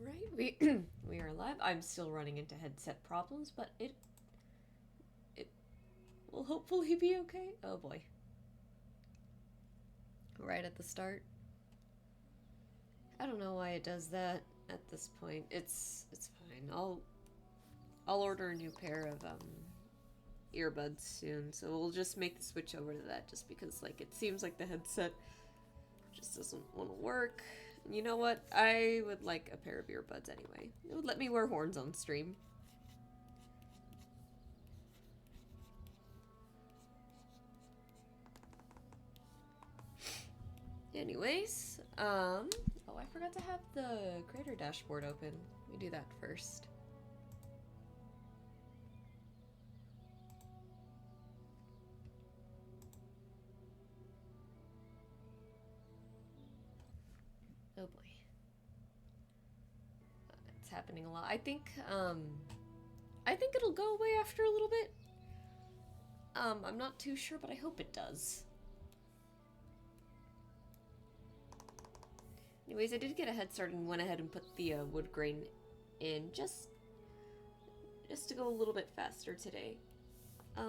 Right, we we are live. I'm still running into headset problems, but it will hopefully be okay. Oh boy. Right at the start. I don't know why it does that at this point. It's fine. I'll order a new pair of earbuds soon. So we'll just make the switch over to that just because like it seems like the headset just doesn't want to work. You know what? I would like a pair of earbuds anyway. It would let me wear horns on stream. Anyways, oh, I forgot to have the creator dashboard open. Let me do that first. Oh boy. It's happening a lot. I think it'll go away after a little bit. I'm not too sure, but I hope it does. Anyways, I did get a head start and went ahead and put the wood grain in just to go a little bit faster today.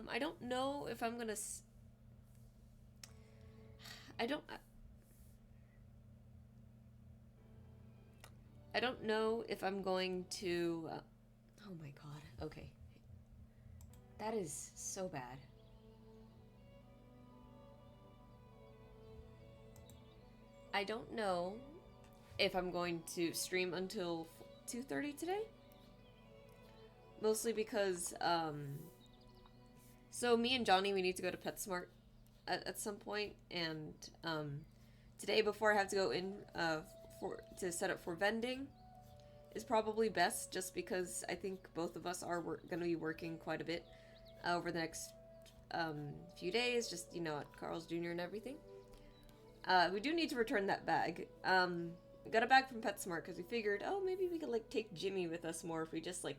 I don't know if I'm gonna. I don't. I don't know if I'm going to. Oh my god. Okay. That is so bad. I don't know if I'm going to stream until 2:30 today. Mostly because so me and Johnny we need to go to PetSmart at some point, and today before I have to go in for to set up for vending is probably best, just because I think both of us are going to be working quite a bit over the next few days, just at Carl's Jr. and everything. We do need to return that bag. We got a bag from PetSmart because we figured, oh, maybe we could like take Jimmy with us more if we just like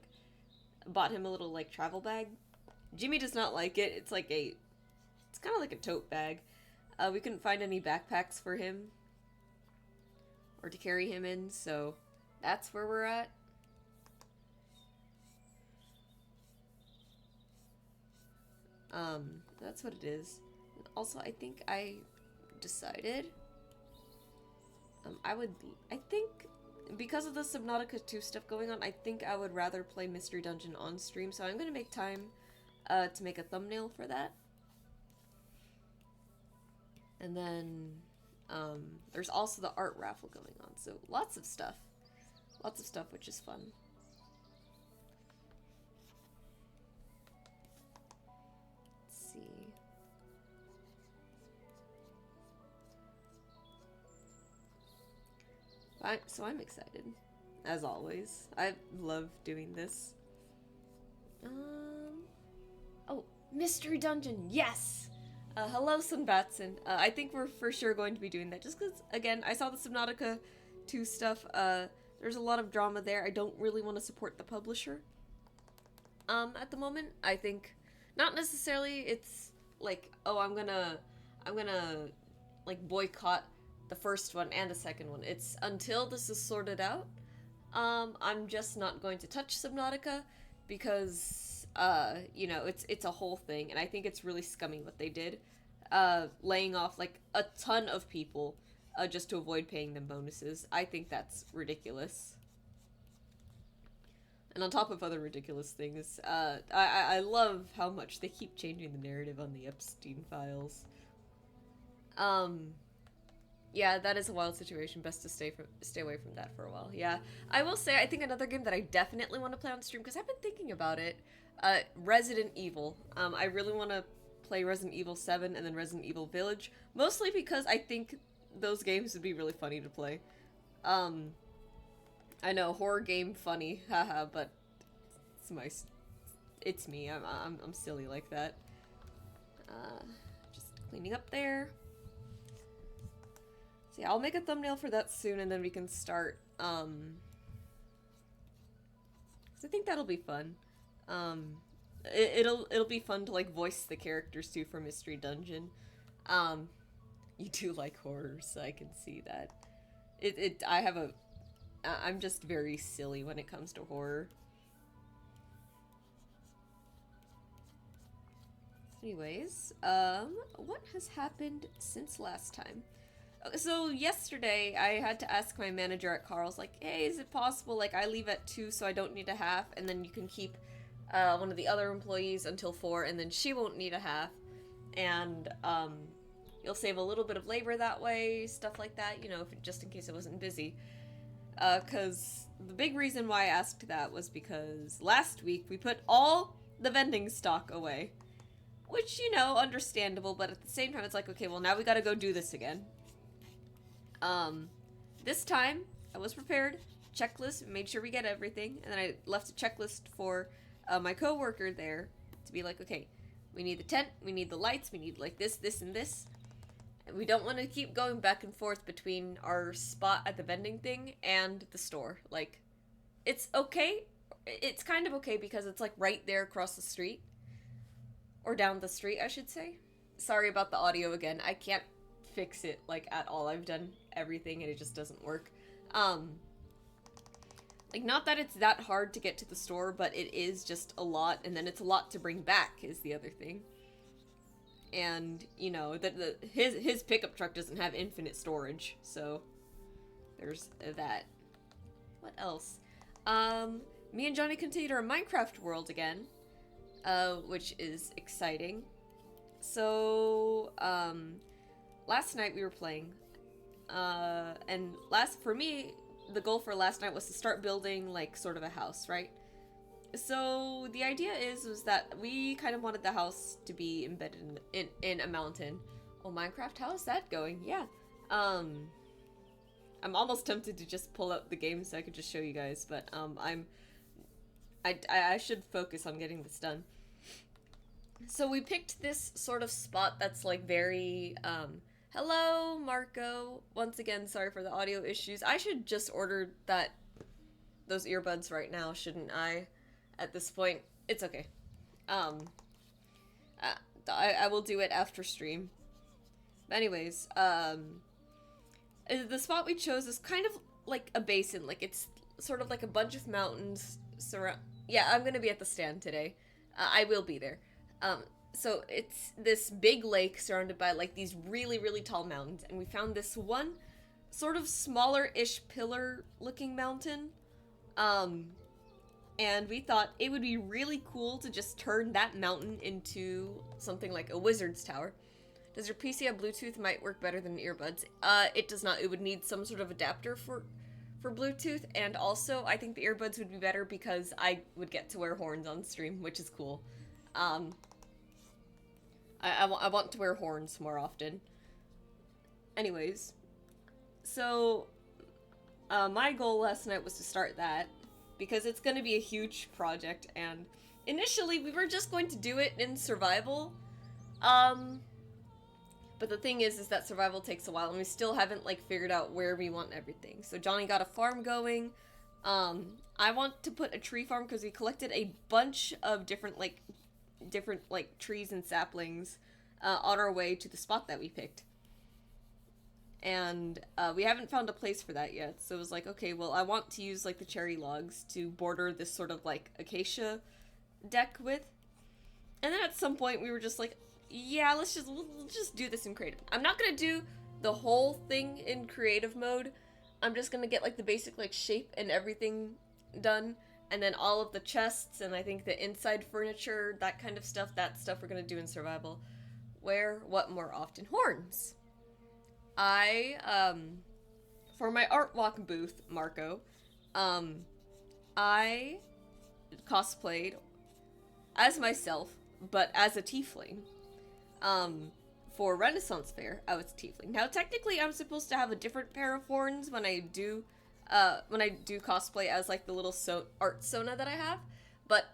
bought him a little like travel bag. Jimmy does not like it. It's kind of like a tote bag. We couldn't find any backpacks for him or to carry him in, so that's where we're at. That's what it is. Also, I think I decided I think because of the Subnautica 2 stuff going on, I think I would rather play Mystery Dungeon on stream, so I'm gonna make time to make a thumbnail for that. And then there's also the art raffle going on, so lots of stuff. Lots of stuff, which is fun. Let's see. So I'm excited, as always. I love doing this. Oh, Mystery Dungeon, yes! Hello, Sunbatsun. I think we're for sure going to be doing that, just because, again, I saw the Subnautica 2 stuff. There's a lot of drama there. I don't really want to support the publisher. At the moment, I think, not necessarily it's like, oh, I'm gonna, like, boycott the first one and the second one. It's until this is sorted out. I'm just not going to touch Subnautica because it's a whole thing, and I think it's really scummy what they did, laying off like a ton of people just to avoid paying them bonuses. I think that's ridiculous. And on top of other ridiculous things, I love how much they keep changing the narrative on the Epstein files. Um, Yeah, that is a wild situation. Best to stay away from that for a while. Yeah, I will say I think another game that I definitely want to play on stream because I've been thinking about it. Resident Evil. I really want to play Resident Evil 7 and then Resident Evil Village, mostly because I think those games would be really funny to play. Um, I know horror game funny, haha, but it's me. I'm silly like that. Just cleaning up there. So yeah, I'll make a thumbnail for that soon, and then we can start. So I think that'll be fun. It'll be fun to like voice the characters too for Mystery Dungeon. Um, you do like horror, so I can see that. I have I'm just very silly when it comes to horror. Anyways, what has happened since last time? So yesterday, I had to ask my manager at Carl's, like, hey, is it possible, like, I leave at 2 so I don't need a half, and then you can keep one of the other employees until 4, and then she won't need a half, and you'll save a little bit of labor that way, stuff like that, you know, just in case I wasn't busy. Because the big reason why I asked that was because last week we put all the vending stock away. Which, you know, understandable, but at the same time it's like, okay, well now we gotta go do this again. This time, I was prepared, checklist, made sure we get everything, and then I left a checklist for my coworker there to be like, okay, we need the tent, we need the lights, we need like this, this, and this. And we don't want to keep going back and forth between our spot at the vending thing and the store. Like, it's okay. It's kind of okay because it's like right there across the street. Or down the street, I should say. Sorry about the audio again. I can't fix it, like, at all. I've done everything and it just doesn't work. Like, not that it's that hard to get to the store, but it is just a lot, and then it's a lot to bring back is the other thing. And, you know, his pickup truck doesn't have infinite storage, so there's that. What else? Me and Johnny continue our Minecraft world again, which is exciting. So, last night we were playing, and for me, the goal for last night was to start building, like, sort of a house, right? So, the idea was that we kind of wanted the house to be embedded in a mountain. Oh, Minecraft, how is that going? Yeah. I'm almost tempted to just pull up the game so I could just show you guys, but, I should focus on getting this done. So we picked this sort of spot that's, like, very, hello, Marco. Once again, sorry for the audio issues. I should just order those earbuds right now, shouldn't I? At this point, it's okay. I will do it after stream. But anyways, the spot we chose is kind of like a basin. Like, it's sort of like a bunch of mountains surround. Yeah, I'm gonna be at the stand today. I will be there. So it's this big lake surrounded by, like, these really, really tall mountains, and we found this one sort of smaller-ish pillar-looking mountain, and we thought it would be really cool to just turn that mountain into something like a wizard's tower. Does your PC have Bluetooth? It might work better than earbuds. It does not. It would need some sort of adapter for Bluetooth, and also I think the earbuds would be better because I would get to wear horns on stream, which is cool. I want to wear horns more often. Anyways, so my goal last night was to start that because it's going to be a huge project, and initially we were just going to do it in survival. But the thing is that survival takes a while, and we still haven't, like, figured out where we want everything. So Johnny got a farm going. I want to put a tree farm because we collected a bunch of different trees and saplings on our way to the spot that we picked. And we haven't found a place for that yet. So it was like, okay, well, I want to use, like, the cherry logs to border this sort of, like, acacia deck with. And then at some point we were just like, yeah, we'll just do this in creative. I'm not gonna do the whole thing in creative mode. I'm just gonna get, like, the basic, like, shape and everything done, and then all of the chests and I think the inside furniture, that kind of stuff, that stuff we're gonna do in survival. Where, what more often? Horns. For my art walk booth, Marco, I cosplayed as myself, but as a tiefling. For Renaissance Fair, I was a tiefling. Now, technically, I'm supposed to have a different pair of horns when I do cosplay as, like, the little art Sona that I have, but,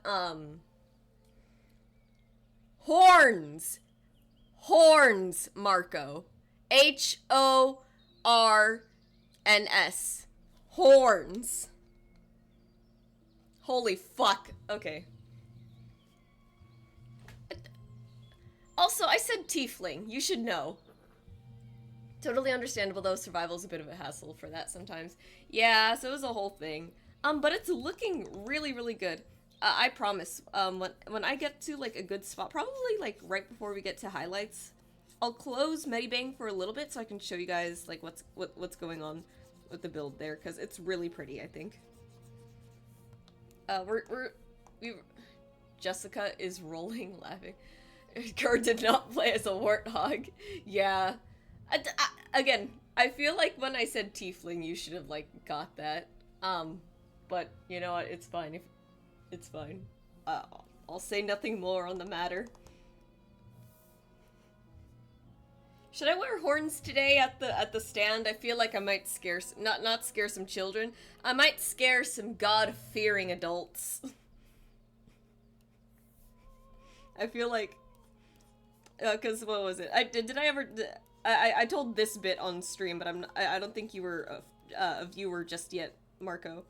horns! Horns, Marco. H-O-R-N-S. Horns. Holy fuck. Okay. Also, I said tiefling. You should know. Totally understandable though, survival's a bit of a hassle for that sometimes. Yeah, so it was a whole thing. But it's looking really, really good. I promise, when I get to, like, a good spot, probably, like, right before we get to highlights, I'll close Medibang for a little bit so I can show you guys, like, what's going on with the build there, because it's really pretty, I think. We Jessica is rolling, laughing. Kerr did not play as a warthog. Yeah. Again, I feel like when I said tiefling, you should have, like, got that. But, you know what, it's fine. It's fine. I'll say nothing more on the matter. Should I wear horns today at the stand? I feel like I might scare not scare some children. I might scare some God-fearing adults. I feel like, cause what was it? I told this bit on stream, but I don't think you were a viewer just yet, Marco.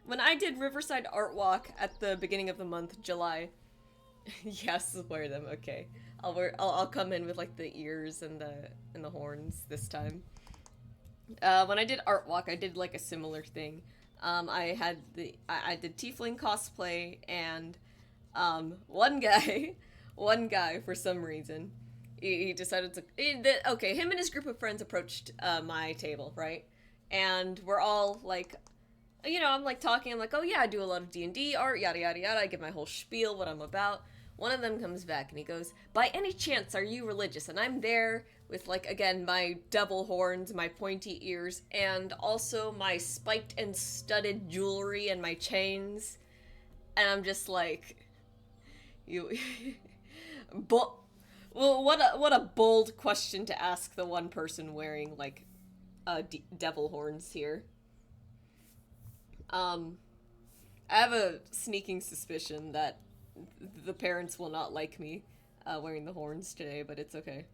When I did Riverside Art Walk at the beginning of the month, July. Yes, wear them. Okay, I'll come in with like the ears and the horns this time. When I did Art Walk, I did like a similar thing. I did Tiefling cosplay, and one guy for some reason, he decided to okay, him and his group of friends approached my table, right? And we're all like, you know, I'm like talking, I'm like, oh yeah, I do a lot of D&D art, yada yada yada, I give my whole spiel, what I'm about. One of them comes back and he goes, by any chance, are you religious? And I'm there with, like, again, my devil horns, my pointy ears, and also my spiked and studded jewelry and my chains. And I'm just like, you, well, what a bold question to ask the one person wearing, like, devil horns here. I have a sneaking suspicion that the parents will not like me wearing the horns today, but it's okay.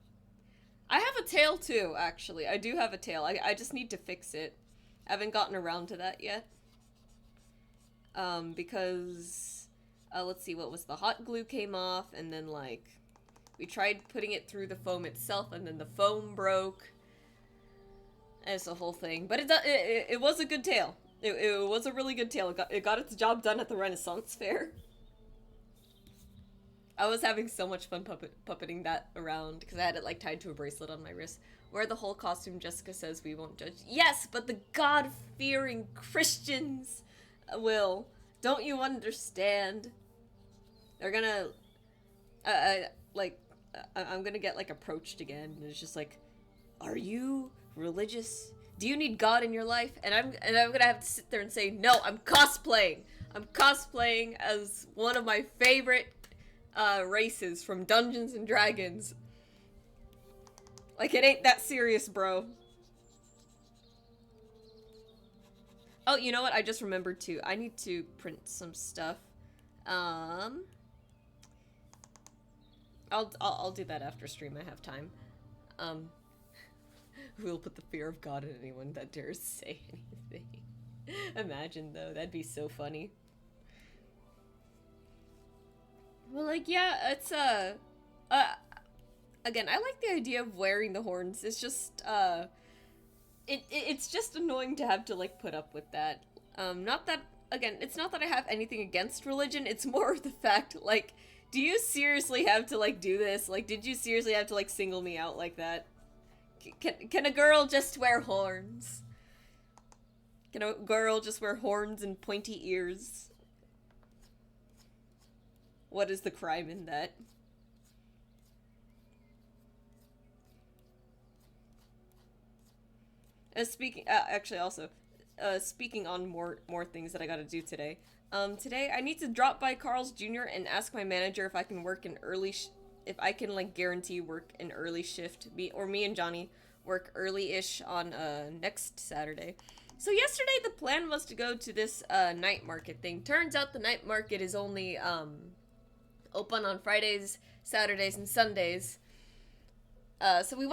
I have a tail too, actually. I do have a tail. I just need to fix it. I haven't gotten around to that yet. Because, let's see, what was the hot glue came off, and then, like, we tried putting it through the foam itself, and then the foam broke. And it's a whole thing. But it was a good tail. It was a really good tail. It got its job done at the Renaissance Fair. I was having so much fun puppeting that around because I had it like tied to a bracelet on my wrist. Wear the whole costume, Jessica says we won't judge. Yes, but the God-fearing Christians will. Don't you understand? They're gonna, I'm gonna get like approached again, and it's just like, are you religious? Do you need God in your life? And I'm gonna have to sit there and say, no, I'm cosplaying. I'm cosplaying as one of my favorite races from Dungeons and Dragons. Like, it ain't that serious, bro. Oh, you know what? I just remembered too. I need to print some stuff. I'll do that after stream. I have time. We'll put the fear of God in anyone that dares say anything. Imagine though, that'd be so funny. Well, like, yeah, it's, again, I like the idea of wearing the horns. It's just, it's just annoying to have to, like, put up with that. Not that, again, it's not that I have anything against religion, it's more of the fact, like, do you seriously have to, like, do this? Like, did you seriously have to, like, single me out like that? Can a girl just wear horns? Can a girl just wear horns and pointy ears? What is the crime in that? Actually, also, speaking on more things that I gotta do today. Today I need to drop by Carl's Jr. and ask my manager if I can work an early, if I can like guarantee work an early shift. Me and Johnny work early-ish on next Saturday. So yesterday the plan was to go to this night market thing. Turns out the night market is only open on Fridays, Saturdays, and Sundays. So we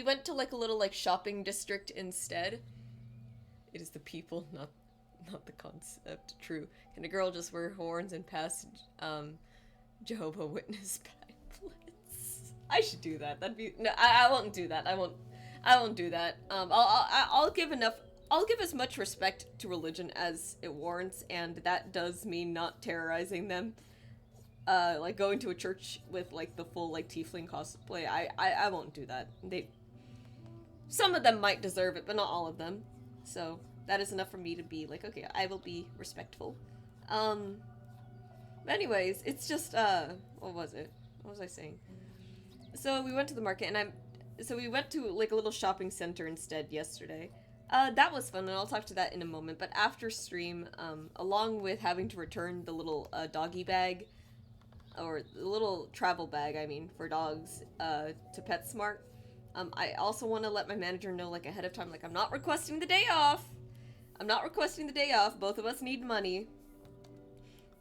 went to like a little like shopping district instead. It is the people, not the concept. True. Can a girl just wear horns and pass Jehovah Witness pamphlets? I should do that. That'd be no. I won't do that. I I won't do that. I'll give enough. I'll give as much respect to religion as it warrants, and that does mean not terrorizing them. Like going to a church with like the full like tiefling cosplay. I won't do that. Some of them might deserve it, but not all of them. So that is enough for me to be like, okay, I will be respectful. Anyways, it's just what was it? What was I saying? So we went to the market, and so we went to like a little shopping center instead yesterday. That was fun, and I'll talk to that in a moment. But after stream, along with having to return the little doggy bag, or the little travel bag, I mean, for dogs, to PetSmart, I also want to let my manager know, like, ahead of time, like, I'm not requesting the day off. I'm not requesting the day off. Both of us need money.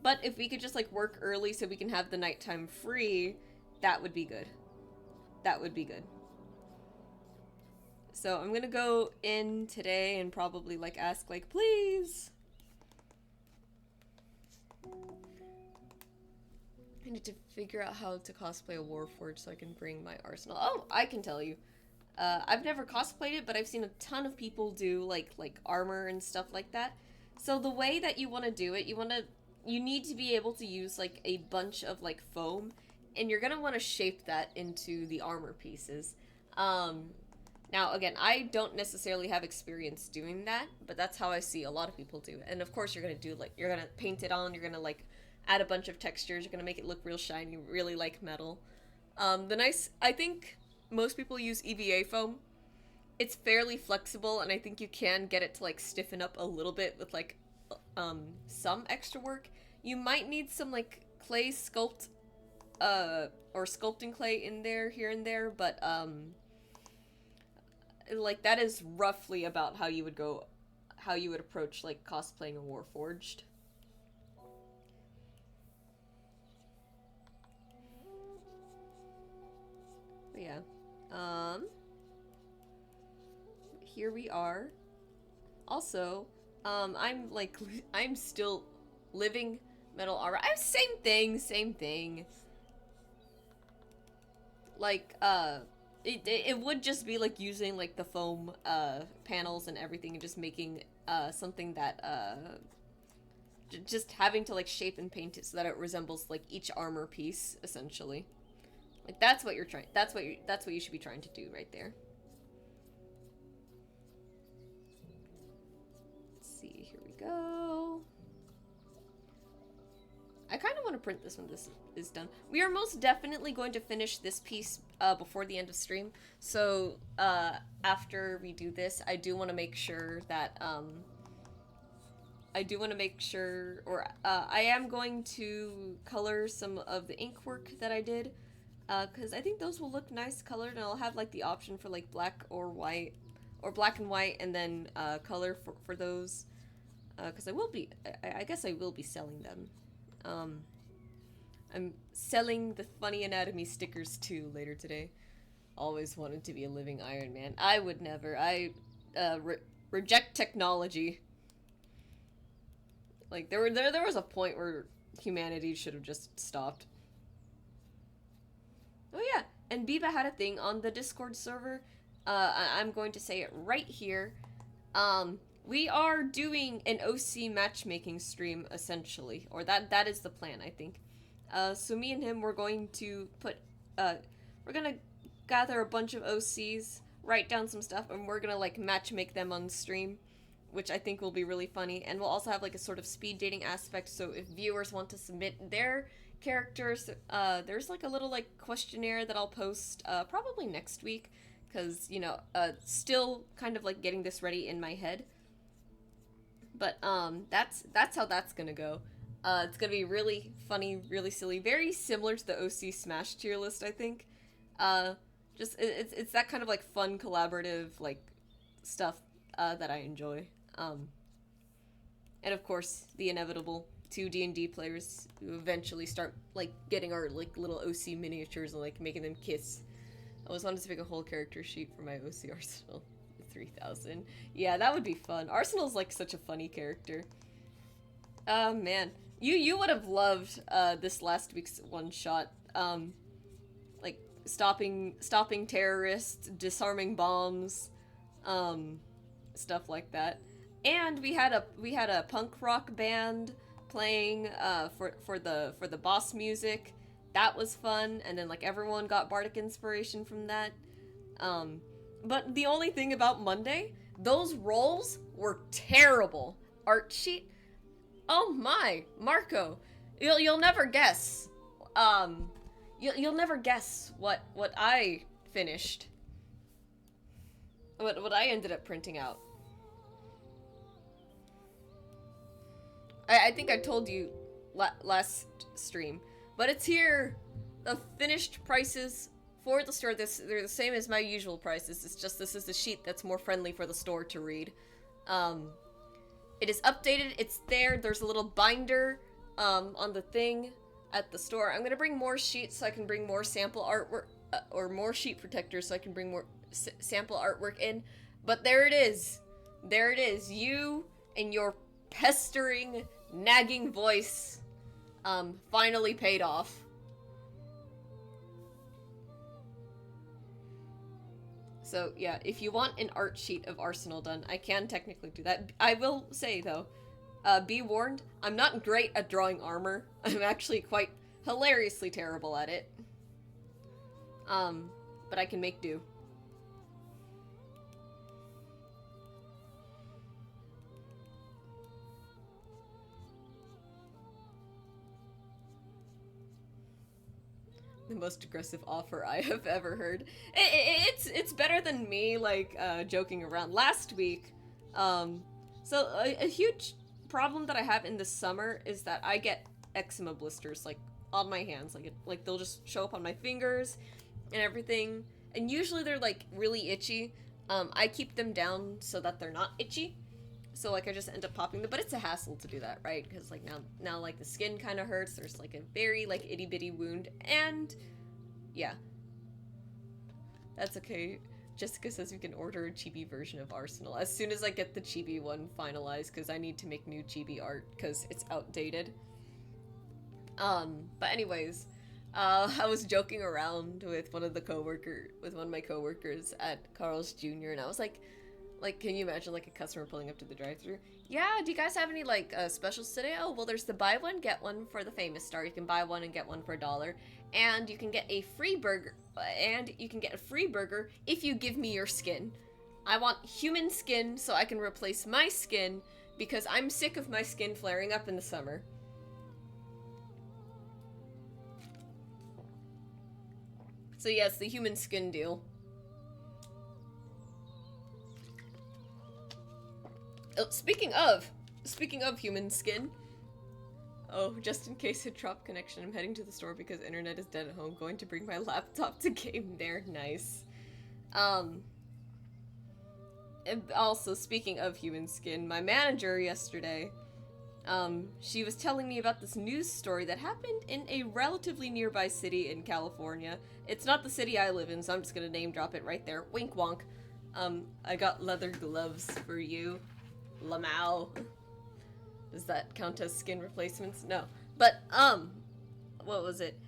But if we could just, like, work early so we can have the nighttime free, that would be good. That would be good. So I'm gonna go in today and probably, like, ask, like, please. I need to figure out how to cosplay a Warforged so I can bring my arsenal. Oh, I can tell you. I've never cosplayed it, but I've seen a ton of people do, like armor and stuff like that. So the way that you want to do it, you need to be able to use, like, a bunch of, like, foam, and you're gonna want to shape that into the armor pieces. Now, again, I don't necessarily have experience doing that, but that's how I see a lot of people do it. And of course, you're gonna do, like, you're gonna paint it on, you're gonna, like, add a bunch of textures, you're gonna make it look real shiny, really like metal. I think most people use EVA foam. It's fairly flexible, and I think you can get it to, like, stiffen up a little bit with, like, some extra work. You might need some, like, clay sculpt, or sculpting clay in there, here and there, but, like, that is roughly about how you would approach, like, cosplaying a Warforged. But yeah. Here we are. Also, I'm still living metal armor. Same thing. Like, it would just be, like, using, like, the foam, panels and everything and just making, something that, just having to, like, shape and paint it so that it resembles, like, each armor piece, essentially. Like, that's what you should be trying to do right there. Let's see, here we go. I kind of want to print this when this is done. We are most definitely going to finish this piece before the end of stream. So after we do this, I do want to make sure that I am going to color some of the ink work that I did. Because I think those will look nice colored, and I'll have, like, the option for, like, black or white, or black and white, and then color for those. Because I guess I will be selling them. I'm selling the Funny Anatomy stickers too later today. Always wanted to be a living Iron Man. I would never. I reject technology. Like, there was a point where humanity should have just stopped. Oh yeah, and Biba had a thing on the Discord server. I'm going to say it right here. We are doing an OC matchmaking stream, essentially. Or that is the plan, I think. So me and him, we're going to we're gonna gather a bunch of OCs, write down some stuff, and we're gonna, like, matchmake them on stream, which I think will be really funny. And we'll also have, like, a sort of speed dating aspect, so if viewers want to submit their characters, there's, like, a little, like, questionnaire that I'll post probably next week, because, you know, still kind of, like, getting this ready in my head. But that's how that's gonna go. It's gonna be really funny, really silly, very similar to the OC Smash tier list, I think. Just it's that kind of, like, fun collaborative, like, stuff that I enjoy. And of course the inevitable 2 D&D players who eventually start, like, getting our, like, little OC miniatures and, like, making them kiss. I always wanted to make a whole character sheet for my OC Arsenal. 3000. Yeah, that would be fun. Arsenal's, like, such a funny character. Man. You would have loved this last week's one-shot. Like, stopping terrorists, disarming bombs, um, stuff like that. And we had a punk rock band playing for the boss music. That was fun, and then like everyone got bardic inspiration from that. Um, but the only thing about Monday, those rolls were terrible. Art sheet. Oh my, Marco, you'll never guess. Um, you'll never guess what I finished. What I ended up printing out. I think I told you last stream, but it's here. The finished prices for the store. They're the same as my usual prices. It's just this is the sheet that's more friendly for the store to read. Um, it is updated. It's there. There's a little binder on the thing at the store. I'm gonna bring more sheets so I can bring more sample artwork or more sheet protectors so I can bring more sample artwork in. But there it is. There it is. You and your pestering, nagging voice finally paid off. So yeah, if you want an art sheet of Arsenal done, I can technically do that. I will say though, be warned, I'm not great at drawing armor. I'm actually quite hilariously terrible at it. But I can make do. The most aggressive offer I have ever heard. It's better than me like joking around. Last week, so a huge problem that I have in the summer is that I get eczema blisters like on my hands, like they'll just show up on my fingers and everything, and usually they're like really itchy. I keep them down so that they're not itchy. So like I just end up popping them, but it's a hassle to do that, right? Because like now like the skin kind of hurts. There's like a very like itty bitty wound, and yeah, that's okay. Jessica says we can order a chibi version of Arsenal as soon as I get the chibi one finalized, because I need to make new chibi art because it's outdated. But anyways, I was joking around with one of my coworkers at Carl's Jr. and I was like, can you imagine like a customer pulling up to the drive-thru? Yeah, do you guys have any like specials today? Oh, well, there's the buy one get one for the famous star. You can buy one and get one for $1, and you can get a free burger. And you can get a free burger if you give me your skin. I want human skin so I can replace my skin because I'm sick of my skin flaring up in the summer. So yes, the human skin deal. Oh, speaking of human skin. Oh, just in case it dropped connection, I'm heading to the store because internet is dead at home. Going to bring my laptop to game there. Nice. And also, speaking of human skin, my manager yesterday, she was telling me about this news story that happened in a relatively nearby city in California. It's not the city I live in, so I'm just gonna name drop it right there. Wink wonk. I got leather gloves for you. Lamau. Does that count as skin replacements? No. But, what was it?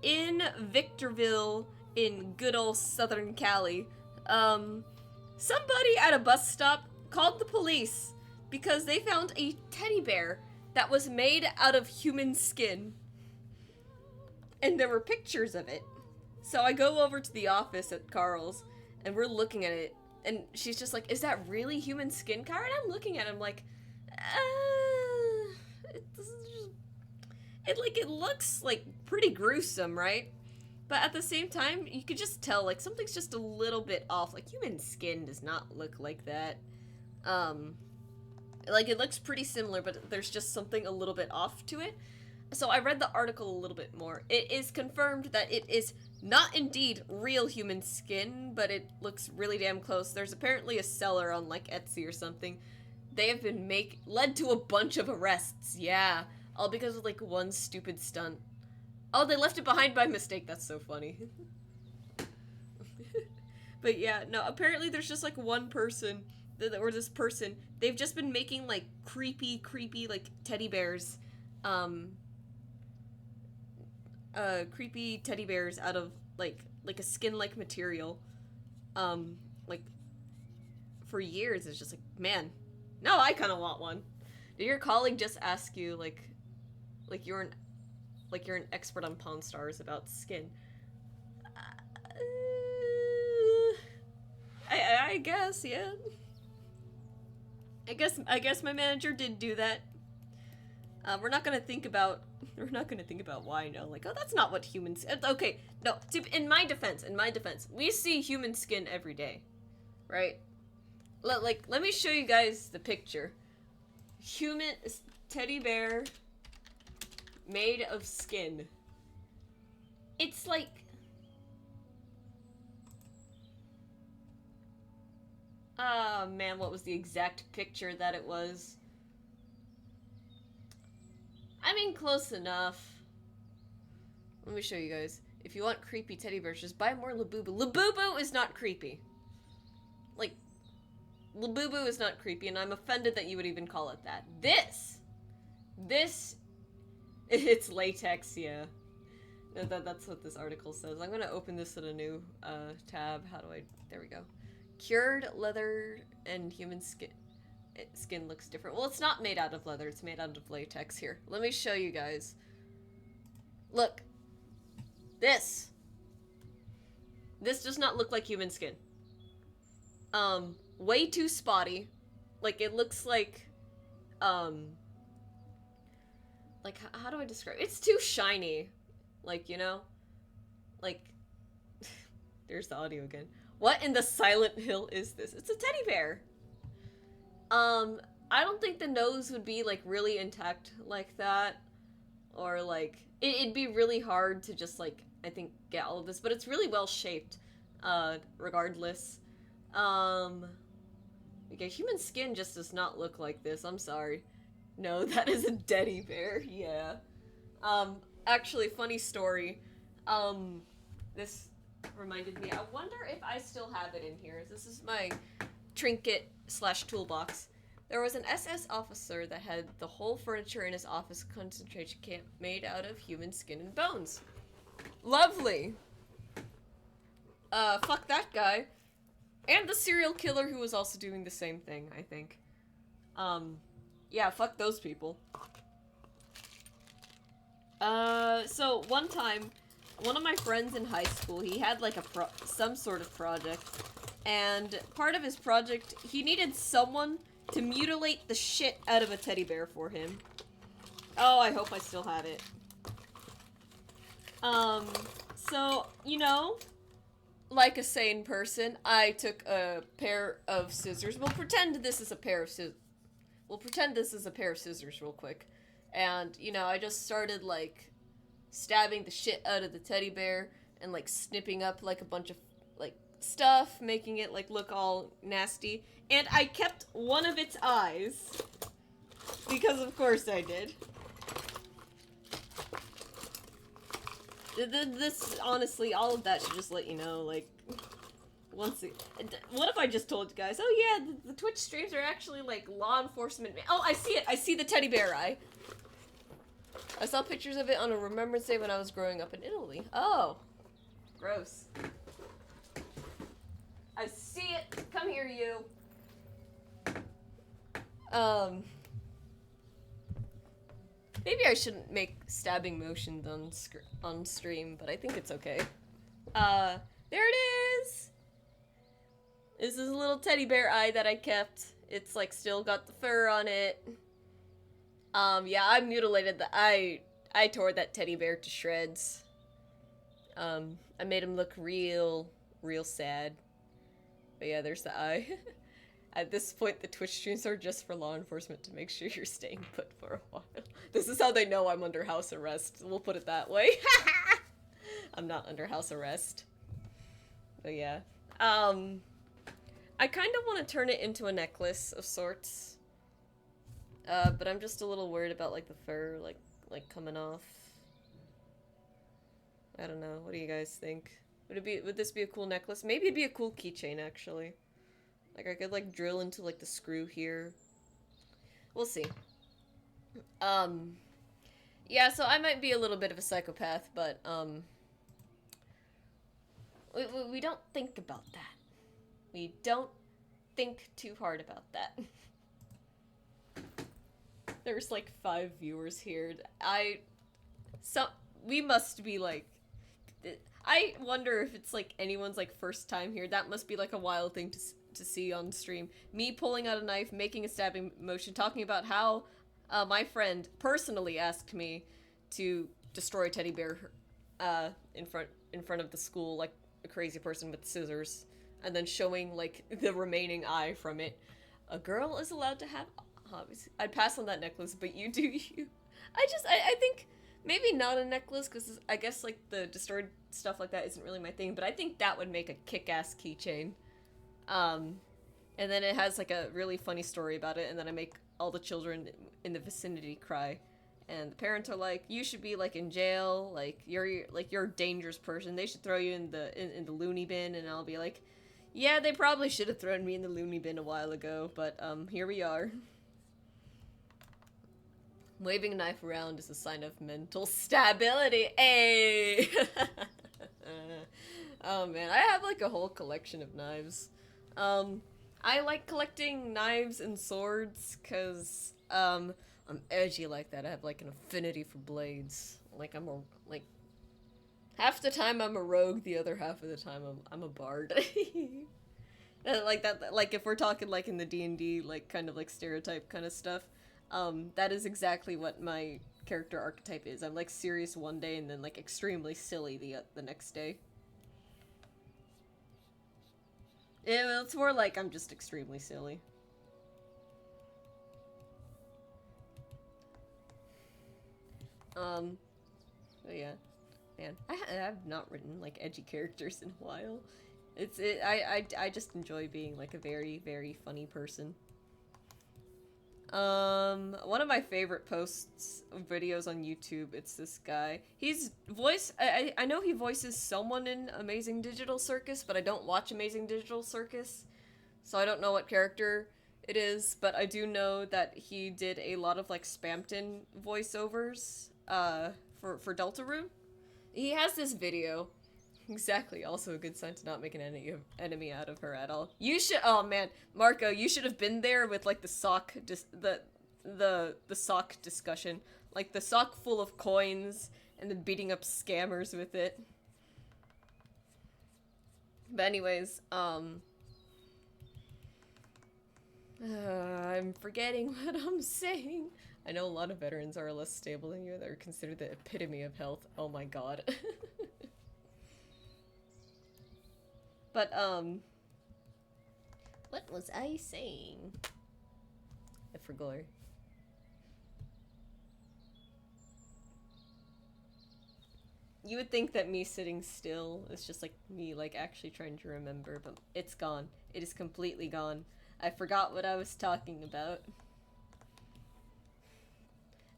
In Victorville, in good old Southern Cali, somebody at a bus stop called the police because they found a teddy bear that was made out of human skin. And there were pictures of it. So I go over to the office at Carl's, and we're looking at it, and she's just like, is that really human skin, Kyra? And I'm looking at him like, it looks like pretty gruesome, right? But at the same time, you could just tell like something's just a little bit off. Like human skin does not look like that. Like it looks pretty similar, but there's just something a little bit off to it. So I read the article a little bit more. It is confirmed that it is not indeed real human skin, but it looks really damn close. There's apparently a seller on like Etsy or something. They have been led to a bunch of arrests, yeah. All because of like one stupid stunt. Oh, they left it behind by mistake, that's so funny. But yeah, no, apparently there's just like one person, or this person, they've just been making like creepy like teddy bears, creepy teddy bears out of like a skin-like material, like for years. It's just like, man, no, I kind of want one. Did your colleague just ask you like you're an expert on Pawn Stars about skin? I guess, yeah. I guess my manager did do that. We're not gonna think about why. No, like, oh, that's not what humans. Okay, no. In my defense, we see human skin every day, right? Let me show you guys the picture. Human teddy bear made of skin. It's like. Oh man, what was the exact picture that it was? I mean, close enough. Let me show you guys. If you want creepy teddy bears, just buy more Labubu. Labubu is not creepy. Like, Labubu is not creepy, and I'm offended that you would even call it that. This, it's latex, yeah. That's what this article says. I'm gonna open this in a new tab. How do I? There we go. Cured leather and human skin. Skin looks different. Well, it's not made out of leather. It's made out of latex. Here, let me show you guys. Look. This does not look like human skin. Way too spotty. Like, it looks like, how do I describe it? It's too shiny. Like, you know? Like, there's the audio again. What in the Silent Hill is this? It's a teddy bear. I don't think the nose would be, like, really intact like that. Or, like, it'd be really hard to just, like, I think, get all of this. But it's really well shaped, regardless. Okay, human skin just does not look like this. I'm sorry. No, that is a teddy bear, yeah. Actually, funny story. This reminded me. I wonder if I still have it in here. This is my trinket / toolbox. There was an SS officer that had the whole furniture in his office concentration camp made out of human skin and bones. Lovely. Fuck that guy. And the serial killer who was also doing the same thing, I think. Yeah, fuck those people. So one time, one of my friends in high school, he had like some sort of project, and part of his project, he needed someone to mutilate the shit out of a teddy bear for him. Oh, I hope I still have it. So, you know, like a sane person, I took a pair of scissors. We'll pretend this is a pair of scissors. We'll pretend this is a pair of scissors real quick. And, you know, I just started, like, stabbing the shit out of the teddy bear and, like, snipping up, like, a bunch of, like, stuff, making it, like, look all nasty. And I kept one of its eyes. Because, of course, I did. This, honestly, all of that should just let you know, like, what if I just told you guys, oh yeah, the Twitch streams are actually, like, law enforcement. Oh, I see it! I see the teddy bear eye. I saw pictures of it on a Remembrance Day when I was growing up in Italy. Oh. Gross. I see it! Come here, you! Maybe I shouldn't make stabbing motions on stream, but I think it's okay. There it is! This is a little teddy bear eye that I kept. It's, like, still got the fur on it. Yeah, I mutilated I tore that teddy bear to shreds. I made him look real sad. But yeah, there's the eye. At this point, the Twitch streams are just for law enforcement to make sure you're staying put for a while. This is how they know I'm under house arrest. We'll put it that way. I'm not under house arrest. But yeah. I kind of want to turn it into a necklace of sorts. But I'm just a little worried about, like, the fur, like coming off. I don't know. What do you guys think? Would this be a cool necklace? Maybe it'd be a cool keychain, actually. Like, I could, like, drill into, like, the screw here. We'll see. Yeah, so I might be a little bit of a psychopath, but, We don't think about that. We don't think too hard about that. There's like 5 viewers here. So we must be like, I wonder if it's like anyone's like first time here. That must be like a wild thing to see on stream. Me pulling out a knife, making a stabbing motion, talking about how my friend personally asked me to destroy a teddy bear in front of the school like a crazy person with scissors, and then showing like the remaining eye from it. A girl is allowed to have hobbies. I'd pass on that necklace, but you do you. I think maybe not a necklace, because I guess like the destroyed stuff like that isn't really my thing, but I think that would make a kick-ass keychain. And then it has like a really funny story about it, and then I make all the children in the vicinity cry. And the parents are like, you should be like in jail, like you're a dangerous person. They should throw you in the loony bin. And I'll be like, yeah, they probably should have thrown me in the loony bin a while ago, but here we are. Waving a knife around is a sign of mental stability. Hey! Oh man, I have like a whole collection of knives. I like collecting knives and swords because I'm edgy like that. I have like an affinity for blades. Like like half the time I'm a rogue, the other half of the time I'm a bard. Like that, like if we're talking like in the D&D like kind of like stereotype kind of stuff, that is exactly what my character archetype is. I'm like serious one day and then like extremely silly the next day. Yeah, it's more like I'm just extremely silly. But yeah, man, I have not written like edgy characters in a while. I just enjoy being like a very, very funny person. One of my favorite posts, videos on YouTube, it's this guy. I know he voices someone in Amazing Digital Circus, but I don't watch Amazing Digital Circus, so I don't know what character it is, but I do know that he did a lot of, like, Spamton voiceovers, for Deltarune. He has this video. Exactly, also a good sign to not make an enemy out of her at all. You should, oh man, Marco, you should have been there with like the sock, the sock discussion. Like the sock full of coins and then beating up scammers with it. But anyways, I'm forgetting what I'm saying. I know a lot of veterans are less stable than you. They're considered the epitome of health. Oh my god. But, what was I saying? I forgot. You would think that me sitting still is just like me, like, actually trying to remember, but it's gone. It is completely gone. I forgot what I was talking about.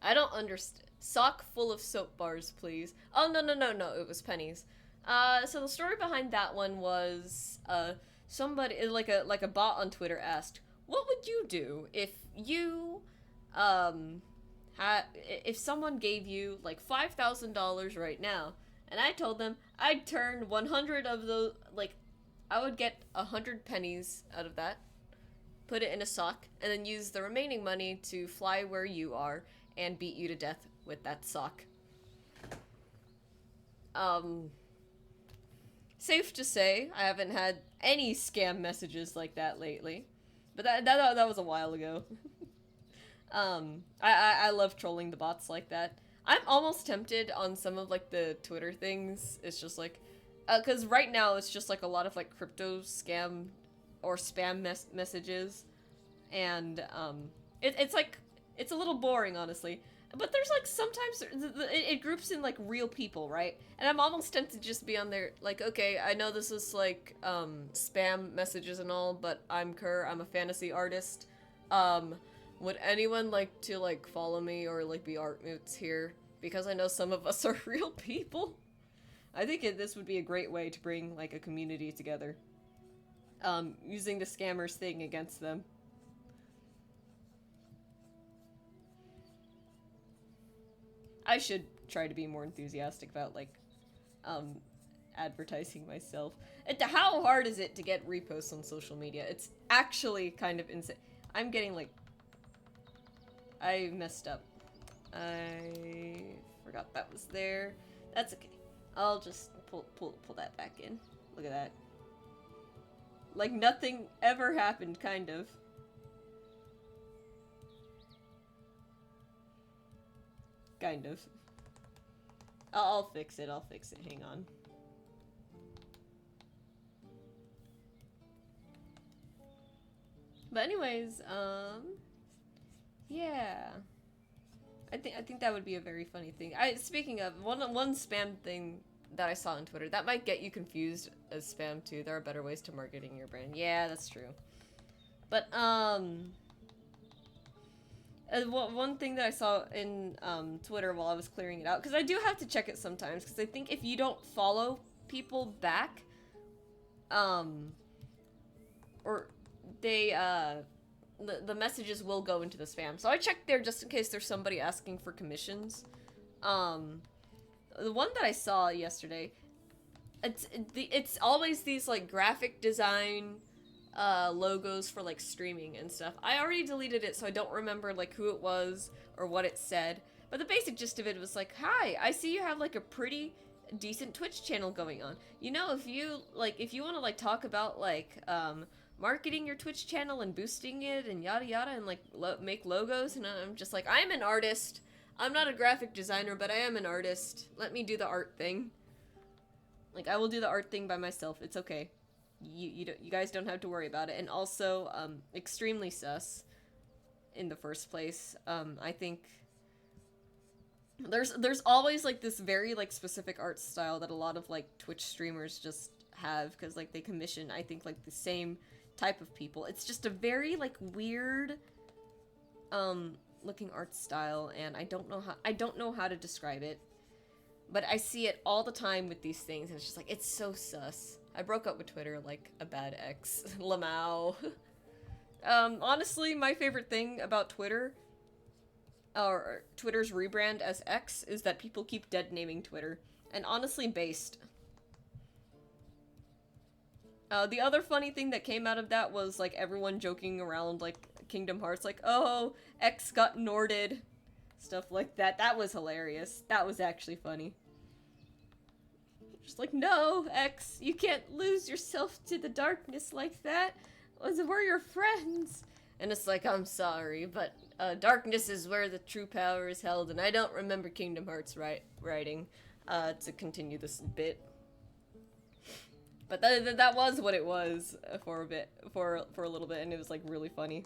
I don't understand. Sock full of soap bars, please. Oh, no, it was pennies. So the story behind that one was, somebody, like a bot on Twitter asked, what would you do if you, if someone gave you, like, $5,000 right now? And I told them I'd turn 100 of those, like, I would get 100 pennies out of that, put it in a sock, and then use the remaining money to fly where you are and beat you to death with that sock. Safe to say, I haven't had any scam messages like that lately. But that was a while ago. I love trolling the bots like that. I'm almost tempted on some of, like, the Twitter things. It's just, like... because right now it's just, like, a lot of, like, crypto scam or spam messages. And, it's, like... It's a little boring, honestly. But there's, like, sometimes it groups in, like, real people, right? And I'm almost tempted to just be on there, like, okay, I know this is, like, spam messages and all, but I'm Kerr, I'm a fantasy artist. Would anyone like to, like, follow me or, like, be art moots here? Because I know some of us are real people. I think this would be a great way to bring, like, a community together. Using the scammers thing against them. I should try to be more enthusiastic about, like, advertising myself. How hard is it to get reposts on social media? It's actually kind of insane. I'm getting like... I messed up. I forgot that was there. That's okay. I'll just pull that back in. Look at that. Like nothing ever happened, kind of. Kind of. I'll fix it, hang on. But anyways, yeah. I think that would be a very funny thing. Speaking of, one spam thing that I saw on Twitter, that might get you confused as spam too. There are better ways to marketing your brand. Yeah, that's true. But, one thing that I saw in Twitter while I was clearing it out, because I do have to check it sometimes, because I think if you don't follow people back, or they, the messages will go into the spam. So I checked there just in case there's somebody asking for commissions. The one that I saw yesterday, it's always these, like, graphic design logos for like streaming and stuff. I already deleted it, so I don't remember like who it was or what it said, but the basic gist of it was like, hi, I see you have like a pretty decent Twitch channel going on. You know, if you want to like talk about like marketing your Twitch channel and boosting it and yada yada and like make logos, and I'm just like, I'm an artist. I'm not a graphic designer, but I am an artist. Let me do the art thing. Like, I will do the art thing by myself. It's okay. You guys don't have to worry about it. And also, extremely sus in the first place. I think there's always like this very like specific art style that a lot of like Twitch streamers just have, because like they commission, I think, like the same type of people. It's just a very like weird looking art style, and I don't know how to describe it. But I see it all the time with these things, and it's just like, it's so sus. I broke up with Twitter like a bad ex. Lamau. Honestly, my favorite thing about Twitter, or Twitter's rebrand as X, is that people keep dead naming Twitter. And honestly, based. The other funny thing that came out of that was like everyone joking around like Kingdom Hearts, like, oh, X got Norded. Stuff like that. That was hilarious. That was actually funny. Just like, no, X, you can't lose yourself to the darkness like that. We're your friends. And it's like, I'm sorry, but darkness is where the true power is held, and I don't remember Kingdom Hearts writing to continue this bit. But that was what it was for a bit, for a little bit, and it was like really funny.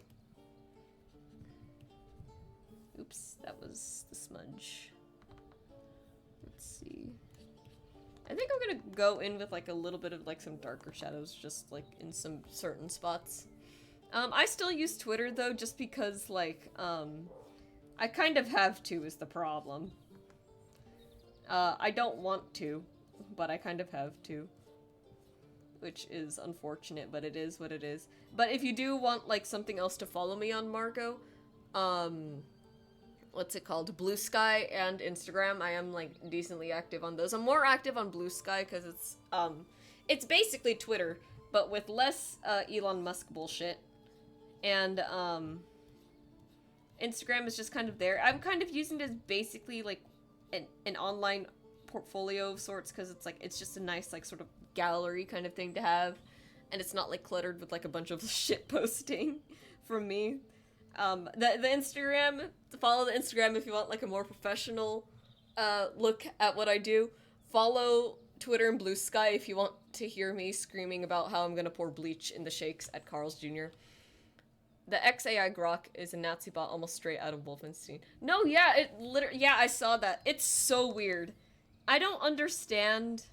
Oops, that was the smudge. Let's see. I think I'm gonna go in with like a little bit of like some darker shadows, just like in some certain spots. I still use Twitter though, just because like, I kind of have to is the problem. I don't want to, but I kind of have to. Which is unfortunate, but it is what it is. But if you do want like something else to follow me on, Margot, what's it called? Blue Sky and Instagram. I am like decently active on those. I'm more active on Blue Sky because it's basically Twitter, but with less Elon Musk bullshit. And Instagram is just kind of there. I'm kind of using it as basically like an online portfolio of sorts, because it's like, it's just a nice like sort of gallery kind of thing to have, and it's not like cluttered with like a bunch of shit posting from me. The Instagram, follow the Instagram if you want like a more professional look at what I do. Follow Twitter and Blue Sky if you want to hear me screaming about how I'm gonna pour bleach in the shakes at Carl's Jr. The XAI Grok is a Nazi bot almost straight out of Wolfenstein. No, yeah, yeah, I saw that. It's so weird. I don't understand.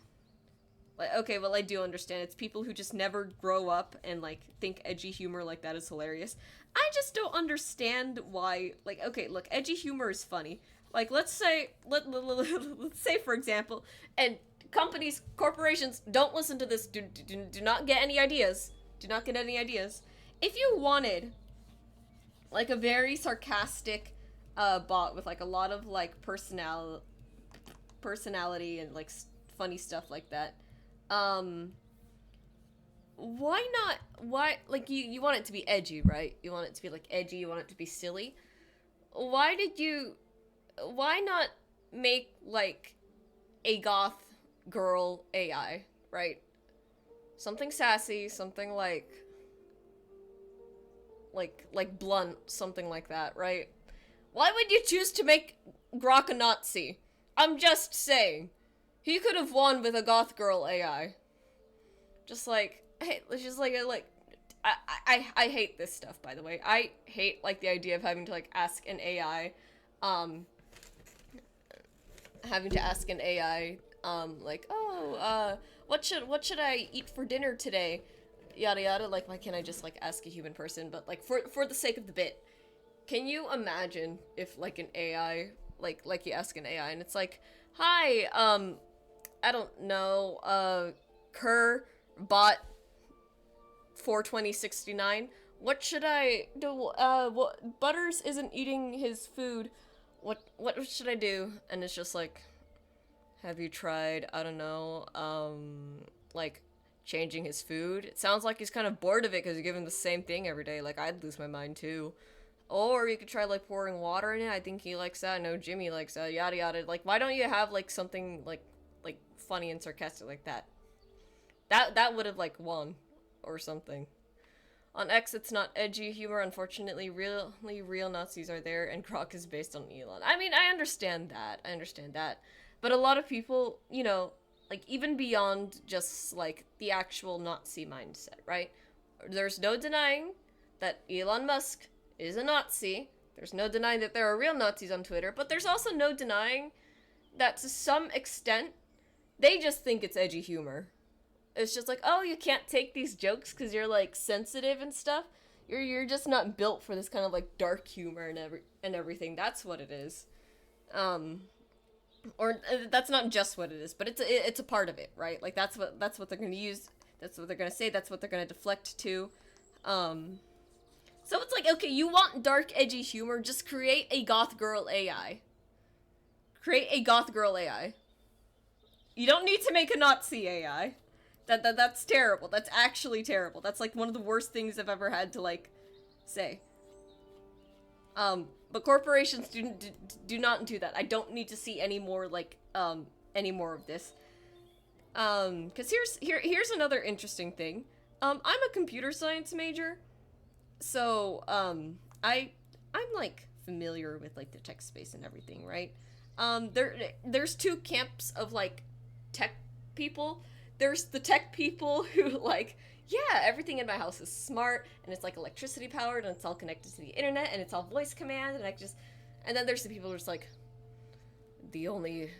Like, okay, well, I do understand. It's people who just never grow up and, like, think edgy humor like that is hilarious. I just don't understand why, like, okay, look, edgy humor is funny. Like, let's say, let's say, for example, and companies, corporations, don't listen to this, do not get any ideas. Do not get any ideas. If you wanted, like, a very sarcastic bot with, like, a lot of, like, personality and, like, funny stuff like that, Um, why not? Why, like, you want it to be edgy, right? You want it to be, like, edgy, you want it to be silly. Why did you, why not make, like, a goth girl AI, right? Something sassy, something like blunt, something like that, right? Why would you choose to make Grok a Nazi? I'm just saying. He could have won with a goth girl AI. Just like, hey, let's just like I hate this stuff, by the way. I hate, like, the idea of having to, like, ask an AI, um, like, oh, what should I eat for dinner today? Yada yada. Like, why can't I just, like, ask a human person? But, like, for the sake of the bit, can you imagine if, like, an AI, like you ask an AI and it's like, hi, I don't know, Kerr bot 42069. What should I do? What, Butters isn't eating his food. What should I do? And it's just like, have you tried, I don't know, like, changing his food? It sounds like he's kind of bored of it because you give him the same thing every day. Like, I'd lose my mind too. Or you could try, like, pouring water in it. I think he likes that. I know Jimmy likes that. Yada yada. Like, why don't you have, like, something like funny and sarcastic like that? That would have, like, won or something. On X, it's not edgy humor. Unfortunately, real Nazis are there, and Grok is based on Elon. I mean, I understand that. But a lot of people, like, even beyond just, like, the actual Nazi mindset, right? There's no denying that Elon Musk is a Nazi. There's no denying that there are real Nazis on Twitter, but there's also no denying that to some extent, they just think it's edgy humor. It's just like, oh, you can't take these jokes because you're, like, sensitive and stuff. You're just not built for this kind of, like, dark humor and everything. That's what it is. Or that's not just what it is, but it's a part of it, right? Like, that's what they're gonna use. That's what they're gonna say. That's what they're gonna deflect to. So it's like, okay, you want dark, edgy humor? Just create a goth girl AI. Create a goth girl AI. You don't need to make a Nazi AI. That's terrible. That's actually terrible. That's, like, one of the worst things I've ever had to, like, say. But corporations do not do that. I don't need to see any more, like, any more of this. Cause here's another interesting thing. I'm a computer science major, so, I'm, like, familiar with, like, the tech space and everything, right? There's two camps of, like, tech people. There's the tech people who, like, yeah, everything in my house is smart, and it's, like, electricity powered, and it's all connected to the internet, and it's all voice command, and then there's the people who are just like, the only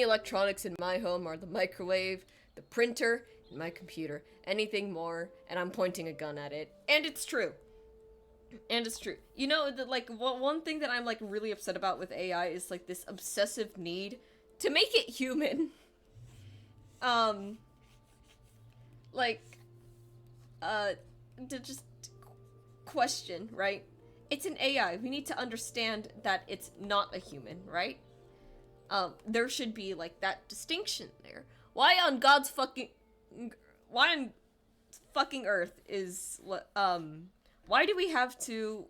electronics in my home are the microwave, the printer, and my computer. Anything more, and I'm pointing a gun at it. And it's true. You know, like, one thing that I'm, like, really upset about with AI is, like, this obsessive need to make it human. Like, to just question, right? It's an AI. We need to understand that it's not a human, right? There should be, like, that distinction there. Why on fucking Earth is, why do we have to,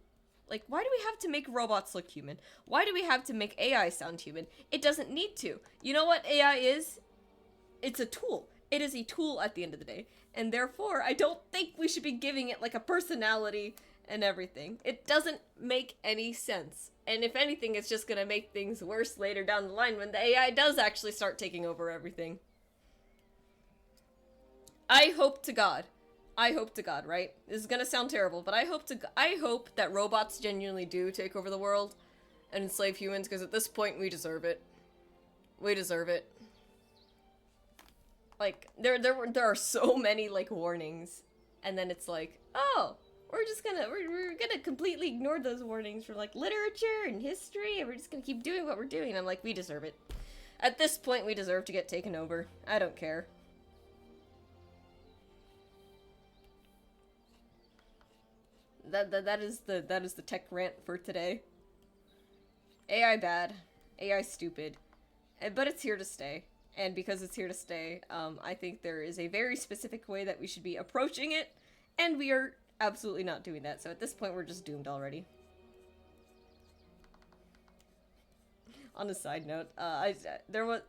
like, why do we have to make robots look human? Why do we have to make AI sound human? It doesn't need to. You know what AI is? It's a tool. It is a tool at the end of the day. And therefore, I don't think we should be giving it, like, a personality and everything. It doesn't make any sense. And if anything, it's just gonna make things worse later down the line when the AI does actually start taking over everything. I hope to God, right? This is gonna sound terrible, but I hope that robots genuinely do take over the world and enslave humans, because at this point, we deserve it. We deserve it. Like, there are so many, like, warnings, and then it's like, oh, we're gonna completely ignore those warnings for, like, literature and history, and we're just gonna keep doing what we're doing. And I'm like, we deserve it. At this point, we deserve to get taken over. I don't care. That is the tech rant for today. AI bad, AI stupid, but it's here to stay. and because it's here to stay, I think there is a very specific way that we should be approaching it, and we are absolutely not doing that. So at this point, we're just doomed already. On a side note, there was,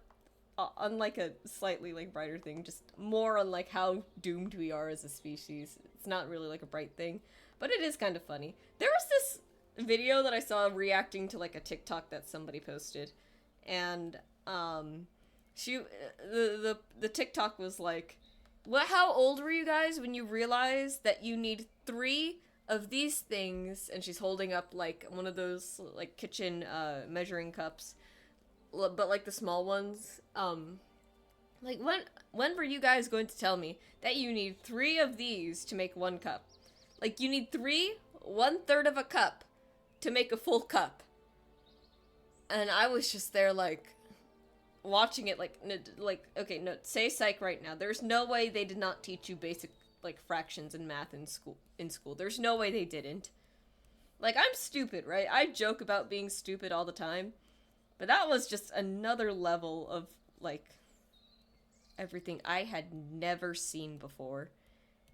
unlike a slightly like brighter thing, just more on like how doomed we are as a species. It's not really like a bright thing, but it is kind of funny. There was this video that I saw reacting to like a TikTok that somebody posted, and the TikTok was like, "What? How old were you guys when you realized that you need 3 of these things?" And she's holding up like one of those like kitchen measuring cups, but like the small ones. Like when were you guys going to tell me that you need 3 of these to make 1 cup? Like you need 3, 1/3 of a cup to make a full cup. And I was just there like watching it like okay, no, say psych right now. There's no way they did not teach you basic like fractions and math in school. There's no way they didn't. Like, I'm stupid, right? I joke about being stupid all the time, but that was just another level of like everything I had never seen before.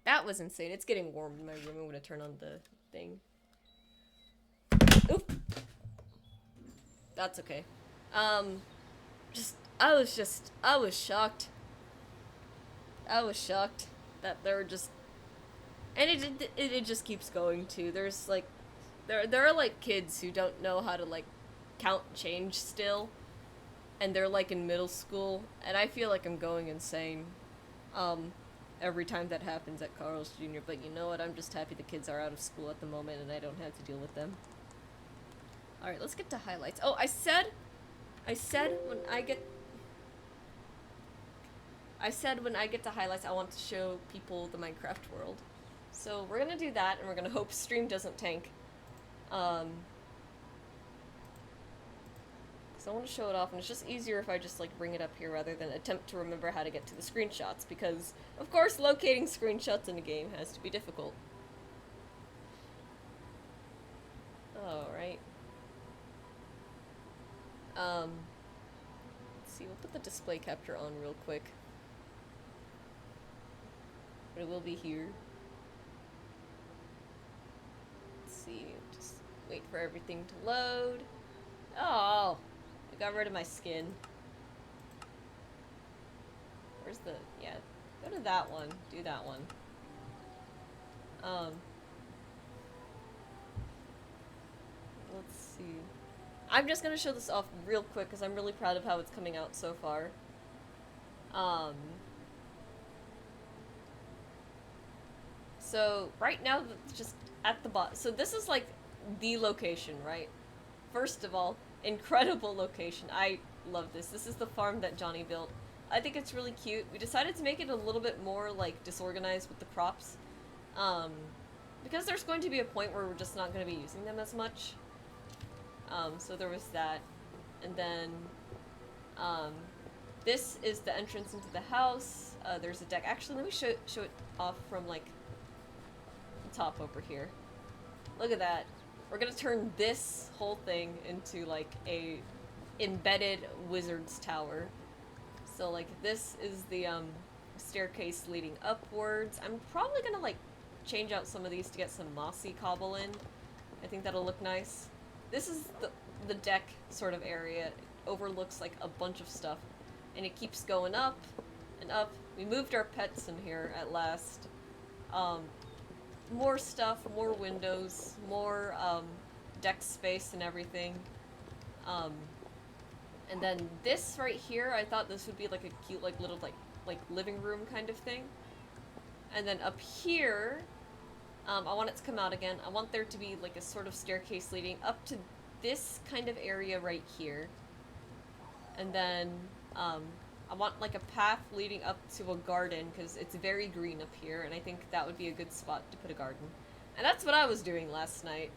That was insane. It's getting warm in my room. I'm gonna turn on the thing. Oop. That's okay. I was shocked. I was shocked that there were just, and it just keeps going too. There's like, there are like kids who don't know how to like count change still, and they're like in middle school, and I feel like I'm going insane, every time that happens at Carl's Jr. But you know what? I'm just happy the kids are out of school at the moment, and I don't have to deal with them. All right, let's get to highlights. Oh, I said when I get to highlights, I want to show people the Minecraft world. So we're gonna do that, and we're gonna hope stream doesn't tank. So I want to show it off, and it's just easier if I just like bring it up here rather than attempt to remember how to get to the screenshots, because of course locating screenshots in a game has to be difficult. Alright. Let's see, we'll put the display capture on real quick. But it will be here. Let's see, just wait for everything to load. Oh, I got rid of my skin. Where's the, yeah, go to that one, do that one. Let's see. I'm just gonna show this off real quick because I'm really proud of how it's coming out so far. So right now, just at the bottom, so this is like the location, right? First of all, incredible location. I love this. This is the farm that Johnny built. I think it's really cute. We decided to make it a little bit more like disorganized with the props, because there's going to be a point where we're just not going to be using them as much. So there was that, and then this is the entrance into the house. There's a deck. Actually, let me show it off from like the top over here. Look at that. We're gonna turn this whole thing into like a embedded wizard's tower. So like this is the staircase leading upwards. I'm probably gonna like change out some of these to get some mossy cobble in. I think that'll look nice. This is the deck sort of area. It overlooks like a bunch of stuff, and it keeps going up and up. We moved our pets in here at last. More stuff, more windows, more deck space and everything. And then this right here, I thought this would be like a cute like little like living room kind of thing. And then up here, I want it to come out again. I want there to be like a sort of staircase leading up to this kind of area right here. And then I want like a path leading up to a garden because it's very green up here, and I think that would be a good spot to put a garden. And that's what I was doing last night.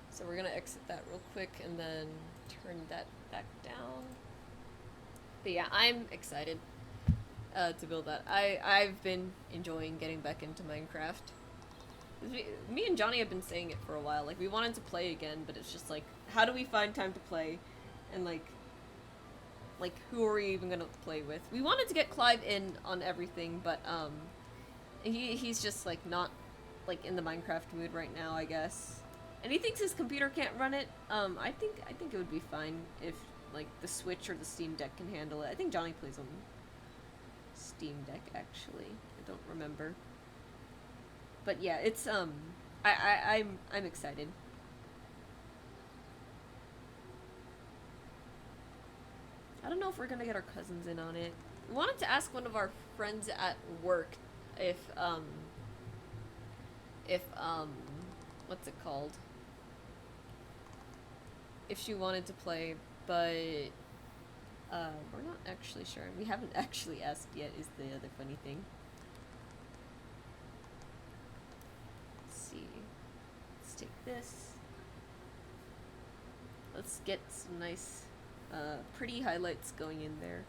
So we're gonna exit that real quick and then turn that back down. But yeah, I'm excited to build that. I've been enjoying getting back into Minecraft. Me and Johnny have been saying it for a while. Like, we wanted to play again, but it's just like, how do we find time to play? And like who are we even gonna play with? We wanted to get Clive in on everything, but he's just like not like in the Minecraft mood right now, I guess. And he thinks his computer can't run it. I think it would be fine if like the Switch or the Steam Deck can handle it. I think Johnny plays on Steam Deck actually. I don't remember. But yeah, it's I'm excited. I don't know if we're gonna get our cousins in on it. We wanted to ask one of our friends at work if what's it called? If she wanted to play, but we're not actually sure. We haven't actually asked yet, is the other funny thing. Let's see. Let's take this. Let's get some nice, pretty highlights going in there.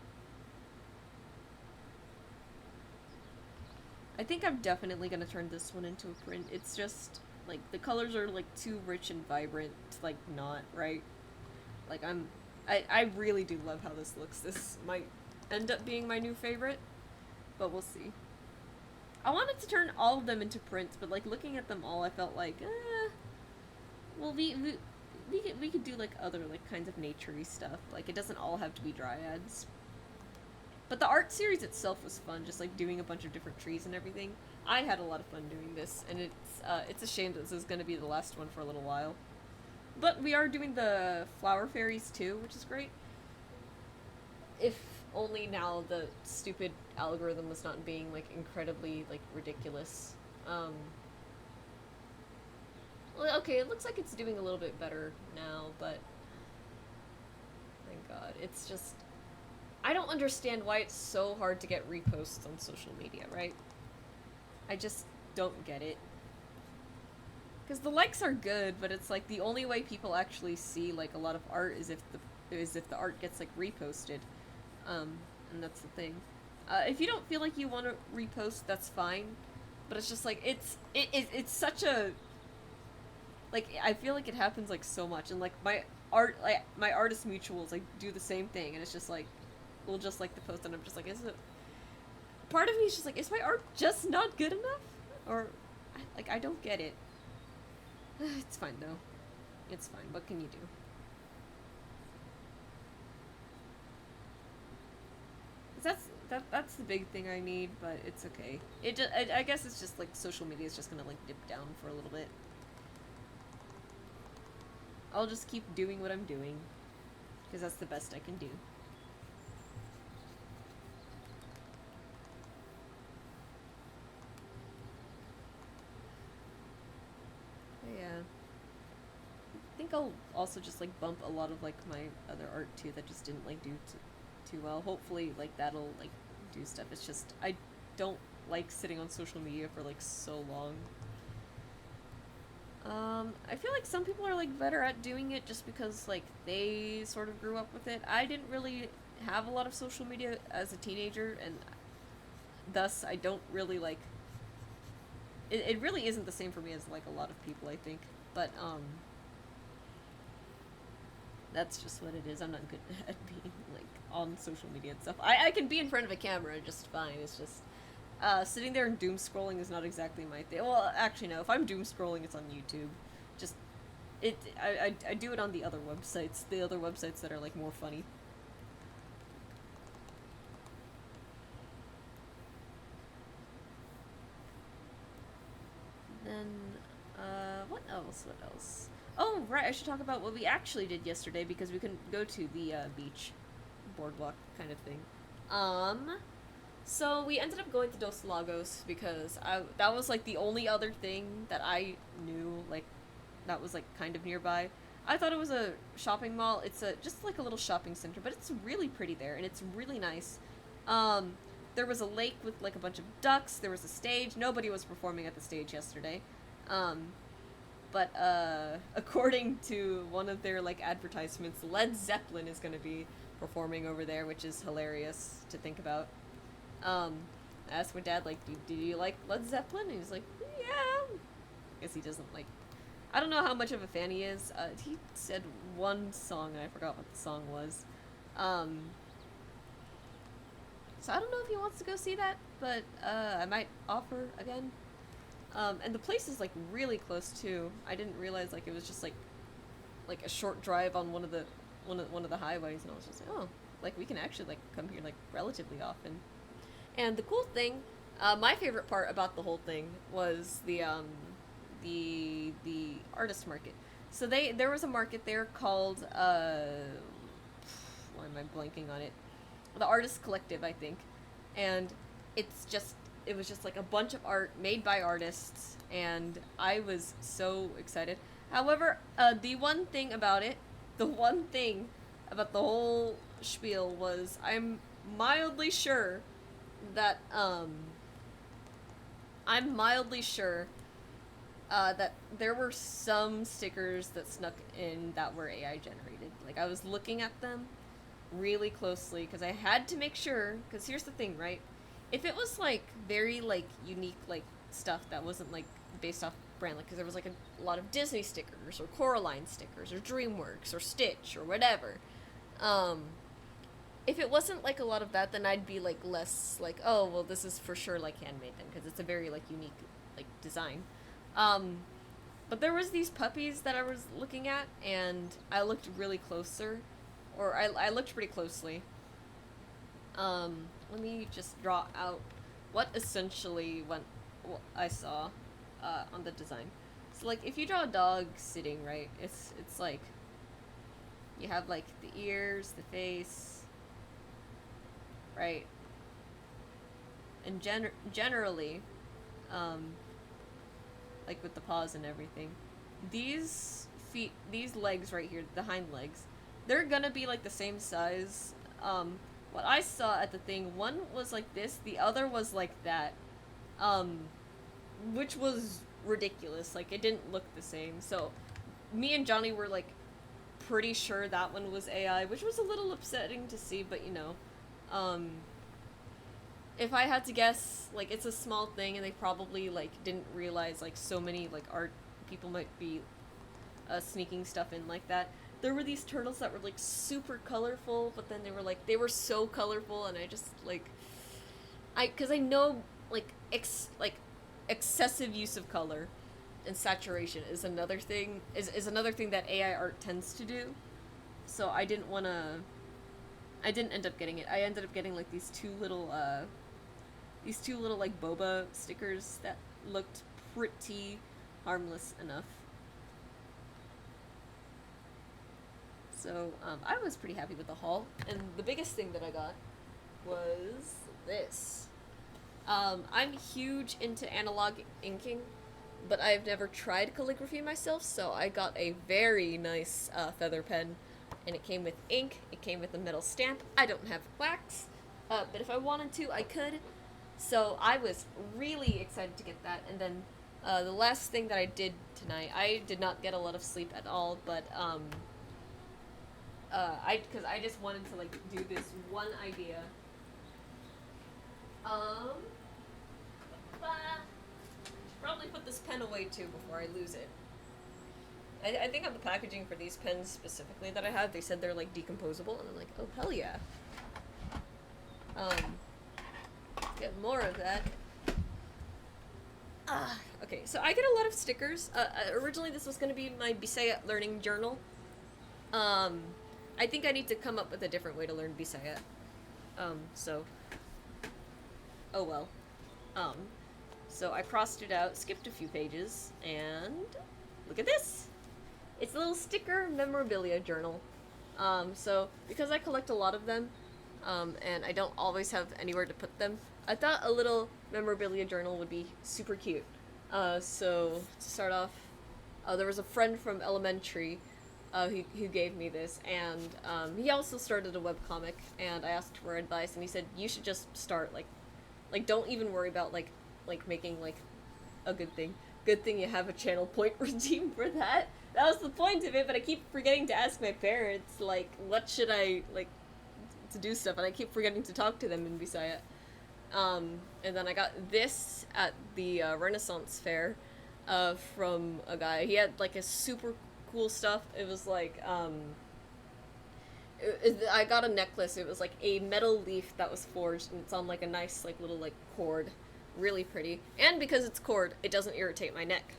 I think I'm definitely gonna turn this one into a print. It's just, like, the colors are, like, too rich and vibrant to, like, not, right? Like, I really do love how this looks. This might end up being my new favorite, but we'll see. I wanted to turn all of them into prints, but, like, looking at them all, I felt like, well, we could do, like, other, like, kinds of naturey stuff. Like, it doesn't all have to be dryads. But the art series itself was fun, just, like, doing a bunch of different trees and everything. I had a lot of fun doing this, and it's a shame that this is going to be the last one for a little while. But we are doing the flower fairies, too, which is great. If only now the stupid algorithm was not being, like, incredibly, like, ridiculous. Well, okay, it looks like it's doing a little bit better now, but... Thank God. It's just... I don't understand why it's so hard to get reposts on social media, right? I just don't get it. Because the likes are good, but it's like the only way people actually see like a lot of art is if the art gets like reposted, and that's the thing. If you don't feel like you want to repost, that's fine, but it's just like it's such a like I feel like it happens like so much, and like my artist mutuals like do the same thing, and it's just like we'll just like the post, and I'm just like, is it? Part of me is just like, is my art just not good enough, or like I don't get it. It's fine though. It's fine. What can you do? That's the big thing I need, but it's okay. I guess it's just like social media is just gonna like dip down for a little bit. I'll just keep doing what I'm doing, because that's the best I can do. Yeah. I think I'll also just like bump a lot of like my other art too that just didn't like do too well. Hopefully like that'll like do stuff. It's just I don't like sitting on social media for like so long. I feel like some people are like better at doing it just because like they sort of grew up with it. I didn't really have a lot of social media as a teenager, and thus I don't really like it really isn't the same for me as like a lot of people, I think. But that's just what it is. I'm not good at being like on social media and stuff. I can be in front of a camera just fine. It's just sitting there and doom scrolling is not exactly my thing. Well, actually no. If I'm doom scrolling, it's on YouTube. Just I do it on the other websites. The other websites that are like more funny. Then what else? What else? Oh, right, I should talk about what we actually did yesterday because we couldn't go to the beach boardwalk kind of thing. So we ended up going to Dos Lagos because that was like the only other thing that I knew like that was like kind of nearby. I thought it was a shopping mall. It's just like a little shopping center, but it's really pretty there and it's really nice. There was a lake with like a bunch of ducks. There was a stage. Nobody was performing at the stage yesterday. But according to one of their like advertisements, Led Zeppelin is going to be performing over there, which is hilarious to think about. I asked my dad, like, do you like Led Zeppelin? And he's like, yeah, I guess he doesn't like. I don't know how much of a fan he is. He said one song, and I forgot what the song was. Um, so I don't know if he wants to go see that, but I might offer again. And the place is like really close too. I didn't realize like it was just like a short drive on one of the highways, and I was just like, oh, like we can actually like come here like relatively often. And the cool thing, my favorite part about the whole thing was the artist market. So there was a market there called why am I blanking on it? The Artist Collective, I think, and it was just like a bunch of art made by artists, and I was so excited. However, the one thing about the whole spiel was mildly sure that I'm mildly sure that there were some stickers that snuck in that were AI generated. Like I was looking at them really closely because I had to make sure. Because here's the thing, right? If it was like very like unique like stuff that wasn't like based off brand, like because there was like a lot of Disney stickers or Coraline stickers or DreamWorks or Stitch or whatever. Um, if it wasn't like a lot of that, then I'd be like less like, oh well, this is for sure like handmade then because it's a very like unique like design. Um, but there was these puppies that I was looking at, and I looked really closer, or I looked pretty closely. Let me just draw out what essentially what I saw on the design. So like if you draw a dog sitting, right, it's like you have like the ears, the face, right, and generally, um, like with the paws and everything, these legs right here, the hind legs, they're gonna be like the same size. What I saw at the thing, one was like this, the other was like that, um, which was ridiculous. Like it didn't look the same. So me and Johnny were like pretty sure that one was AI, which was a little upsetting to see, but you know, um, if I had to guess, like it's a small thing, and they probably like didn't realize like so many like art people might be sneaking stuff in like that. There were these turtles that were like super colorful, but then they were so colorful, and I just like because I know like excessive use of color and saturation is another thing that AI art tends to do. So I didn't end up getting it. I ended up getting like these two little like boba stickers that looked pretty harmless enough. So I was pretty happy with the haul, and the biggest thing that I got was this. I'm huge into analog inking, but I've never tried calligraphy myself, so I got a very nice feather pen, and it came with ink, it came with a metal stamp. I don't have wax, but if I wanted to, I could. So I was really excited to get that, and then the last thing that I did tonight, I did not get a lot of sleep at all, but because I just wanted to like do this one idea. Probably put this pen away too before I lose it. I think on the packaging for these pens specifically that I have, they said they're like decomposable, and I'm like, oh hell yeah. Get more of that. Okay, so I get a lot of stickers. Originally this was gonna be my Bisaya learning journal. I think I need to come up with a different way to learn Bisaya. So, oh well. So I crossed it out, skipped a few pages, and look at this! It's a little sticker memorabilia journal. So because I collect a lot of them, and I don't always have anywhere to put them, I thought a little memorabilia journal would be super cute. So to start off, there was a friend from elementary who gave me this, and he also started a webcomic, and I asked for advice, and he said, you should just start, like don't even worry about, like making, like, a good thing. Good thing you have a channel point redeem for that. That was the point of it, but I keep forgetting to ask my parents, like, what should I, like, to do stuff, and I keep forgetting to talk to them in Bisaya. And then I got this at the Renaissance Fair. from a guy. He had like a super cool stuff. It was like I got a necklace. It was like a metal leaf that was forged, and it's on like a nice like little like cord, really pretty. And because it's cord, it doesn't irritate my neck.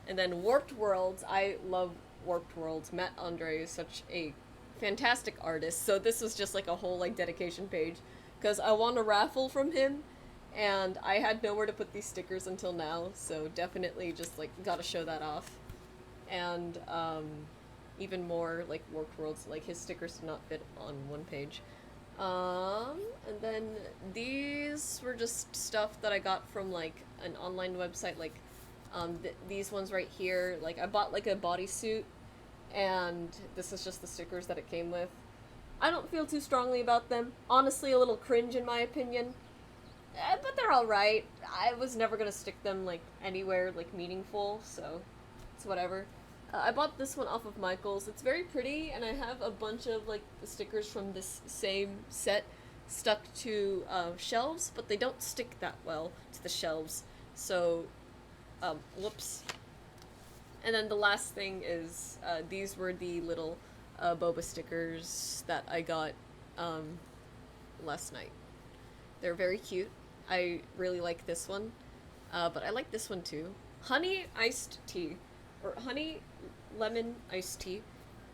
And then Warped Worlds. I love Warped Worlds. Matt Andre is such a fantastic artist. So this was just like a whole like dedication page because I won a raffle from him, and I had nowhere to put these stickers until now. So definitely just like gotta show that off. And even more like Warped Worlds, like his stickers did not fit on one page. And then these were just stuff that I got from like an online website, like these ones right here. Like I bought like a bodysuit, and this is just the stickers that it came with. I don't feel too strongly about them. Honestly, a little cringe in my opinion. But they're alright. I was never gonna stick them like anywhere like meaningful, so it's whatever. I bought this one off of Michaels. It's very pretty, and I have a bunch of like the stickers from this same set stuck to shelves, but they don't stick that well to the shelves. So, whoops. And then the last thing is these were the little boba stickers that I got last night. They're very cute. I really like this one, but I like this one too. Honey iced tea, or honey lemon iced tea,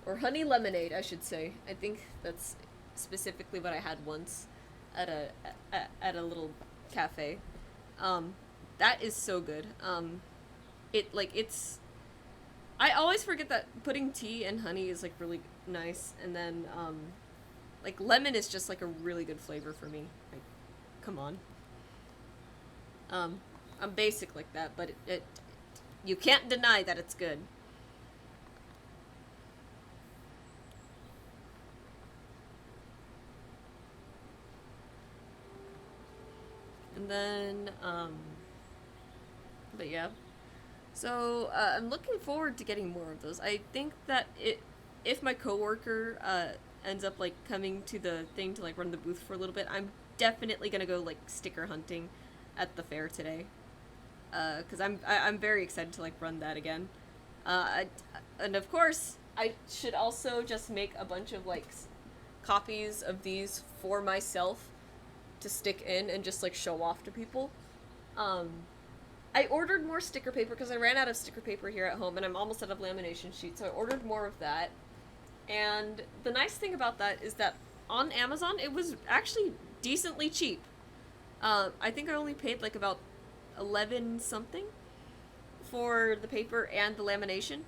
or honey lemonade, I should say. I think that's specifically what I had once at a little cafe. That is so good. It's. I always forget that putting tea and honey is like really nice, and then like lemon is just like a really good flavor for me. Like, come on. I'm basic like that, but it you can't deny that it's good. And then, but yeah. So, I'm looking forward to getting more of those. I think that if my coworker, ends up, like, coming to the thing to, like, run the booth for a little bit, I'm definitely gonna go, like, sticker hunting at the fair today. Cause I'm very excited to, like, run that again. And of course, I should also just make a bunch of, like, copies of these for myself to stick in and just like show off to people. Um, I ordered more sticker paper because I ran out of sticker paper here at home, and I'm almost out of lamination sheets, so I ordered more of that. And the nice thing about that is that on Amazon it was actually decently cheap. I think I only paid like about 11 something for the paper and the lamination,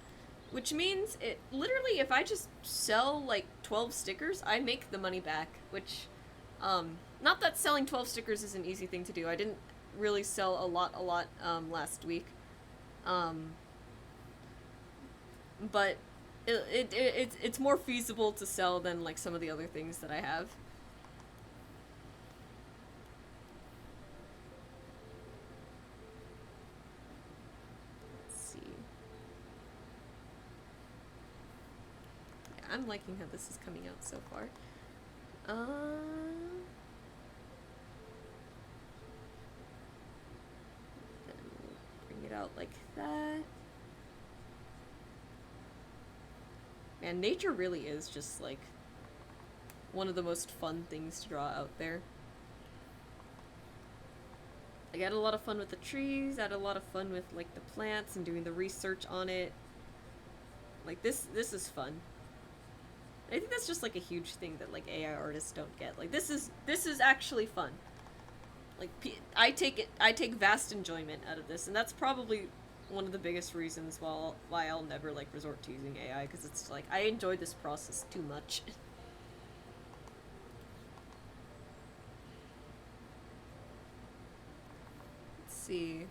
which means it literally if I just sell like 12 stickers, I make the money back, which not that selling 12 stickers is an easy thing to do. I didn't really sell a lot last week. Um, but it's more feasible to sell than like some of the other things that I have. Let's see. Yeah, I'm liking how this is coming out so far. Then we'll bring it out like that. Man, nature really is just like one of the most fun things to draw out there. Like, I had a lot of fun with the trees, I had a lot of fun with like the plants and doing the research on it. Like this is fun. I think that's just like a huge thing that like AI artists don't get. Like this is actually fun. Like I take vast enjoyment out of this, and that's probably one of the biggest reasons why I'll never like resort to using AI, because it's like I enjoy this process too much. Let's see.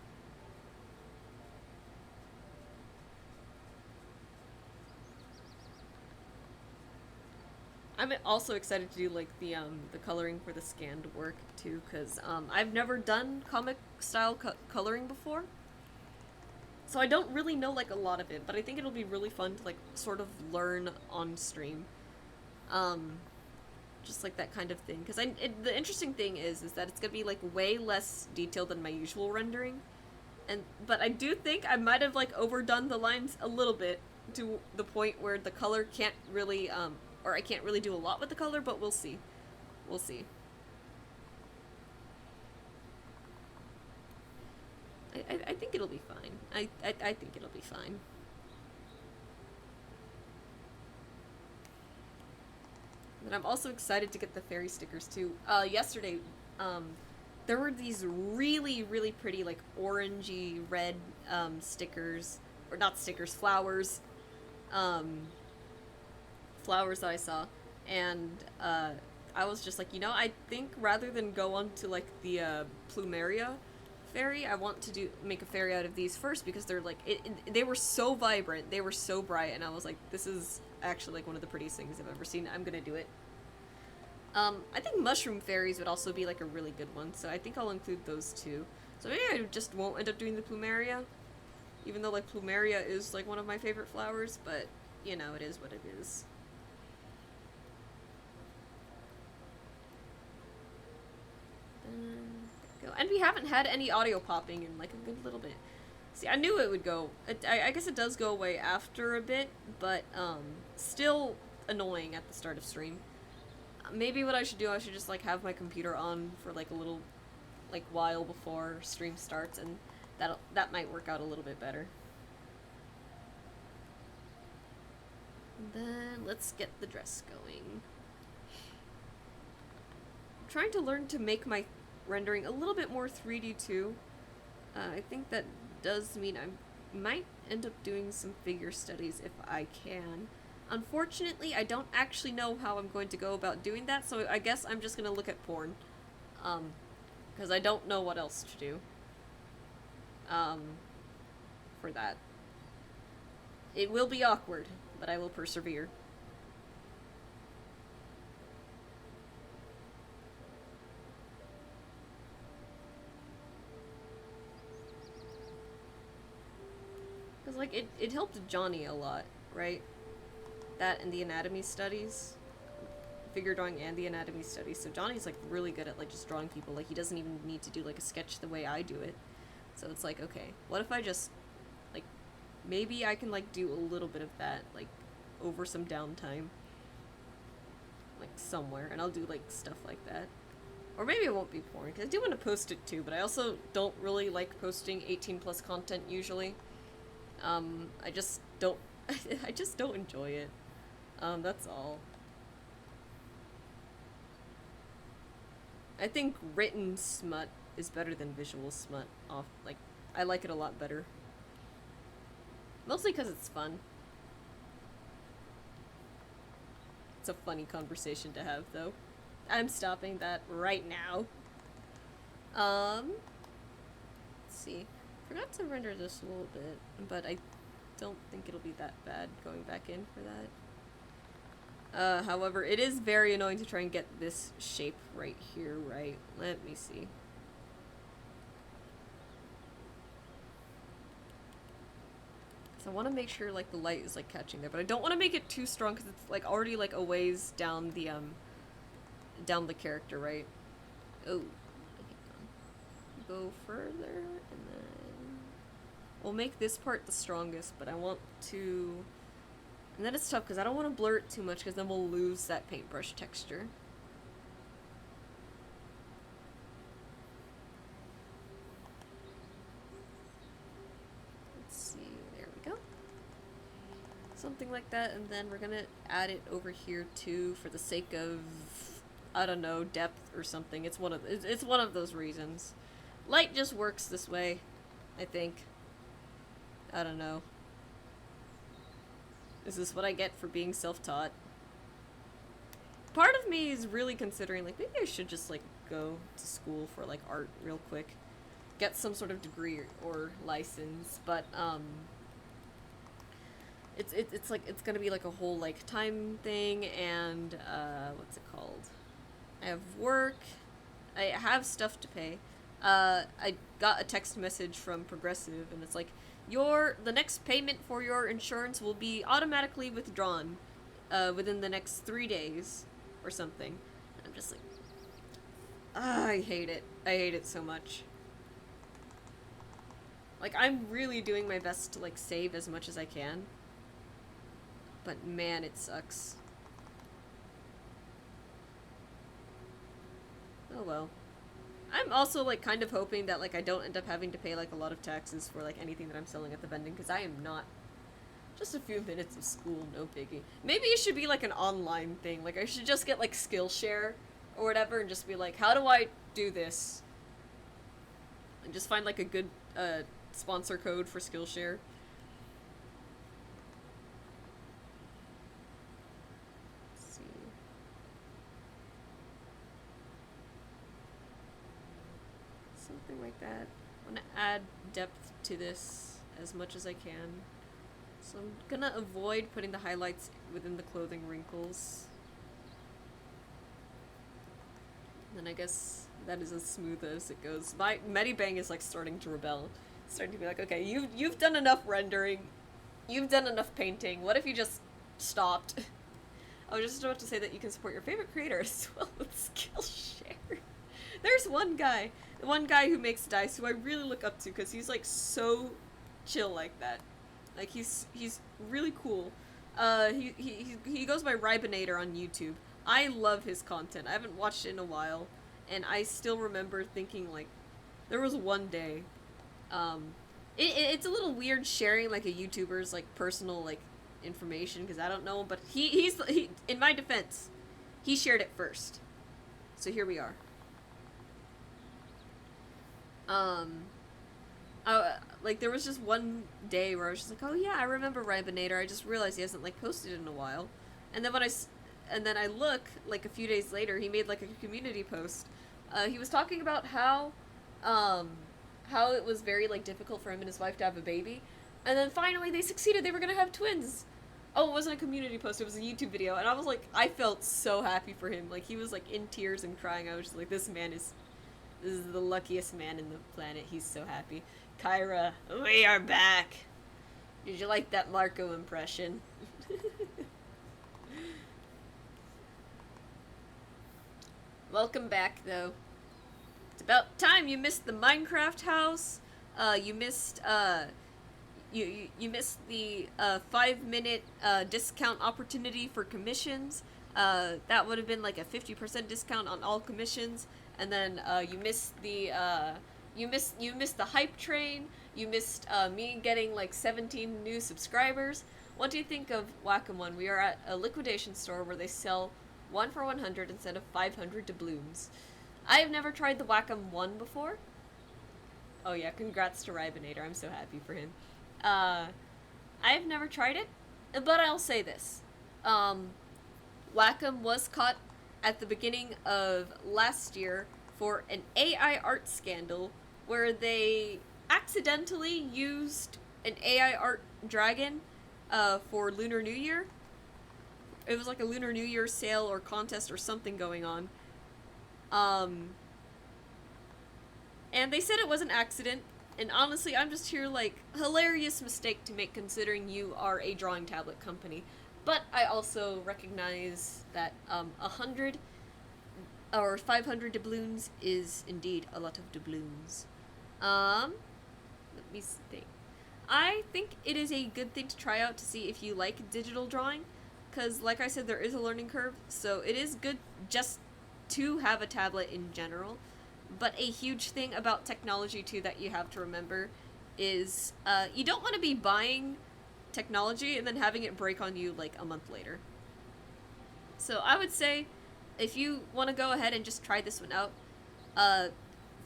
I'm also excited to do like the coloring for the scanned work too, because I've never done comic style coloring before, so I don't really know like a lot of it. But I think it'll be really fun to like sort of learn on stream, um, just like that kind of thing. Because the interesting thing is that it's gonna be like way less detailed than my usual rendering, But I do think I might have like overdone the lines a little bit to the point where the color can't really or I can't really do a lot with the color, but we'll see. We'll see. I think it'll be fine. I think it'll be fine. And I'm also excited to get the fairy stickers too. Yesterday, there were these really, really pretty, like, orangey red, stickers. Or not stickers, flowers. Um, Flowers that I saw. And, I was just like, you know, I think rather than go on to, like, the, Plumeria fairy, I want to make a fairy out of these first because they're, like, they were so vibrant, they were so bright, and I was like, this is actually, like, one of the prettiest things I've ever seen. I'm gonna do it. I think mushroom fairies would also be like a really good one, so I think I'll include those too. So maybe I just won't end up doing the plumeria, even though like plumeria is like one of my favorite flowers, but you know, it is what it is. And we haven't had any audio popping in like a good little bit. See, I knew it would go. I guess it does go away after a bit, but still annoying at the start of stream. Maybe what I should do, I should just like have my computer on for like a little like while before stream starts, and that might work out a little bit better. And then let's get the dress going. I'm trying to learn to make my rendering a little bit more 3D too. I think that does mean I might end up doing some figure studies if I can. Unfortunately, I don't actually know how I'm going to go about doing that, so I guess I'm just gonna look at porn. Because I don't know what else to do. For that. It will be awkward, but I will persevere. Because, like, it helped Johnny a lot, right? That and the anatomy studies, figure drawing and the anatomy studies. So Johnny's like really good at like just drawing people. Like he doesn't even need to do like a sketch the way I do it. So it's like, okay, what if I just like maybe I can like do a little bit of that like over some downtime, like somewhere, and I'll do like stuff like that. Or maybe it won't be porn because I do want to post it too, but I also don't really like posting 18+ content usually. I just don't. I just don't enjoy it. That's all. I think written smut is better than visual smut. Like, I like it a lot better. Mostly because it's fun. It's a funny conversation to have, though. I'm stopping that right now. Let's see. Forgot to render this a little bit, but I don't think it'll be that bad going back in for that. However, it is very annoying to try and get this shape right here, right? Let me see. So I want to make sure, like, the light is, like, catching there, but I don't want to make it too strong because it's, like, already, like, a ways down the character, right? Oh. Go further, and then... We'll make this part the strongest, but I want to... And then it's tough because I don't want to blur it too much because then we'll lose that paintbrush texture. Let's see, there we go. Something like that, and then we're gonna add it over here too for the sake of, I don't know, depth or something. It's one of those reasons. Light just works this way, I think. I don't know. Is this what I get for being self-taught? Part of me is really considering, like, maybe I should just, like, go to school for, like, art real quick. Get some sort of degree or license, but, it's like, it's gonna be, like, a whole, like, time thing, and, what's it called? I have work, I have stuff to pay. I got a text message from Progressive, and it's like, the next payment for your insurance will be automatically withdrawn within the next 3 days or something. And I'm just like, I hate it. I hate it so much. Like, I'm really doing my best to, like, save as much as I can. But man, it sucks. Oh well. I'm also, like, kind of hoping that, like, I don't end up having to pay, like, a lot of taxes for, like, anything that I'm selling at the vending, because I am not. Just a few minutes of school, no biggie. Maybe it should be, like, an online thing. Like, I should just get, like, Skillshare or whatever and just be like, how do I do this? And just find, like, a good, sponsor code for Skillshare. Let's see. Something like that. I want to add depth to this as much as I can. So I'm gonna avoid putting the highlights within the clothing wrinkles. And then I guess that is as smooth as it goes. My Medibang is like starting to rebel. It's starting to be like, okay, you've done enough rendering. You've done enough painting. What if you just stopped? I was just about to say that you can support your favorite creator as well with Skillshare. There's one guy who makes dice who I really look up to because he's like so chill like that. Like he's really cool. He goes by Ribinator on YouTube. I love his content. I haven't watched it in a while, and I still remember thinking like, there was one day, it's a little weird sharing like a YouTuber's like personal like information because I don't know him, but he in my defense, he shared it first. So here we are. Like there was just one day where I was just like, oh yeah, I remember Ribinator. I just realized he hasn't like posted in a while, and then when I look like a few days later, he made like a community post. He was talking about how it was very like difficult for him and his wife to have a baby, and then finally they succeeded. They were gonna have twins. Oh, it wasn't a community post. It was a YouTube video, and I was like, I felt so happy for him. Like he was like in tears and crying. I was just like, this is the luckiest man in the planet. He's so happy. Kyra, we are back. Did you like that Marco impression? Welcome back, though. It's about time. You missed the Minecraft house. You missed you missed the 5-minute discount opportunity for commissions. That would have been like a 50% discount on all commissions. And then you missed the you missed the hype train. You missed me getting like 17 new subscribers. What do you think of Whack-A-Mone? We are at a liquidation store where they sell 1 for 100 instead of 500 doubloons. I have never tried the Whack-A-Mone before. Oh yeah, congrats to Ribinator. I'm so happy for him. I have never tried it, but I'll say this. Whack-A was caught at the beginning of last year for an AI art scandal where they accidentally used an AI art dragon for Lunar New Year. It was like a Lunar New Year sale or contest or something going on. And they said it was an accident, and honestly, I'm just here like, hilarious mistake to make considering you are a drawing tablet company. But I also recognize that 100 or 500 doubloons is indeed a lot of doubloons. Let me think. I think it is a good thing to try out to see if you like digital drawing, because like I said, there is a learning curve, so it is good just to have a tablet in general. But a huge thing about technology too that you have to remember is you don't want to be buying technology and then having it break on you like a month later. So I would say if you want to go ahead and just try this one out,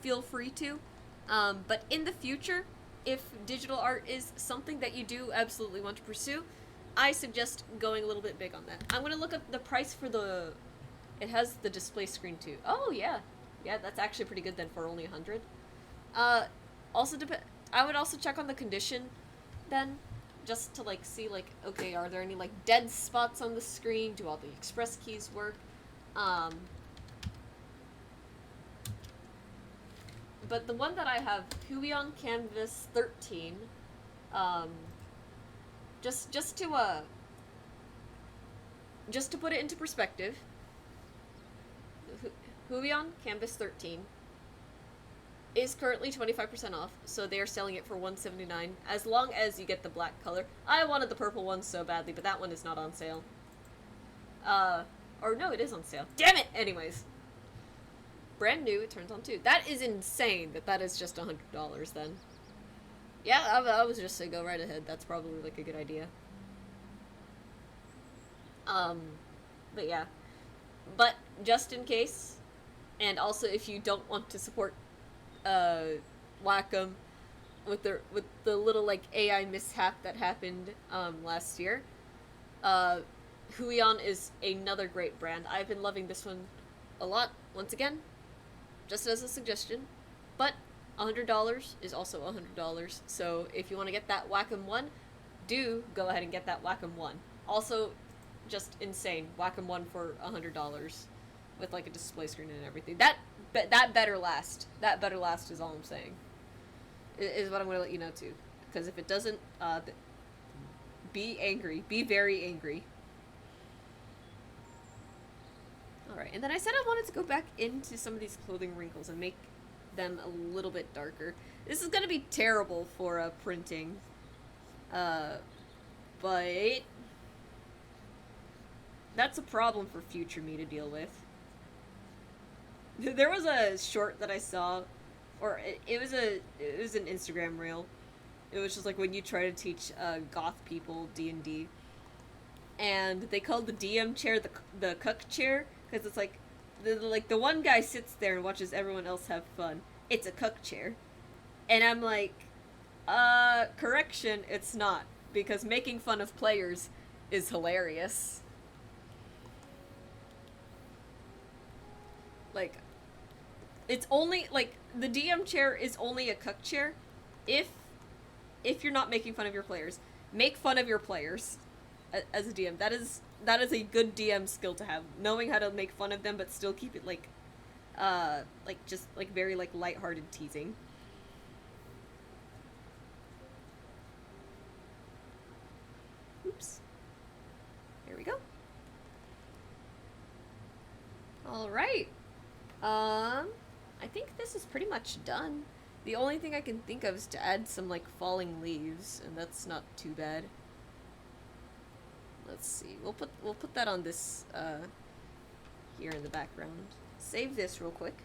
feel free to. But in the future, if digital art is something that you do absolutely want to pursue, I suggest going a little bit big on that. I'm going to look up the price for the... It has the display screen too. Oh yeah. Yeah, that's actually pretty good then for only 100. Also I would also check on the condition then, just to like see like, okay, are there any like dead spots on the screen? Do all the express keys work? But the one that I have, Huion Canvas 13, just to put it into perspective, Huion Canvas 13. is currently 25% off, so they are selling it for $179 as long as you get the black color. I wanted the purple one so badly, but that one is not on sale. Or no, it is on sale. Damn it! Anyways. Brand new, it turns on 2. That is insane that is just $100 then. Yeah, I was just saying go right ahead. That's probably like a good idea. But yeah. But just in case, and also if you don't want to support Wacom with the little like AI mishap that happened last year, Huion is another great brand. I've been loving this one a lot. Once again, just as a suggestion, but $100 is also $100. So if you want to get that Wacom 1, do go ahead and get that Wacom 1. Also, just insane. Wacom 1 for $100 with like a display screen and everything. That better last. That better last is all I'm saying. Is what I'm going to let you know too. Because if it doesn't, be angry. Be very angry. Alright, and then I said I wanted to go back into some of these clothing wrinkles and make them a little bit darker. This is going to be terrible for printing. But that's a problem for future me to deal with. There was a short that I saw, or it was an Instagram reel. It was just like when you try to teach goth people D&D, and they called the DM chair the cuck chair because it's like the one guy sits there and watches everyone else have fun. It's a cuck chair, and I'm like, correction, it's not, because making fun of players is hilarious. Like, it's only, like, the DM chair is only a cuck chair if you're not making fun of your players. Make fun of your players as a DM. That is a good DM skill to have. Knowing how to make fun of them but still keep it, like just, like, very, like, lighthearted teasing. Oops. There we go. Alright. I think this is pretty much done. The only thing I can think of is to add some, like, falling leaves, and that's not too bad. Let's see. We'll put that on this, here in the background. Save this real quick.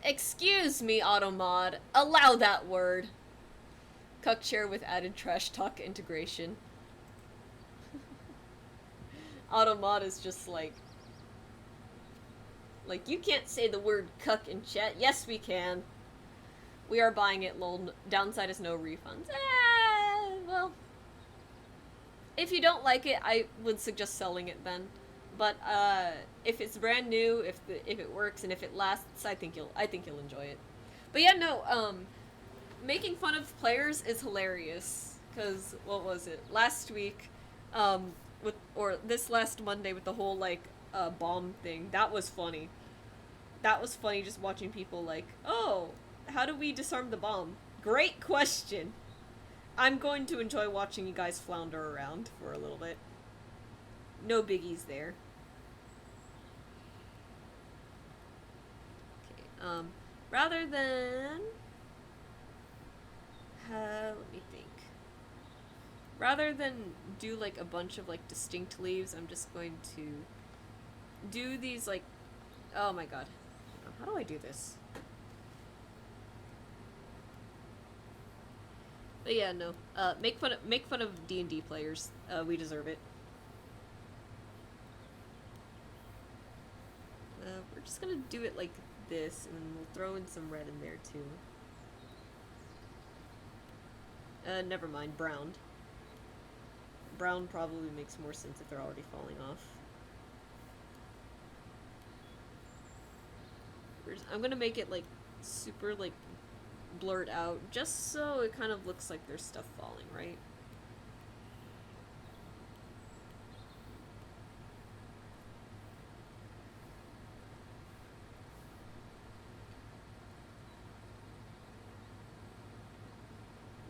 Excuse me, Automod. Allow that word. Cuck chair with added trash talk integration. Automod is just like, you can't say the word cuck in chat. Yes, we can. We are buying it, lol. Downside is no refunds. Well, if you don't like it, I would suggest selling it then. But if it's brand new, if it works and if it lasts, I think you'll enjoy it. But yeah, no. Making fun of players is hilarious. Cause what was it? Last week, this last Monday with the whole like bomb thing. That was funny. That was funny just watching people like, oh, how do we disarm the bomb? Great question. I'm going to enjoy watching you guys flounder around for a little bit. No biggies there. Okay, rather than... let me think. Rather than do, like, a bunch of, like, distinct leaves, I'm just going to do these, like... Oh my god. How do I do this? But yeah, no. Make fun of D&D players. We deserve it. We're just gonna do it like this, and then we'll throw in some red in there too. Never mind, brown. Brown probably makes more sense if they're already falling off. I'm gonna make it like super like blurred out, just so it kind of looks like there's stuff falling, right?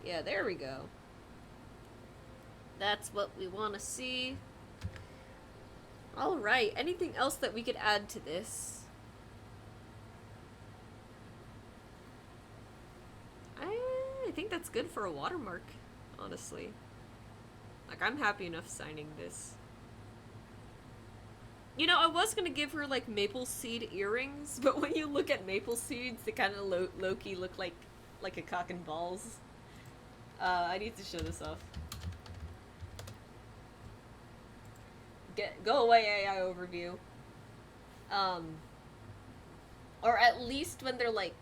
Yeah, there we go. That's what we want to see. Alright, anything else that we could add to this? think that's good for a watermark, honestly. Like, I'm happy enough signing this. You know, I was gonna give her, like, maple seed earrings, but when you look at maple seeds, they kind of low-key look like a cock and balls. I need to show this off. Go away, AI overview. Or at least when they're, like...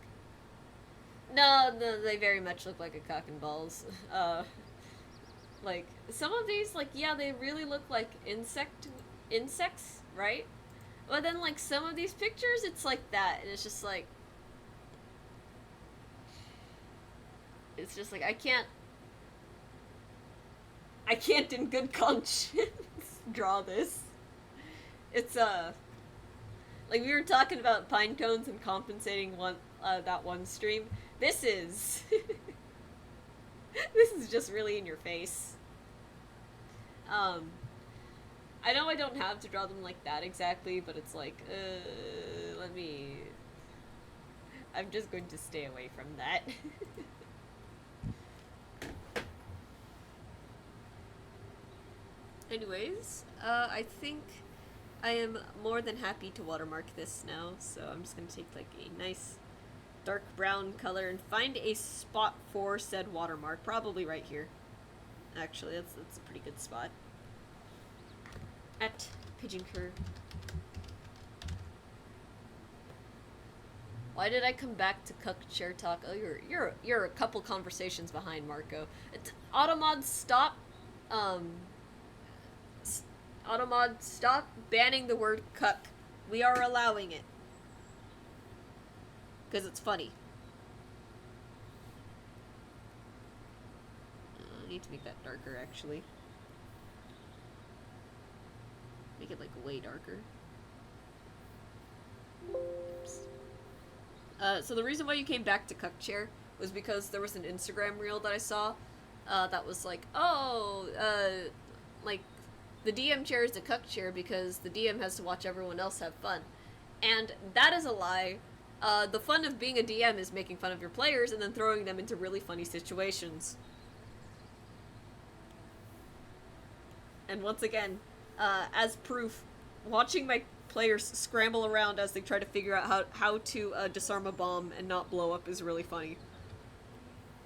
No, they very much look like a cock and balls. Like, some of these, like, yeah, they really look like insects, right? But then, like, some of these pictures, it's like that, and it's just like... It's just like, I can't in good conscience draw this. It's, like, we were talking about pine cones and compensating that one stream. This is... this is just really in your face. I know I don't have to draw them like that exactly, but it's like, let me... I'm just going to stay away from that. Anyways, I think I am more than happy to watermark this now, so I'm just gonna take like a nice dark brown color and find a spot for said watermark, probably right here. Actually, that's a pretty good spot. At Pigeon Cur. Why did I come back to Cuck Chair Talk? Oh, you're a couple conversations behind, Marco. Automod, stop. Automod, stop banning the word cuck. We are allowing it. Because it's funny. I need to make that darker, actually. Make it, like, way darker. Oops. So the reason why you came back to Cuck Chair was because there was an Instagram reel that I saw that was like, oh, like, the DM chair is a cuck chair because the DM has to watch everyone else have fun. And that is a lie. The fun of being a DM is making fun of your players and then throwing them into really funny situations. And once again, as proof, watching my players scramble around as they try to figure out how to disarm a bomb and not blow up is really funny.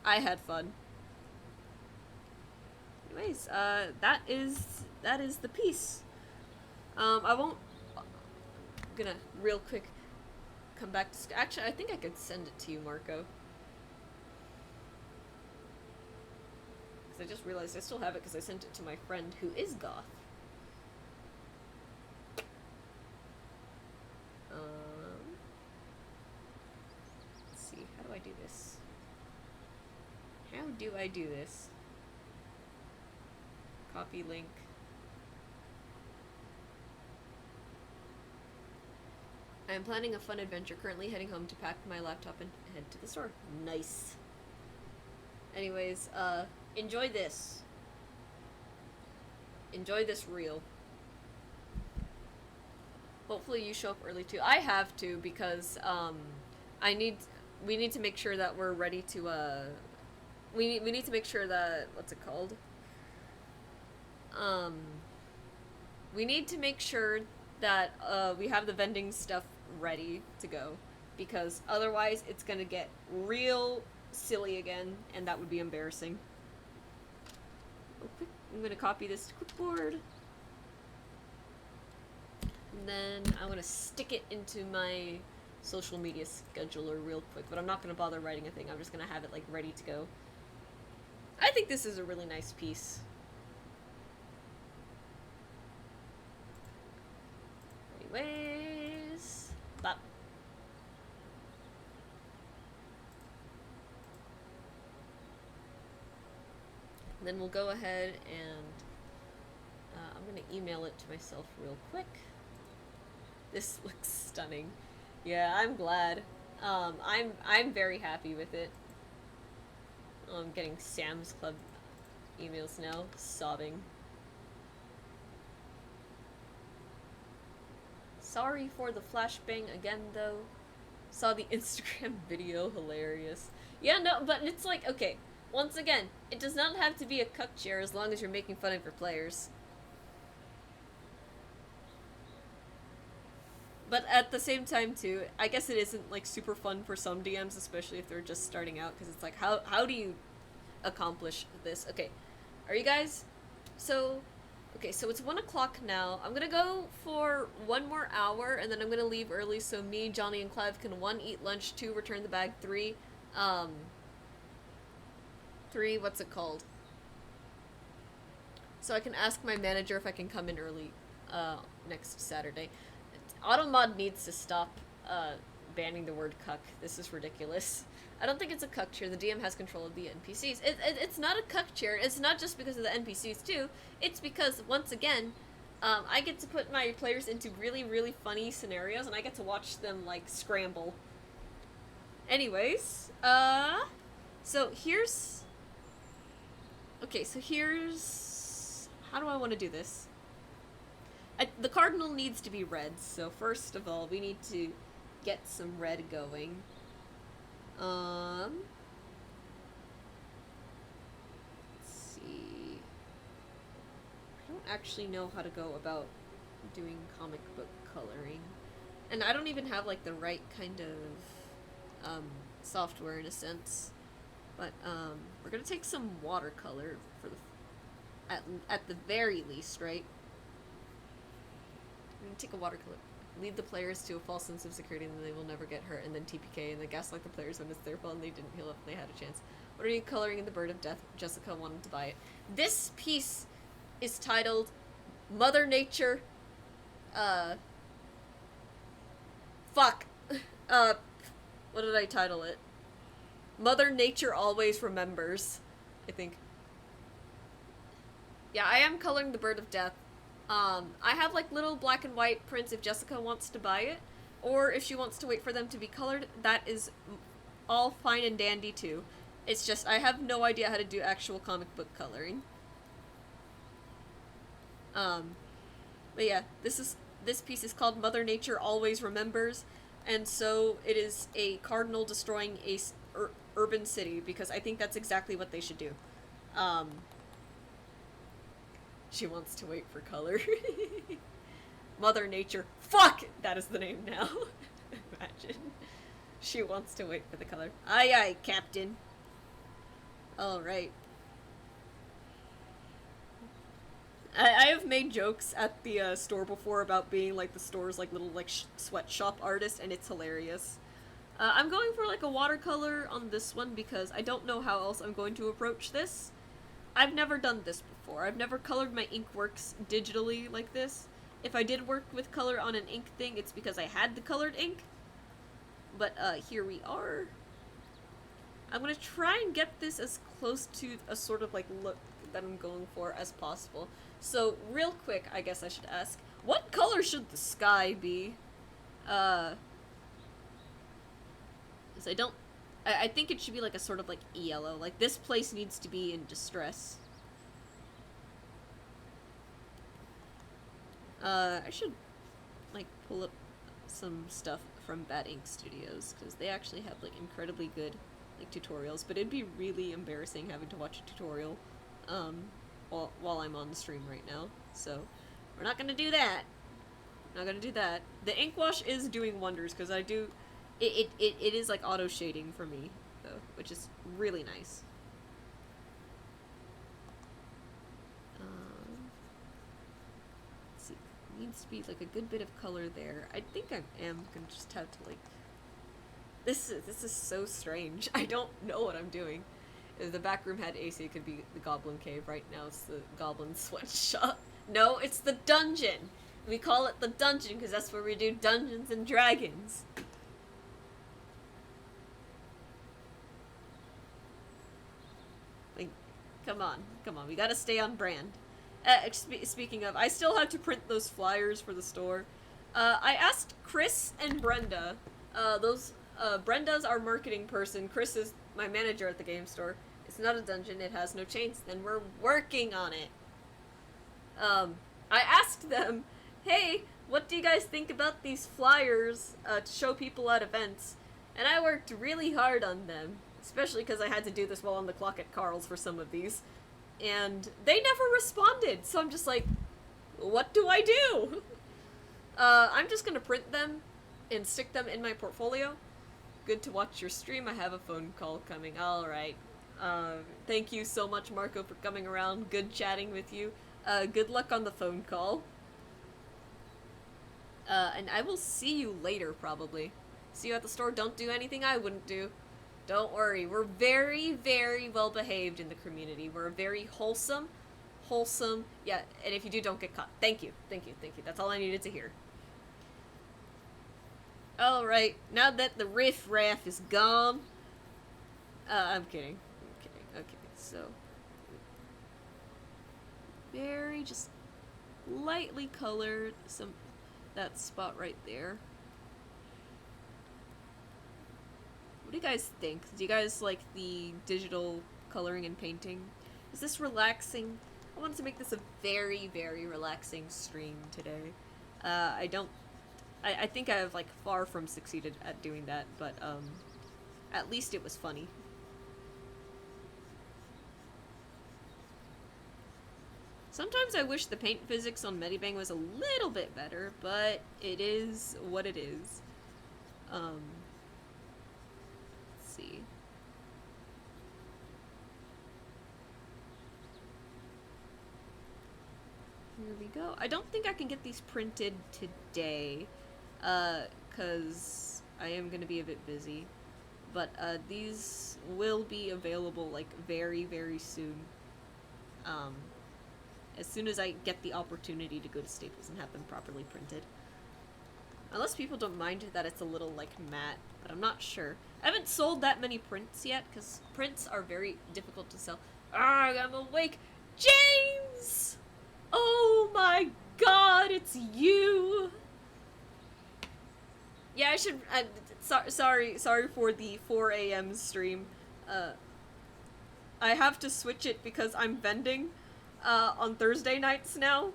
I had fun. Anyways, that is the piece. I won't... I'm gonna real quick come back to... Actually, I think I could send it to you, Marco. Because I just realized I still have it because I sent it to my friend who is goth. Let's see, how do I do this? How do I do this? Copy link. I am planning a fun adventure, currently heading home to pack my laptop and head to the store. Nice. Anyways, enjoy this. Enjoy this reel. Hopefully you show up early too. I have to because, we need to make sure that we're ready to, we need to make sure that, what's it called? We need to make sure that, we have the vending stuff ready to go, because otherwise it's gonna get real silly again, and that would be embarrassing. Okay, I'm gonna copy this to clipboard, and then I'm gonna stick it into my social media scheduler real quick, but I'm not gonna bother writing a thing, I'm just gonna have it like ready to go. I think this is a really nice piece. Anyways, that. And then we'll go ahead and I'm gonna email it to myself real quick. This looks stunning. Yeah, I'm glad. I'm very happy with it. I'm getting Sam's Club emails now, sobbing. Sorry for the flashbang again, though. Saw the Instagram video, hilarious. Yeah, no, but it's like, okay, once again, it does not have to be a cuck chair as long as you're making fun of your players. But at the same time, too, I guess it isn't, like, super fun for some DMs, especially if they're just starting out, because it's like, how do you accomplish this? Okay, are you guys... So, okay, so it's 1 o'clock now. I'm gonna go for 1 more hour, and then I'm gonna leave early so me, Johnny, and Clive can 1, eat lunch, 2, return the bag, 3, 3, what's it called? So I can ask my manager if I can come in early, next Saturday. Automod needs to stop, banning the word cuck. This is ridiculous. I don't think it's a cuck chair. The DM has control of the NPCs. It's not a cuck chair. It's not just because of the NPCs, too. It's because, once again, I get to put my players into really, really funny scenarios, and I get to watch them, like, scramble. Anyways, so here's... Okay, so here's... How do I want to do this? The cardinal needs to be red, so first of all, we need to get some red going. Let's see. I don't actually know how to go about doing comic book coloring. And I don't even have, like, the right kind of, software in a sense. But, we're gonna take some watercolor for the... At the very least, right? I'm gonna take a watercolor. Lead the players to a false sense of security and then they will never get hurt, and then TPK and then gaslight the players when it's their fault and they didn't heal up and they had a chance. What are you coloring in the Bird of Death? Jessica wanted to buy it. This piece is titled Mother Nature, fuck. What did I title it? Mother Nature Always Remembers, I think. Yeah, I am coloring the Bird of Death. I have, like, little black and white prints if Jessica wants to buy it, or if she wants to wait for them to be colored, that is all fine and dandy, too. It's just, I have no idea how to do actual comic book coloring. But yeah, this piece is called Mother Nature Always Remembers, and so it is a cardinal destroying a urban city, because I think that's exactly what they should do. She wants to wait for color. Mother Nature. Fuck! That is the name now. Imagine. She wants to wait for the color. Aye aye, Captain. Alright. I have made jokes at the store before about being, like, the store's, like, little, like, sweatshop artist, and it's hilarious. I'm going for, like, a watercolor on this one because I don't know how else I'm going to approach this. I've never done this before. I've never colored my ink works digitally like this. If I did work with color on an ink thing, it's because I had the colored ink. But, here we are. I'm gonna try and get this as close to a sort of, like, look that I'm going for as possible. So, real quick, I guess I should ask, what color should the sky be? Because I think it should be, like, a sort of, like, yellow. Like, this place needs to be in distress. I should, like, pull up some stuff from Bad Ink Studios, because they actually have, like, incredibly good, like, tutorials, but it'd be really embarrassing having to watch a tutorial, while I'm on the stream right now, so we're not gonna do that. Not gonna do that. The ink wash is doing wonders, because I do... It is, like, auto-shading for me, though, which is really nice. Let's see. Needs to be, like, a good bit of color there. I think I am gonna just have to, like... This is so strange. I don't know what I'm doing. If the back room had AC, it could be the Goblin Cave. Right now it's the Goblin Sweatshop. No, it's the dungeon! We call it the dungeon because that's where we do Dungeons and Dragons. Like, come on, we gotta stay on brand. Speaking of, I still have to print those flyers for the store. I asked Chris and Brenda. Brenda's our marketing person. Chris is my manager at the game store. It's not a dungeon, it has no chains, and we're working on it. I asked them, hey, what do you guys think about these flyers to show people at events? And I worked really hard on them. Especially because I had to do this while on the clock at Carl's for some of these. And they never responded, so I'm just like, what do I do? I'm just gonna print them and stick them in my portfolio. Good to watch your stream. I have a phone call coming. Alright. Thank you so much, Marco, for coming around. Good chatting with you. Good luck on the phone call. And I will see you later, probably. See you at the store. Don't do anything I wouldn't do. Don't worry. We're very, very well behaved in the community. We're very wholesome. Yeah, and if you do, don't get caught. Thank you. That's all I needed to hear. Alright, now that the riff-raff is gone... I'm kidding. Okay, so... Very just lightly colored that spot right there. What do you guys think? Do you guys like the digital coloring and painting? Is this relaxing? I wanted to make this a very, very relaxing stream today. I think I have, like, far from succeeded at doing that, but, at least it was funny. Sometimes I wish the paint physics on Medibang was a little bit better, but it is what it is. Let's see. Here we go. I don't think I can get these printed today, cause I am gonna be a bit busy. But, these will be available, like, very, very soon. As soon as I get the opportunity to go to Staples and have them properly printed. Unless people don't mind that it's a little, like, matte, but I'm not sure. I haven't sold that many prints yet, because prints are very difficult to sell. Ah, I'm awake! James! Oh my god, it's you! Yeah, I should... sorry for the 4 a.m. stream. I have to switch it because I'm vending on Thursday nights now.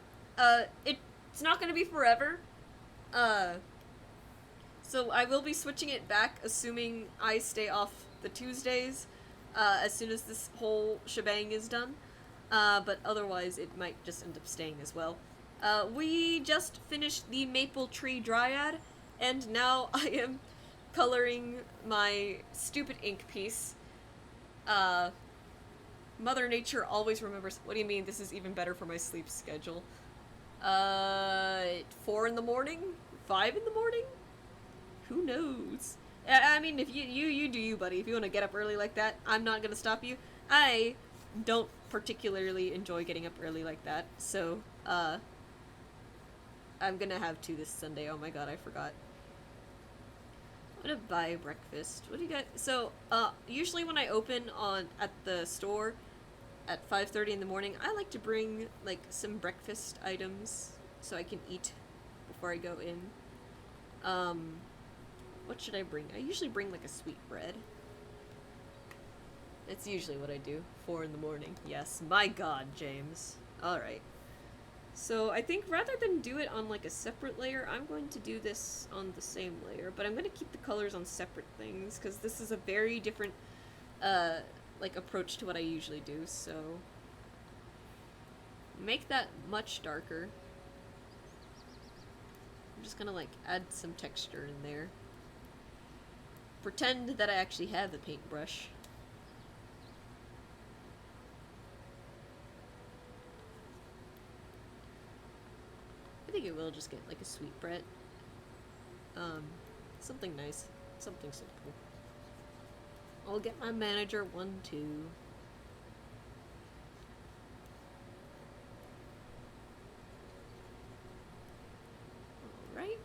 It's not gonna be forever. So I will be switching it back, assuming I stay off the Tuesdays, as soon as this whole shebang is done. But otherwise it might just end up staying as well. We just finished the Maple Tree Dryad, and now I am coloring my stupid ink piece. Mother Nature always remembers. What do you mean this is even better for my sleep schedule? 4 in the morning? 5 in the morning? Who knows? I mean, if you do you, buddy. If you want to get up early like that, I'm not gonna stop you. I don't particularly enjoy getting up early like that, so, I'm gonna have to this Sunday. Oh my god, I forgot. I'm gonna buy breakfast. What do you guys... So, usually when I open at the store at 5:30 in the morning, I like to bring, like, some breakfast items so I can eat before I go in. What should I bring? I usually bring, like, a sweet bread. It's usually what I do. 4 in the morning. Yes, my god, James. Alright. So, I think rather than do it on, like, a separate layer, I'm going to do this on the same layer, but I'm going to keep the colors on separate things, because this is a very different, like, approach to what I usually do, so... Make that much darker. I'm just gonna, like, add some texture in there. Pretend that I actually have a paintbrush. I think it will just get, like, a sweetbread. Something nice. Something simple. I'll get my manager 1, 2. Alright.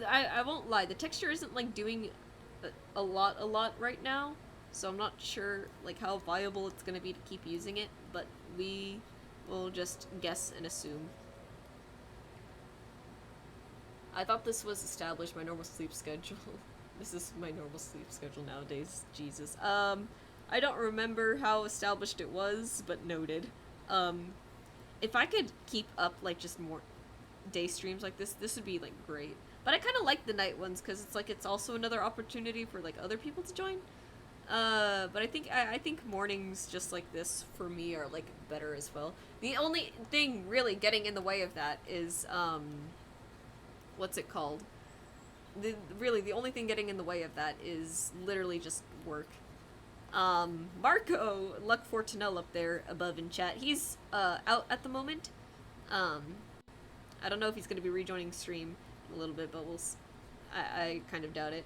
I won't lie, the texture isn't, like, doing a lot right now, so I'm not sure, like, how viable it's gonna be to keep using it, but we will just guess and assume. I thought this was established, my normal sleep schedule. This is my normal sleep schedule nowadays, Jesus. I don't remember how established it was, but noted. If I could keep up, like, just more day streams like this would be, like, great. But I kind of like the night ones, because it's, like, it's also another opportunity for, like, other people to join. But I think mornings just like this for me are like better as well. The only thing really getting in the way of that is what's it called? Really the only thing getting in the way of that is literally just work. Marco Luck Fortunel up there above in chat. He's out at the moment. Um, I don't know if he's going to be rejoining stream in a little bit, but I kind of doubt it.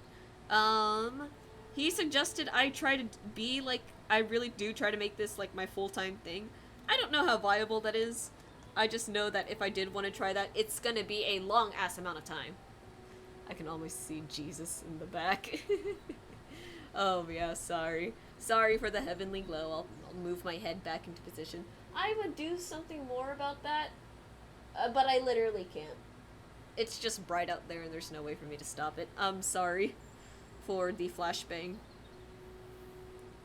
He suggested I try to be like, I really do try to make this like my full-time thing. I don't know how viable that is. I just know that if I did want to try that, it's gonna be a long-ass amount of time. I can almost see Jesus in the back. Oh yeah, sorry. Sorry for the heavenly glow. I'll move my head back into position. I would do something more about that, but I literally can't. It's just bright out there and there's no way for me to stop it. I'm sorry for the flashbang.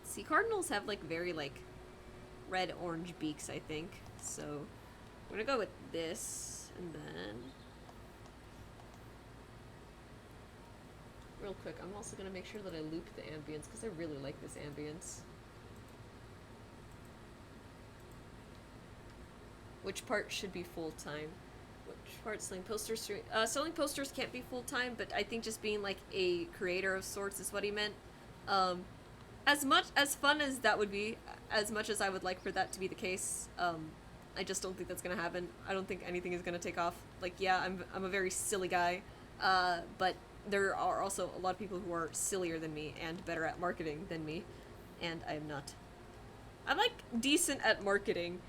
See, cardinals have like very like red-orange beaks, I think. So we're gonna go with this, and then real quick, I'm also gonna make sure that I loop the ambience because I really like this ambience. Which part should be full-time? Which part selling posters? Selling posters can't be full-time, but I think just being like a creator of sorts is what he meant. As much as fun as that would be, as much as I would like for that to be the case, I just don't think that's gonna happen. I don't think anything is gonna take off. Like, yeah, I'm a very silly guy, but there are also a lot of people who are sillier than me and better at marketing than me, and I am not. I'm like decent at marketing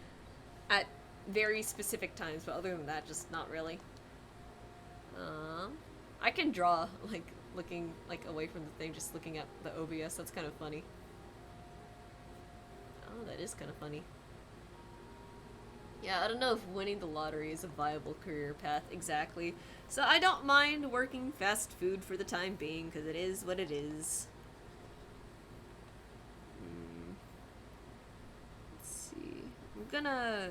at very specific times, but other than that, just not really. I can draw like looking like away from the thing, just looking at the OBS. That's kind of funny. Oh, that is kind of funny. Yeah, I don't know if winning the lottery is a viable career path exactly. So I don't mind working fast food for the time being, because it is what it is. Let's see. I'm gonna...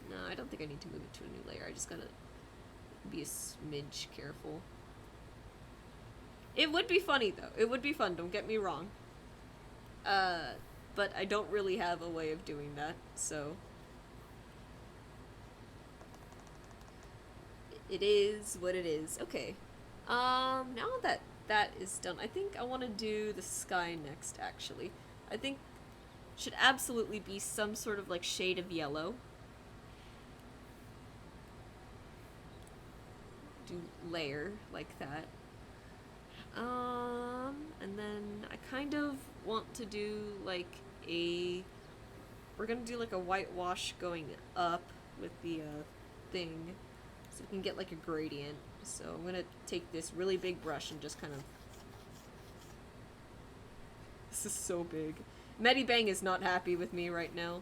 No, I don't think I need to move it to a new layer. I just gotta be a smidge careful. It would be funny, though. It would be fun, don't get me wrong. But I don't really have a way of doing that, so... It is what it is. Okay. Now that that is done, I think I want to do the sky next, actually. I think should absolutely be some sort of, like, shade of yellow. Do layer like that. And then I kind of want to do, like, we're gonna do, like, a whitewash going up with the, thing. So we can get like a gradient. So I'm gonna take this really big brush and just kind of... This is so big. Medibang is not happy with me right now.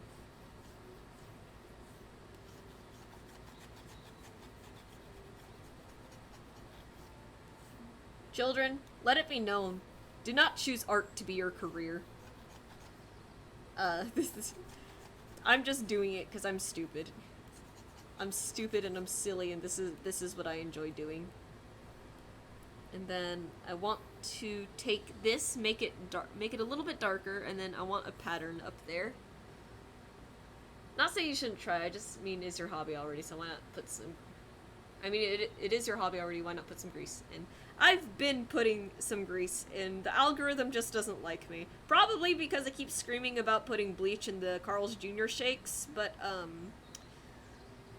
Children, let it be known. Do not choose art to be your career. This is... I'm just doing it because I'm stupid. I'm stupid and I'm silly, and this is what I enjoy doing. And then I want to take this, make it a little bit darker, and then I want a pattern up there. Not saying you shouldn't try. I just mean, is your hobby already? So why not put some? I mean, it is your hobby already. Why not put some grease in? I've been putting some grease in. The algorithm just doesn't like me. Probably because I keep screaming about putting bleach in the Carl's Jr. shakes, but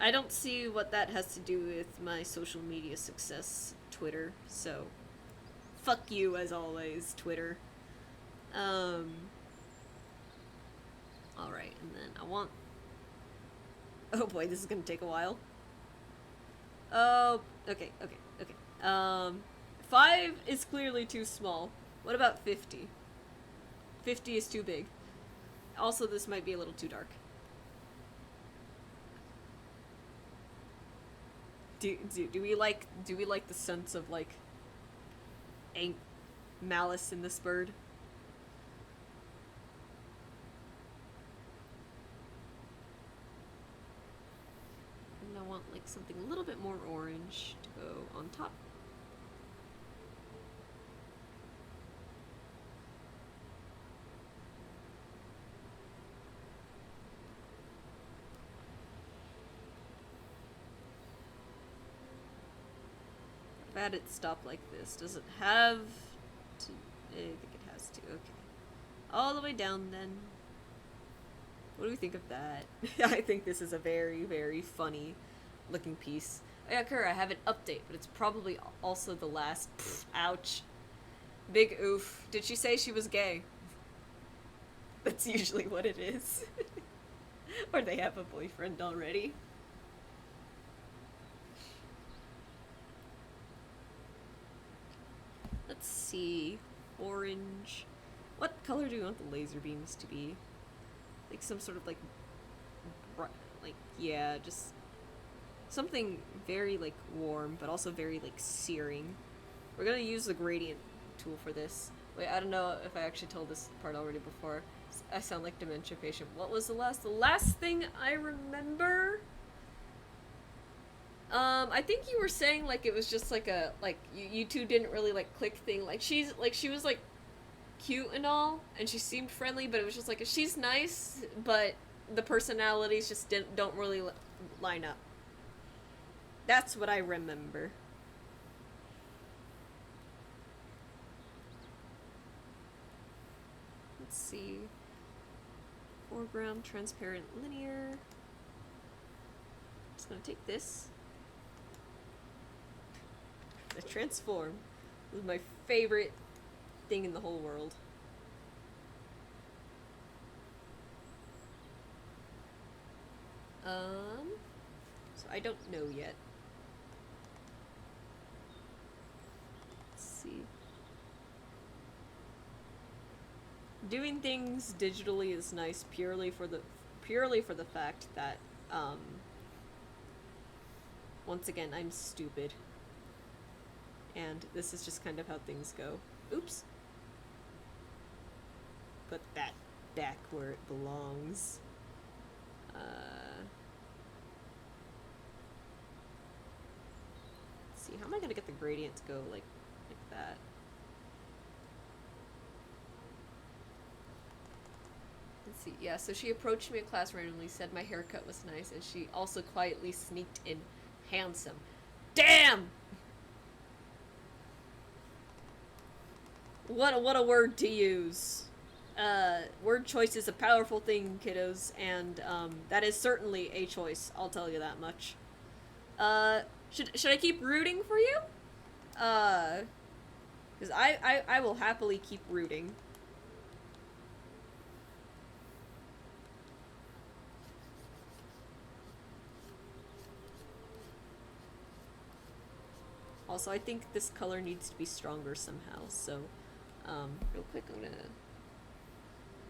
I don't see what that has to do with my social media success, Twitter, so fuck you as always, Twitter. Alright, and then I want... Oh boy, this is gonna take a while. Oh, okay. 5 is clearly too small. What about 50? 50 is too big. Also, this might be a little too dark. Do we like the sense of like malice in this bird? And I want like something a little bit more orange to go on top. had it stop like this? Does it have to... I think it has to, okay. All the way down then. What do we think of that? I think this is a very, very funny looking piece. Oh yeah, Kura, I have an update, but it's probably also the last. Pfft, ouch. Big oof. Did she say she was gay? That's usually what it is. Or they have a boyfriend already. Let's see. Orange. What color do you want the laser beams to be? Like some sort of like yeah, just something very like warm, but also very like searing. We're gonna use the gradient tool for this. Wait, I don't know if I actually told this part already before. I sound like dementia patient. What was the last thing I remember? I think you were saying like it was just like a you two didn't really like click thing. Like she was like cute and all, and she seemed friendly, but it was just like she's nice, but the personalities just don't really line up. That's what I remember. Let's see. Foreground, transparent, linear. Just gonna take this. The transform. This is my favorite thing in the whole world. So I don't know yet. Let's see. Doing things digitally is nice purely for the fact that once again I'm stupid. And this is just kind of how things go. Oops. Put that back where it belongs. Let's see, how am I gonna get the gradient to go like that? Let's see, yeah, so she approached me in class randomly, said my haircut was nice, and she also quietly sneaked in handsome. Damn! What a word to use. Word choice is a powerful thing, kiddos, and that is certainly a choice, I'll tell you that much. Should I keep rooting for you? Because I will happily keep rooting. Also, I think this color needs to be stronger somehow, so real quick I'm gonna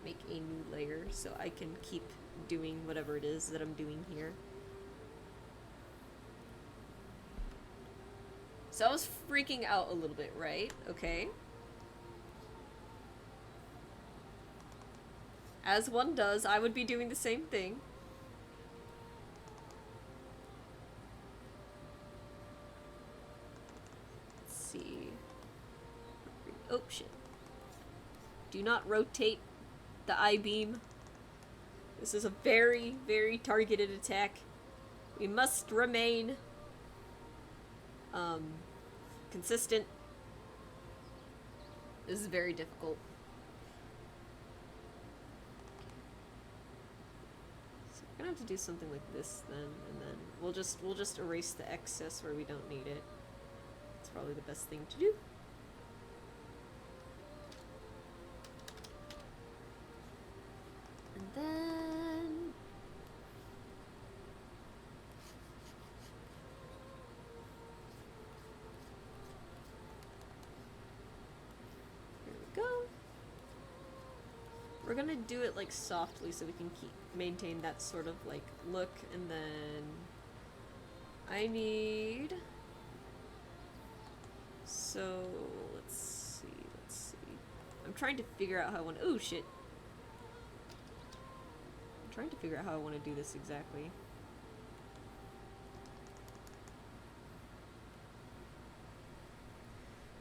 make a new layer so I can keep doing whatever it is that I'm doing here. So I was freaking out a little bit, right? Okay. As one does, I would be doing the same thing. Let's see. Oh, shit. Do not rotate the I-beam. This is a very, very targeted attack. We must remain consistent. This is very difficult. So we're gonna have to do something like this then, and then we'll just erase the excess where we don't need it. It's probably the best thing to do. And then here we go. We're gonna do it like softly so we can maintain that sort of like look, and then I need, so let's see. I'm trying to figure out how I want to, oh shit. I'm trying to figure out how I want to do this exactly.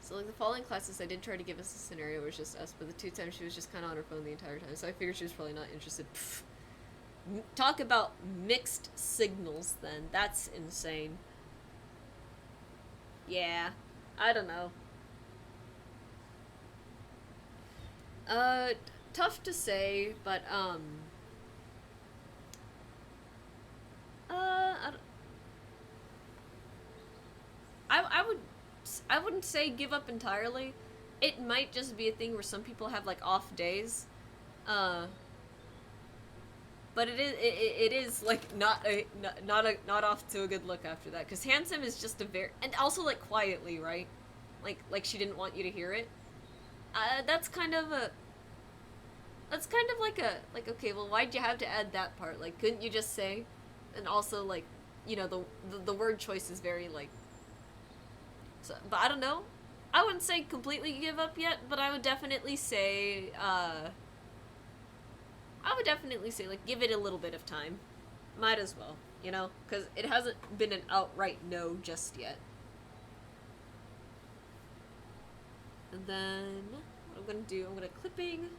So like the following classes I did try to give us a scenario where it was just us, but the 2 times she was just kind of on her phone the entire time, so I figured she was probably not interested. Pfft. Talk about mixed signals then. That's insane. Yeah. I don't know. Uh, Tough to say, but I, don't- I would I wouldn't say give up entirely. It might just be a thing where some people have like off days. Uh, but it is like not off to a good look after that, because handsome is just a very, and also like quietly, right? Like she didn't want you to hear it. That's kind of a that's kind of like a like, okay, well, why'd you have to add that part? Like, couldn't you just say? And also, like, the word choice is very like, so, but I don't know. I wouldn't say completely give up yet, but I would definitely say, like, give it a little bit of time. Might as well, because it hasn't been an outright no just yet. And then what I'm gonna do, I'm gonna clipping.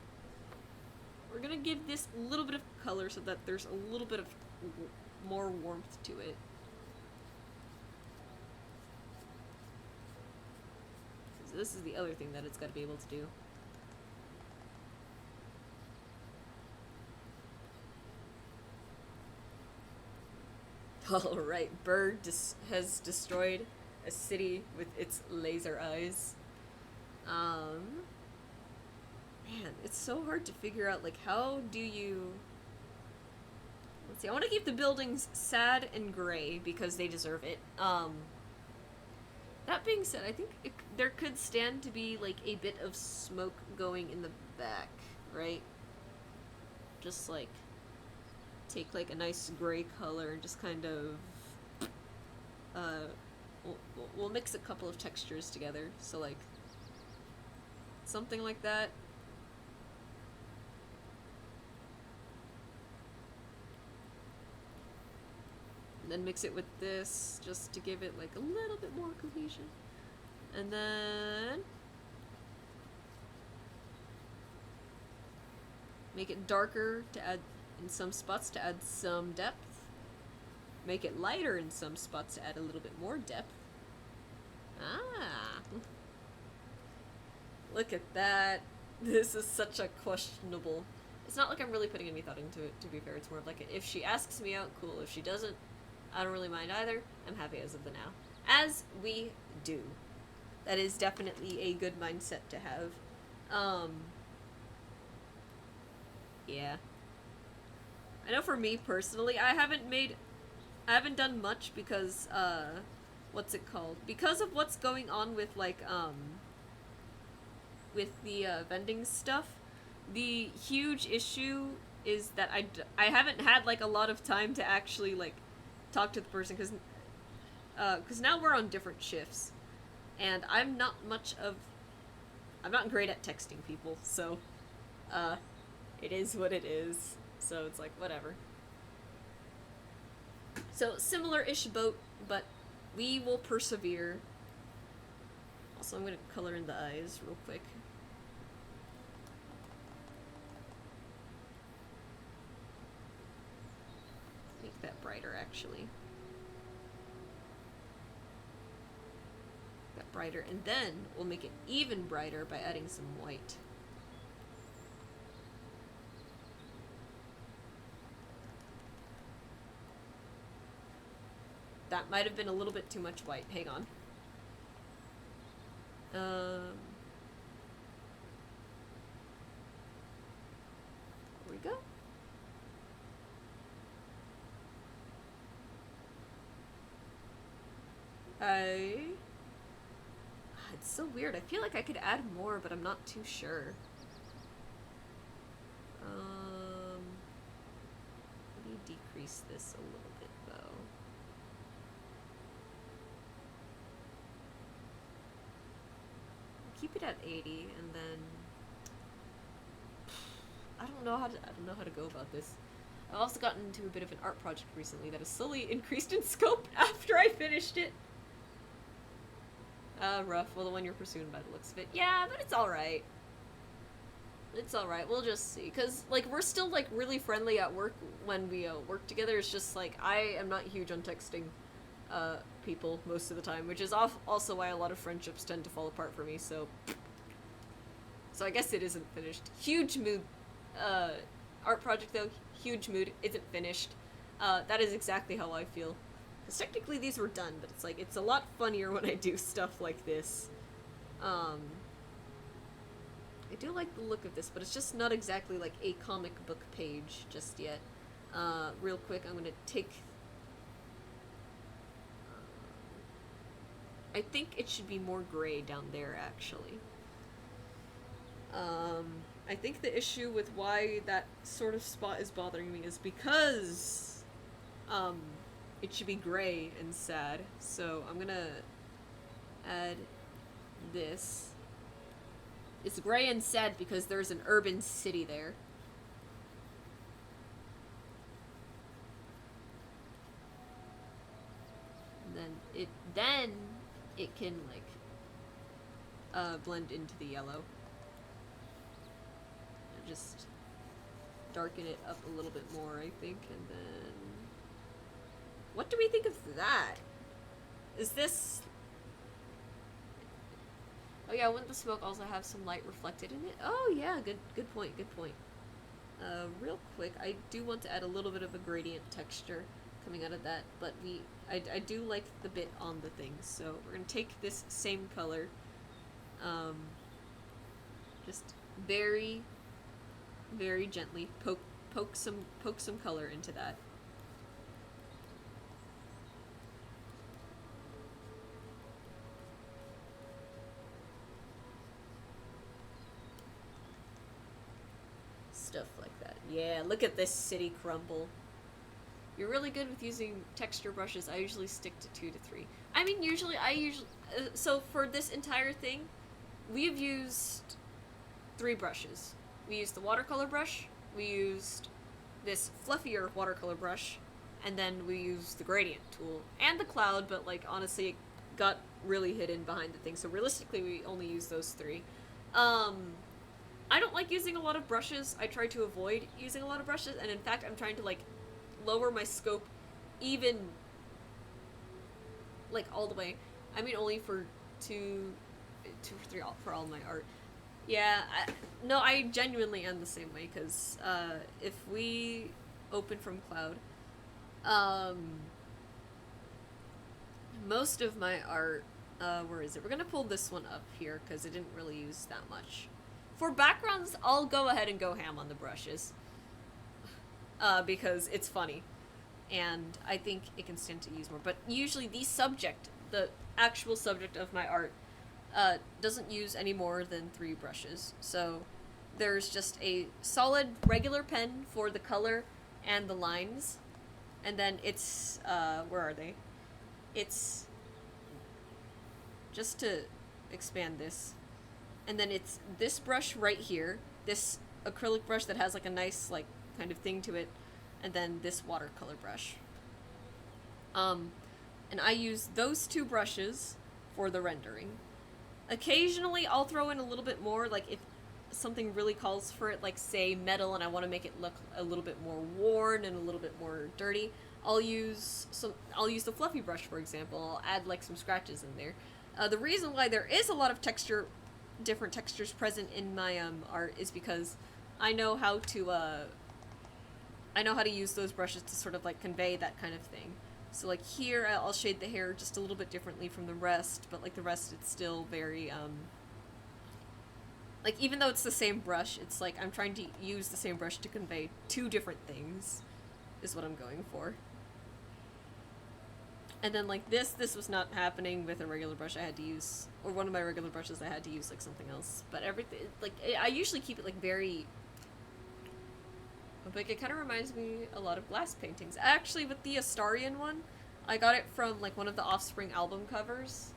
We're gonna give this a little bit of color so that there's a little bit of more warmth to it. So this is the other thing that it's got to be able to do. Alright, Bird has destroyed a city with its laser eyes. Man, it's so hard to figure out, like, how do you... Let's see, I want to keep the buildings sad and gray because they deserve it. That being said, I think there could stand to be, like, a bit of smoke going in the back, right? Just, like, take, like, a nice gray color and just kind of... we'll mix a couple of textures together, so, like, something like that. And then mix it with this, just to give it, like, a little bit more cohesion. And then... make it darker to add in some spots to add some depth. Make it lighter in some spots to add a little bit more depth. Ah! Look at that. This is such a questionable... It's not like I'm really putting any thought into it, to be fair. It's more of like, if she asks me out, cool. If she doesn't, I don't really mind either. I'm happy as of the now. As we do. That is definitely a good mindset to have. Yeah. I know for me personally, I haven't done much because, what's it called? Because of what's going on with, like, with the, vending stuff, the huge issue is that I haven't had, like, a lot of time to actually, like, talk to the person, because now we're on different shifts, and I'm not great at texting people, so, it is what it is, so it's like, whatever. So, similar-ish boat, but we will persevere. Also, I'm gonna color in the eyes real quick. Make that brighter, actually. That brighter, and then we'll make it even brighter by adding some white. That might have been a little bit too much white. Hang on. There we go. It's so weird. I feel like I could add more, but I'm not too sure. Let me decrease this a little bit, though. Keep it at 80, and then I don't know how to go about this. I've also gotten into a bit of an art project recently that has slowly increased in scope after I finished it. Rough. Well, the one you're pursuing by the looks of it. Yeah, but it's alright. It's alright. We'll just see. Because, like, we're still, like, really friendly at work when we work together. It's just, like, I am not huge on texting. people most of the time, which is also why a lot of friendships tend to fall apart for me, so I guess it isn't finished. Huge mood, art project though, huge mood, isn't finished. That is exactly how I feel. Because technically these were done, but it's like, it's a lot funnier when I do stuff like this. I do like the look of this, but it's just not exactly like a comic book page just yet. Real quick, I'm gonna take... I think it should be more gray down there, actually. I think the issue with why that sort of spot is bothering me is because, it should be gray and sad. So I'm gonna add this. It's gray and sad because there's an urban city there. And then it can like blend into the yellow. And just darken it up a little bit more, I think, and then what do we think of that? Is this... Oh yeah, wouldn't the smoke also have some light reflected in it? Oh yeah, good point, good point. Real quick, I do want to add a little bit of a gradient texture coming out of that, but I do like the bit on the thing, so we're gonna take this same color, just very, very gently poke some color into that. Stuff like that. Yeah, look at this city crumble. You're really good with using texture brushes. I usually stick to 2 to 3. I mean, so for this entire thing, we've used 3 brushes. We used the watercolor brush, we used this fluffier watercolor brush, and then we used the gradient tool. And the cloud, but like, honestly, it got really hidden behind the thing, so realistically we only used those 3. I don't like using a lot of brushes. I try to avoid using a lot of brushes, and in fact, I'm trying to, like, lower my scope even, like, all the way. I mean, only for 2 or 3 for all my art. Yeah, no, I genuinely am the same way, because, if we open from Cloud, most of my art, where is it? We're gonna pull this one up here, because it didn't really use that much. For backgrounds, I'll go ahead and go ham on the brushes. Because it's funny. And I think it can stand to use more. But usually the actual subject of my art, doesn't use any more than 3 brushes. So there's just a solid regular pen for the color and the lines. And then it's, where are they? It's, just to expand this. And then it's this brush right here, this acrylic brush that has like a nice like kind of thing to it, and then this watercolor brush. And I use those 2 brushes for the rendering. Occasionally I'll throw in a little bit more, like if something really calls for it, like say metal and I want to make it look a little bit more worn and a little bit more dirty, I'll use the fluffy brush, for example. I'll add like some scratches in there. The reason why there is a lot of different textures present in my art is because I know how to use those brushes to sort of like convey that kind of thing. So like here I'll shade the hair just a little bit differently from the rest, but like the rest it's still very like even though it's the same brush, it's like I'm trying to use the same brush to convey 2 different things is what I'm going for. And then like this was not happening with a regular brush. I had to use, or one of my regular brushes I had to use like something else. But everything, like, I usually keep it like very, like it kind of reminds me a lot of glass paintings. Actually, with the Astarion one, I got it from like one of the Offspring album covers.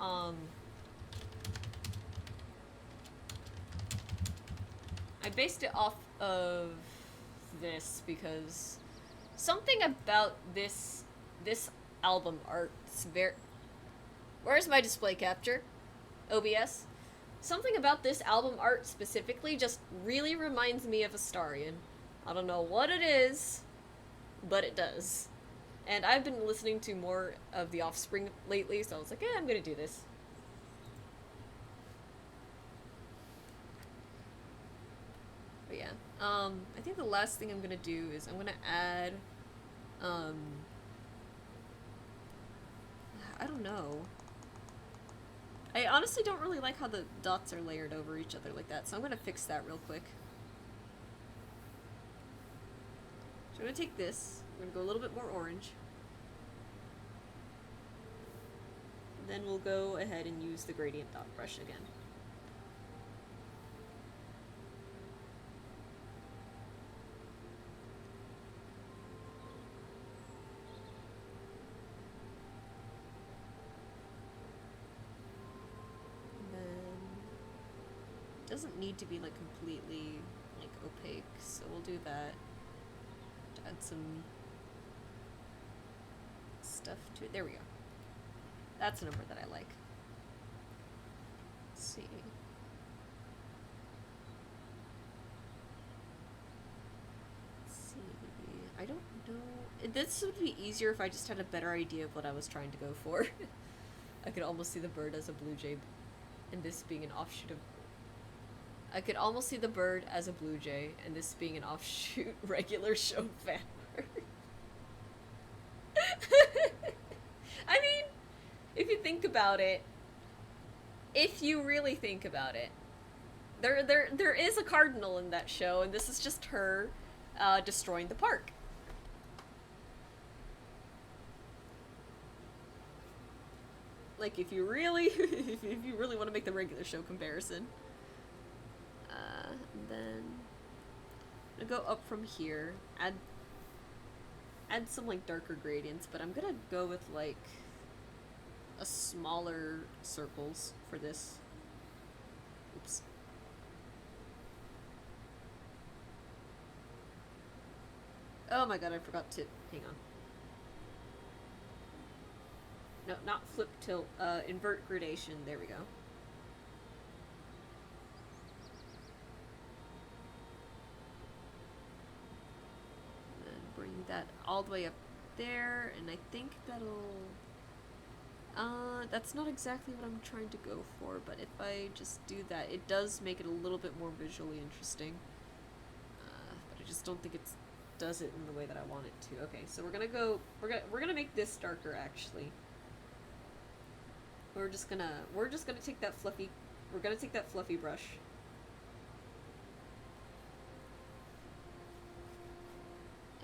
I based it off of this because something about this album art, where's my display capture? OBS? Something about this album art specifically just really reminds me of Astarion. I don't know what it is, but it does. And I've been listening to more of The Offspring lately, so I was like, yeah, I'm gonna do this. But yeah, I think the last thing I'm gonna do is I'm gonna add, um, I don't know. I honestly don't really like how the dots are layered over each other like that, so I'm gonna fix that real quick. So I'm gonna take this, we're gonna go a little bit more orange. Then we'll go ahead and use the gradient dot brush again. And then it doesn't need to be like completely like opaque, so we'll do that. To add some stuff to it. There we go. That's a number that I like. Let's see. I don't know. This would be easier if I just had a better idea of what I was trying to go for. I could almost see the bird as a blue jay, and this being an offshoot of. I could almost see the bird as a blue jay, and this being an offshoot regular show fan bird. I mean, if you think about it, if you really think about it, there is a cardinal in that show, and this is just her destroying the park. Like, if you really, if you really want to make the regular show comparison. And then I'm gonna go up from here, add some like darker gradients, but I'm gonna go with like a smaller circles for this. Oops. Oh my god, I forgot to hang on. No, not flip tilt, invert gradation. There we go. And then bring that all the way up there, and I think that'll... that's not exactly what I'm trying to go for, but if I just do that, it does make it a little bit more visually interesting. But I just don't think it does it in the way that I want it to. Okay, so we're gonna make this darker actually. We're just gonna take that fluffy brush.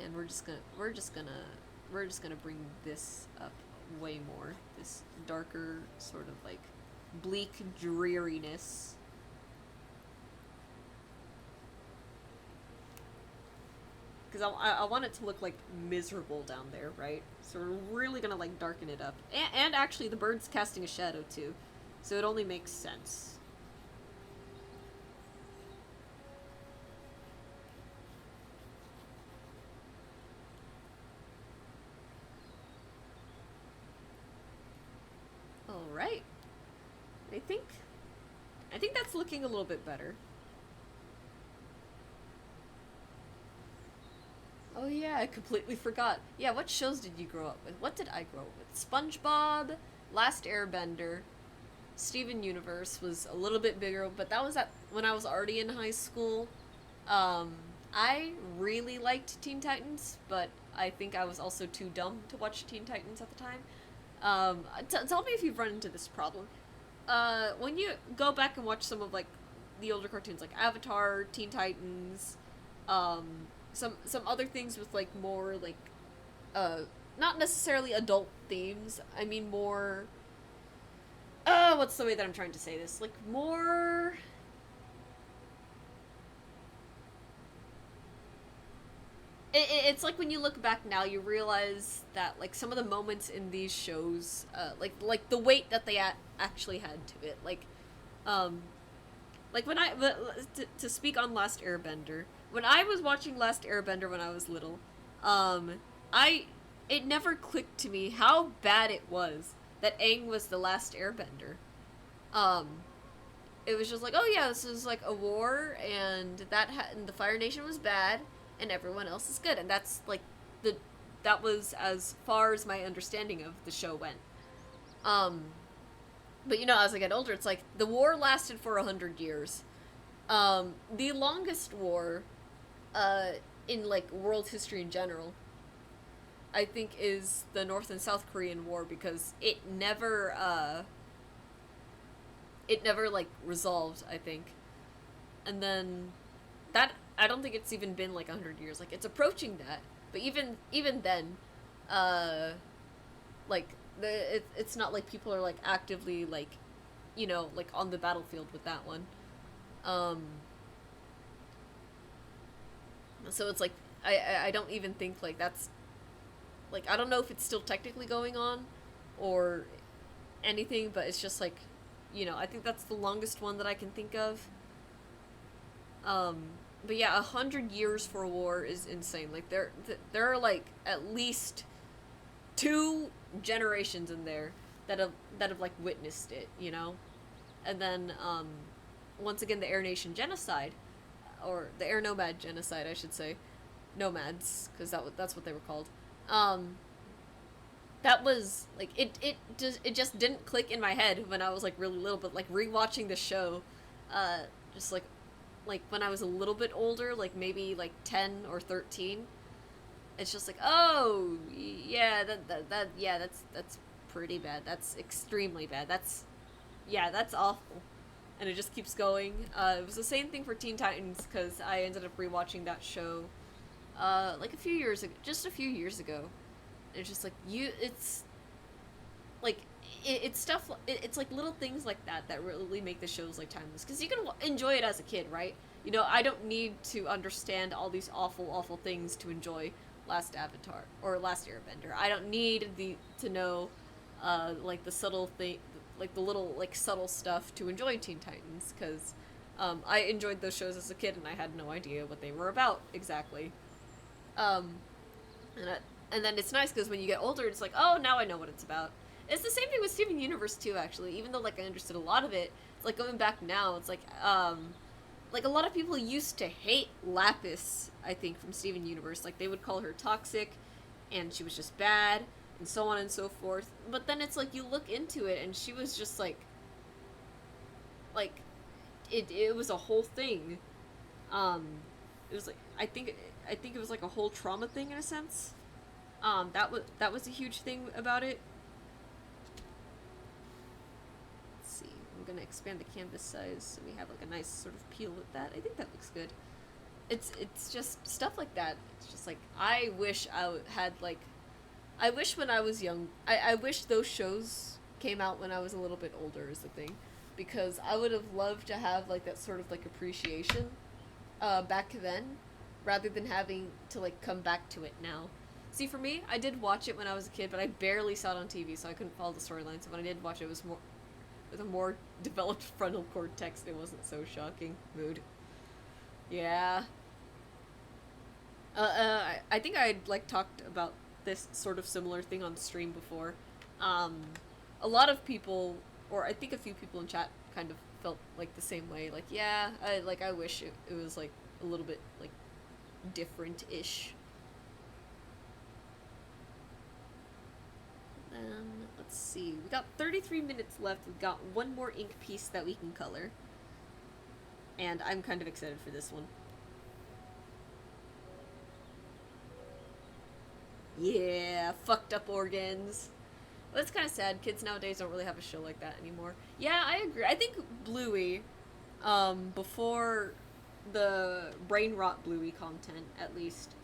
And we're just gonna bring this up way more. This darker sort of like bleak dreariness. Because I want it to look like miserable down there, right? So we're really gonna like darken it up. And actually the bird's casting a shadow too. So it only makes sense. Alright. I think that's looking a little bit better. Oh yeah, I completely forgot. Yeah, what shows did you grow up with? What did I grow up with? SpongeBob, Last Airbender, Steven Universe was a little bit bigger, but that was when I was already in high school. I really liked Teen Titans, but I think I was also too dumb to watch Teen Titans at the time. Tell me if you've run into this problem. When you go back and watch some of like the older cartoons, like Avatar, Teen Titans, some other things with like more like not necessarily adult themes. I mean more what's the way that I'm trying to say this? Like more it's like when you look back now, you realize that like some of the moments in these shows, like the weight that they actually had to it, like when to speak on Last Airbender, when I was watching Last Airbender when I was little, it never clicked to me how bad it was that Aang was the last Airbender. It was just like, oh yeah, this is like a war, and and the Fire Nation was bad, and everyone else is good, and that's like that was as far as my understanding of the show went. Um, but you know, as I get older, it's like the war lasted for 100 years. The longest war, uh, in like world history in general, I think, is the North and South Korean War because it never like resolved. I think, and then that I don't think it's even been like 100 years. Like it's approaching that, but even then, uh, like it's not like people are like actively like, you know, like on the battlefield with that one. Um, so it's like I don't even think like that's like I don't know if it's still technically going on, or anything, but it's just like, you know, I think that's the longest one that I can think of. Um, but yeah, 100 years for a war is insane. Like there are like at least two generations in there that have like witnessed it, you know, and then once again the Air Nation genocide, or the Air Nomad genocide, I should say, nomads, because that's what they were called. Um, that was like it just didn't click in my head when I was like really little, but like rewatching the show, uh, just like when I was a little bit older, like maybe like 10 or 13, it's just like, oh yeah, that yeah, that's pretty bad. That's extremely bad. That's yeah, that's awful. And it just keeps going. It was the same thing for Teen Titans because I ended up rewatching that show, like a few years ago, just a few years ago. And it's just like it's like it's stuff. It's like little things like that that really make the shows like timeless because you can enjoy it as a kid, right? You know, I don't need to understand all these awful things to enjoy Last Avatar or Last Airbender. I don't need the to know, like the subtle thing, like the little like subtle stuff to enjoy Teen Titans because, I enjoyed those shows as a kid and I had no idea what they were about exactly. Um, and and then it's nice because when you get older, it's like, oh, now I know what it's about. It's the same thing with Steven Universe too, actually. Even though like I understood a lot of it, it's like going back now, it's like a lot of people used to hate Lapis, I think, from Steven Universe. Like they would call her toxic and she was just bad and so on and so forth. But then it's like you look into it and she was just like it was a whole thing. Um it was like I think it was like a whole trauma thing in a sense. That was a huge thing about it. Let's see. I'm gonna expand the canvas size so we have like a nice sort of peel with that. I think that looks good. It's just stuff like that. It's just like I wish had like I wish when I was young. I wish those shows came out when I was a little bit older is the thing, because I would have loved to have like that sort of like appreciation, back then, rather than having to like come back to it now. See, for me, I did watch it when I was a kid, but I barely saw it on TV, so I couldn't follow the storyline. So when I did watch it, it was more with a more developed frontal cortex. It wasn't so shocking. Mood. Yeah. I think I'd like talked about this sort of similar thing on stream before. Um, a lot of people, or I think a few people in chat, kind of felt like the same way. Like, yeah, I wish it was like a little bit like different-ish. Let's see. We got 33 minutes left. We've got one more ink piece that we can color, and I'm kind of excited for this one. Yeah, fucked up organs. Well, it's kind of sad. Kids nowadays don't really have a show like that anymore. Yeah, I agree. I think Bluey, before the brain rot Bluey content, at least,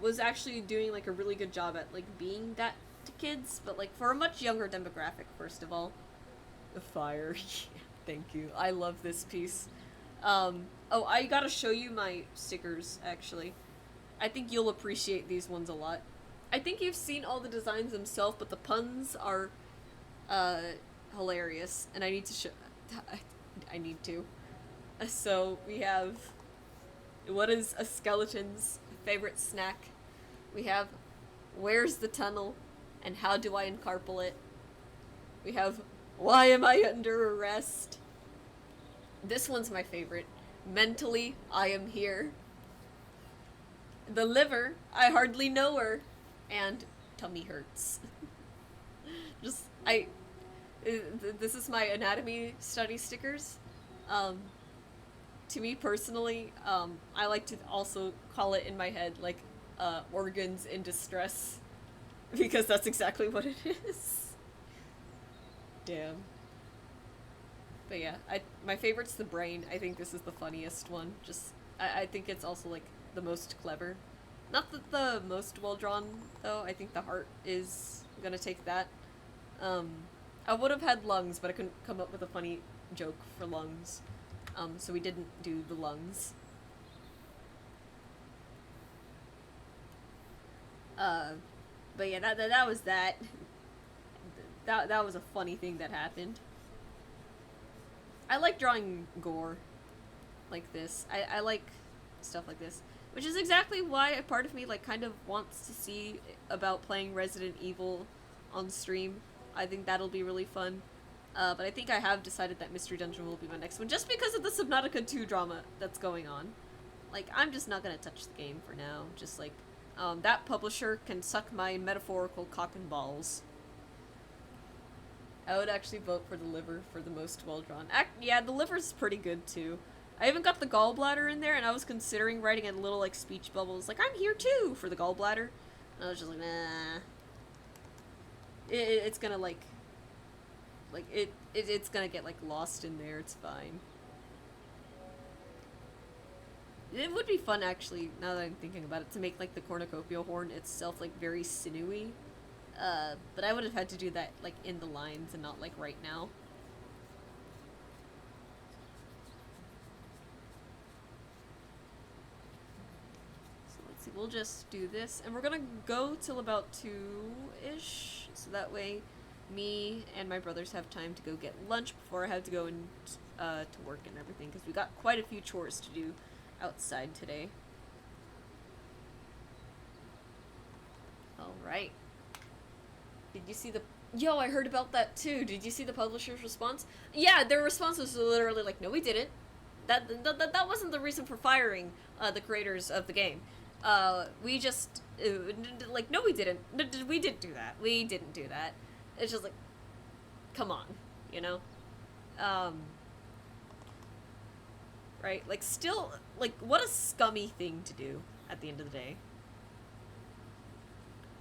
was actually doing like a really good job at like being that to kids, but like for a much younger demographic. First of all, the fire. Yeah, thank you. I love this piece. Oh, I gotta show you my stickers actually. I think you'll appreciate these ones a lot. I think you've seen all the designs themselves, but the puns are, uh, hilarious, and I need to show. I need to. So we have, what is a skeleton's favorite snack? We have, where's the tunnel, and how do I encarpal it? We have, why am I under arrest? This one's my favorite. Mentally, I am here. The liver, I hardly know her. and tummy hurts. Just, this is my anatomy study stickers. Um, to me personally, I like to also call it in my head, like, organs in distress. Because that's exactly what it is. Damn. But yeah, my favorite's the brain. I think this is the funniest one. Just, I think it's also, like, the most clever. Not the most well drawn, though. I think the heart is gonna take that. I would have had lungs, but I couldn't come up with a funny joke for lungs. So we didn't do the lungs. But yeah, that was that. That was a funny thing that happened. I like drawing gore like this. I like stuff like this. Which is exactly why a part of me, like, kind of wants to see about playing Resident Evil on stream. I think that'll be really fun. But I think I have decided that Mystery Dungeon will be my next one, just because of the Subnautica 2 drama that's going on. Like, I'm just not gonna touch the game for now. Just, like, that publisher can suck my metaphorical cock and balls. I would actually vote for the liver for the most well-drawn. Yeah, the liver's pretty good, too. I even got the gallbladder in there, and I was considering writing a little, like, speech bubbles, like, I'm here, too, for the gallbladder. And I was just like, nah. It's gonna, like, it's gonna get, like, lost in there. It's fine. It would be fun, actually, now that I'm thinking about it, to make, like, the cornucopia horn itself, like, very sinewy. But I would have had to do that, like, in the lines and not, like, right now. So let's see, we'll just do this, and we're gonna go till about 2-ish, so that way me and my brothers have time to go get lunch before I have to go and, to work and everything, because we got quite a few chores to do outside today. Alright. Did you see the... Yo, I heard about that too. Did you see the publisher's response? Yeah, their response was literally like, no, we didn't. That wasn't the reason for firing the creators of the game. We just... like, no, we didn't. We didn't do that. We didn't do that. It's just like, come on, you know? Right? Like, still, like, what a scummy thing to do at the end of the day.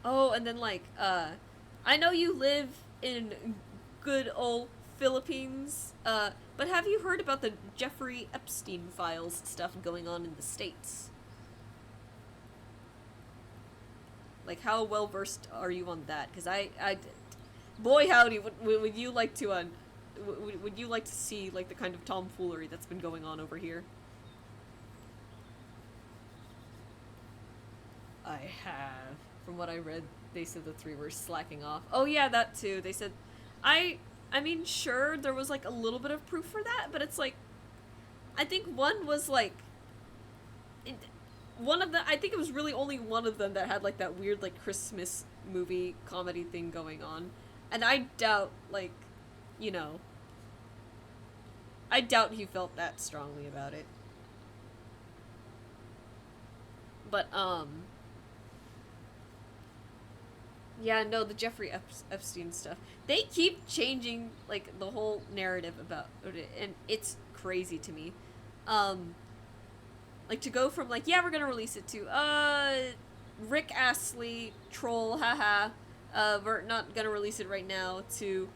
Oh, and then, like, I know you live in good old Philippines, but have you heard about the Jeffrey Epstein files stuff going on in the States? Like, how well versed are you on that? Because boy howdy, would you like to, would you like to see, like, the kind of tomfoolery that's been going on over here? I have. From what I read, they said the 3 were slacking off. Oh yeah, that too. They said, I mean, sure, there was, like, a little bit of proof for that, but it's like, I think one was, like, one of the, I think it was really only one of them that had, like, that weird, like, Christmas movie comedy thing going on. And I doubt, like, you know, I doubt he felt that strongly about it. But, yeah, no, the Jeffrey Epstein stuff. They keep changing, like, the whole narrative about it, and it's crazy to me. Like, to go from, like, yeah, we're gonna release it, to, Rick Astley, troll, haha, we're not gonna release it right now, to,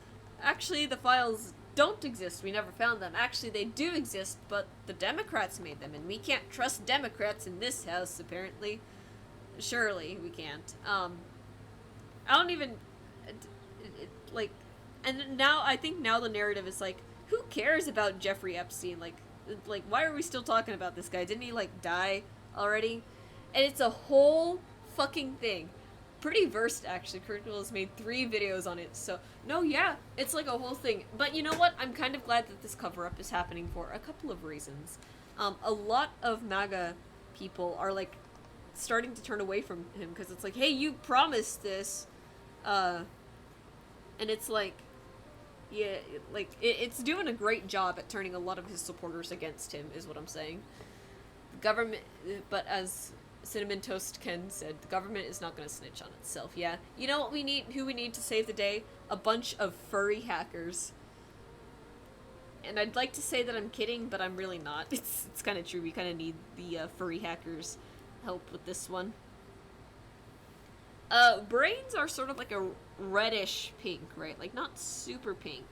actually, the files don't exist, we never found them. Actually, they do exist, but the Democrats made them, and we can't trust Democrats in this house, apparently. Surely, we can't. I don't even, like, and now, I think now the narrative is, like, who cares about Jeffrey Epstein? Like, why are we still talking about this guy? Didn't he, like, die already? And it's a whole fucking thing. Pretty versed, actually. Critical has made 3 videos on it, so, no, yeah, it's, like, a whole thing. But you know what? I'm kind of glad that this cover-up is happening for a couple of reasons. A lot of MAGA people are, like, starting to turn away from him, because it's like, hey, you promised this, and it's like, yeah, like, it's doing a great job at turning a lot of his supporters against him, is what I'm saying. The government, but as Cinnamon Toast Ken said, the government is not going to snitch on itself. Yeah. You know what we need? Who we need to save the day? A bunch of furry hackers. And I'd like to say that I'm kidding, but I'm really not. It's kind of true. We kind of need the furry hackers' help with this one. Brains are sort of like a reddish pink, right? Like, not super pink.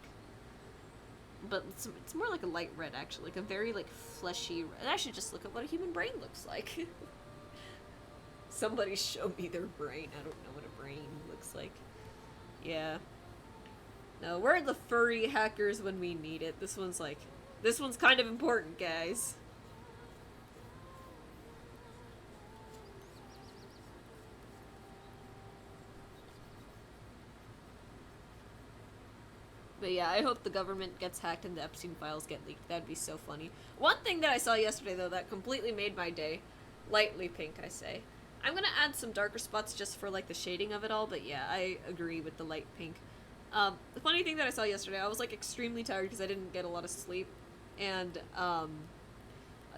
But it's more like a light red, actually. Like a very, like, fleshy red. I should just look at what a human brain looks like. Somebody show me their brain. I don't know what a brain looks like. Yeah. No, we're the furry hackers when we need it. This one's kind of important, guys. But yeah, I hope the government gets hacked and the Epstein files get leaked. That'd be so funny. One thing that I saw yesterday, though, that completely made my day. Lightly pink, I say. I'm gonna add some darker spots just for, like, the shading of it all, but yeah, I agree with the light pink. The funny thing that I saw yesterday, I was, like, extremely tired because I didn't get a lot of sleep. And,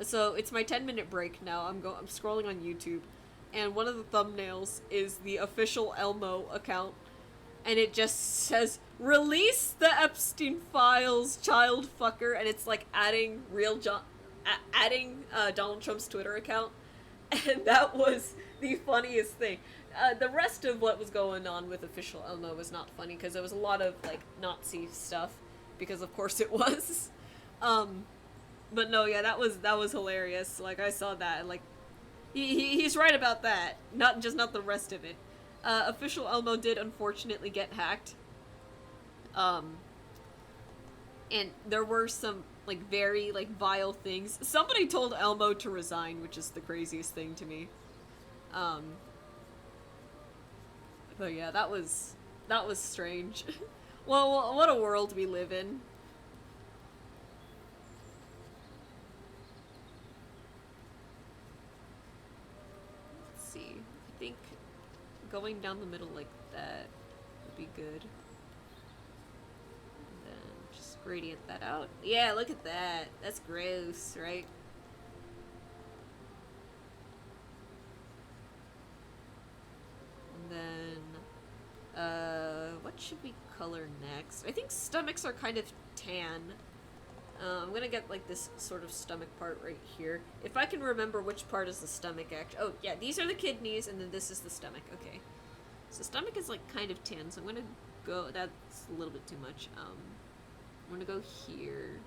so it's my 10-minute break now. I'm scrolling on YouTube. And one of the thumbnails is the official Elmo account. And it just says, release the Epstein files, child fucker. And it's, like, adding Donald Trump's Twitter account. And that was the funniest thing. The rest of what was going on with official Elmo was not funny because there was a lot of, like, Nazi stuff, because of course it was. But no, yeah, that was hilarious. Like, I saw that, and, like, he's right about that. Not the rest of it. Official Elmo did unfortunately get hacked. And there were some, like, very, like, vile things. Somebody told Elmo to resign, which is the craziest thing to me. But yeah, that was strange. Well, what a world we live in. Let's see. I think going down the middle like that would be good. And then just gradient that out. Yeah, look at that. That's gross, right? And then, what should we color next? I think stomachs are kind of tan. I'm gonna get, like, this sort of stomach part right here. If I can remember which part is the stomach, actually. Oh, yeah, these are the kidneys, and then this is the stomach. Okay. So stomach is, like, kind of tan, so I'm gonna go... That's a little bit too much. I'm gonna go here.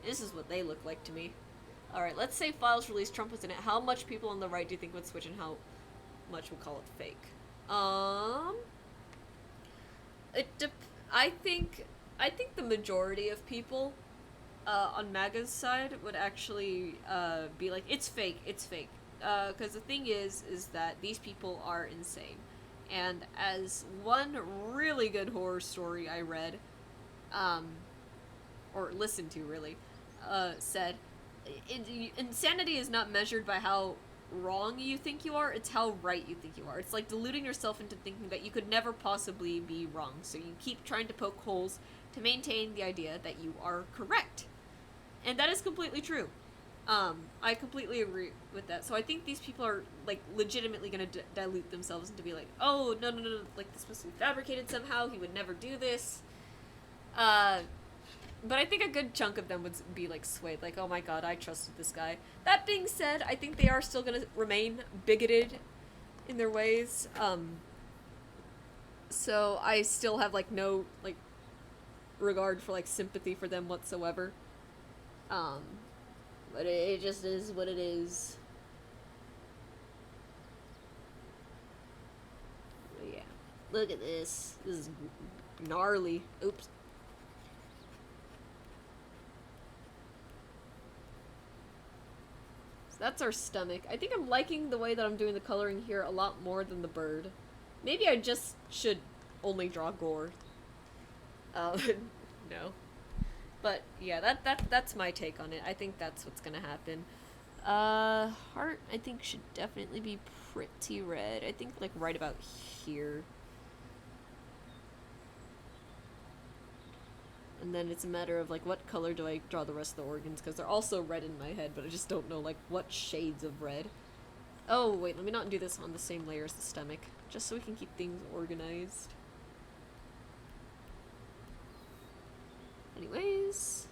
This is what they look like to me. Alright, let's say files released, Trump was in it. How much people on the right do you think would switch, and how much would call it fake? I think the majority of people on MAGA's side would actually be like, it's fake, because the thing is that these people are insane. And as one really good horror story I read, or listened to really, said, insanity is not measured by how wrong you think you are, it's how right you think you are. It's like deluding yourself into thinking that you could never possibly be wrong, so you keep trying to poke holes to maintain the idea that you are correct. And that is completely true. I completely agree with that. So I think these people are, like, legitimately gonna dilute themselves into be like, oh, no, like, this must be fabricated somehow, he would never do this. But I think a good chunk of them would be, like, swayed, like, oh my god, I trusted this guy. That being said, I think they are still gonna remain bigoted in their ways, so I still have, like, no, like, regard for, like, sympathy for them whatsoever. But it just is what it is. But yeah. Look at this. This is gnarly. Oops. So that's our stomach. I think I'm liking the way that I'm doing the coloring here a lot more than the bird. Maybe I just should only draw gore. No. But yeah, that's my take on it. I think that's what's gonna happen. Heart, I think, should definitely be pretty red. I think, like, right about here. And then it's a matter of, like, what color do I draw the rest of the organs, because they're also red in my head, but I just don't know, like, what shades of red. Oh, wait, let me not do this on the same layer as the stomach, just so we can keep things organized. Anyways.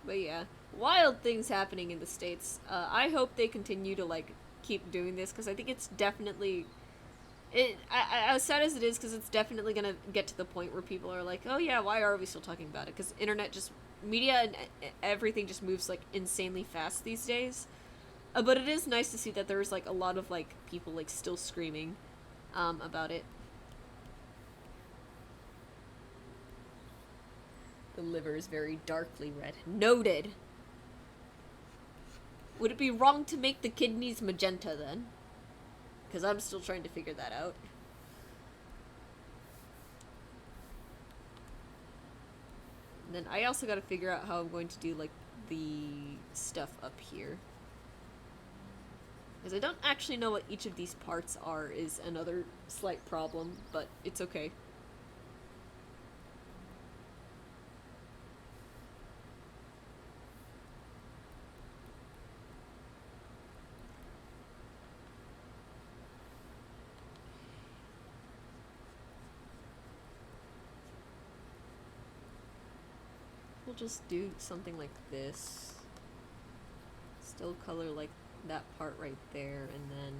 But yeah, wild things happening in the States. I hope they continue to, like, keep doing this, because I think it's definitely... as sad as it is, because it's definitely gonna get to the point where people are like, oh yeah, why are we still talking about it? Because internet just... media and everything just moves, like, insanely fast these days. But it is nice to see that there's, like, a lot of, like, people, like, still screaming about it. The liver is very darkly red. Noted! Would it be wrong to make the kidneys magenta, then? Because I'm still trying to figure that out. And then I also gotta figure out how I'm going to do, like, the stuff up here. Because I don't actually know what each of these parts are is another slight problem, but it's okay. We'll just do something like this. Still color like that part right there, and then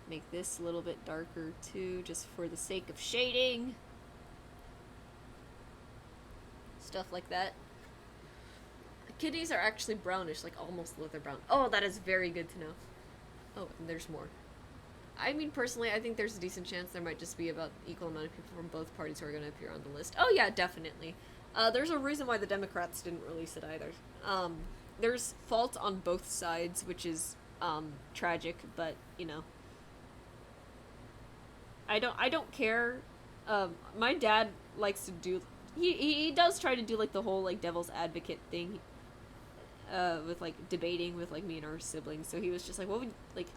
make this a little bit darker too, just for the sake of shading. Stuff like that. The kidneys are actually brownish, like almost leather brown. Oh, that is very good to know. Oh, and there's more. I mean, personally, I think there's a decent chance there might just be about equal amount of people from both parties who are going to appear on the list. Oh yeah, definitely. There's a reason why the Democrats didn't release it either. There's fault on both sides, which is tragic, but you know, I don't care. My dad likes to do. He does try to do like the whole like devil's advocate thing. With like debating with like me and our siblings. So he was just like, what would like.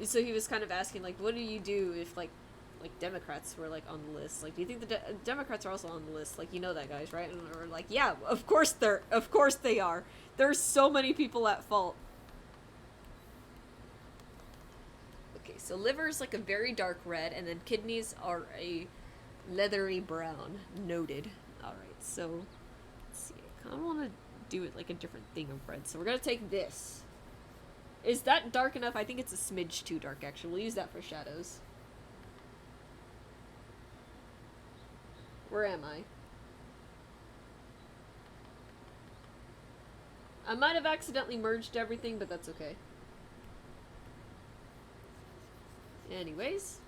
So he was kind of asking like, what do you do if like Democrats were like on the list? Like, do you think the Democrats are also on the list? Like, you know that, guys, right? And we're like, yeah, of course they are. There's so many people at fault. Okay, so liver's like a very dark red, and then kidneys are a leathery brown. Noted. All right, so let's see. I kind of want to do it like a different thing of red. So we're gonna take this. Is that dark enough? I think it's a smidge too dark, actually. We'll use that for shadows. Where am I? I might have accidentally merged everything, but that's okay. Anyways.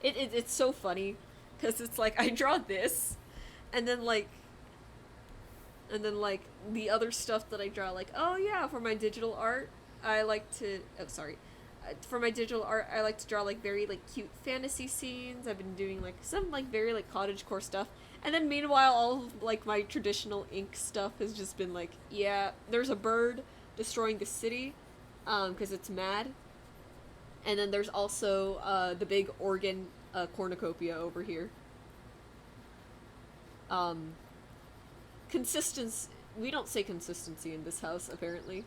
It's so funny, because it's like, I draw this, and then like, the other stuff that I draw, like, oh yeah, for my digital art, I like to, oh, sorry. For my digital art, I like to draw, like, very, like, cute fantasy scenes. I've been doing, like, some, like, very, like, cottagecore stuff. And then, meanwhile, all of, like, my traditional ink stuff has just been, like, yeah, there's a bird destroying the city, because it's mad. And then there's also, the big organ, cornucopia over here. Consistency. We don't say consistency in this house, apparently.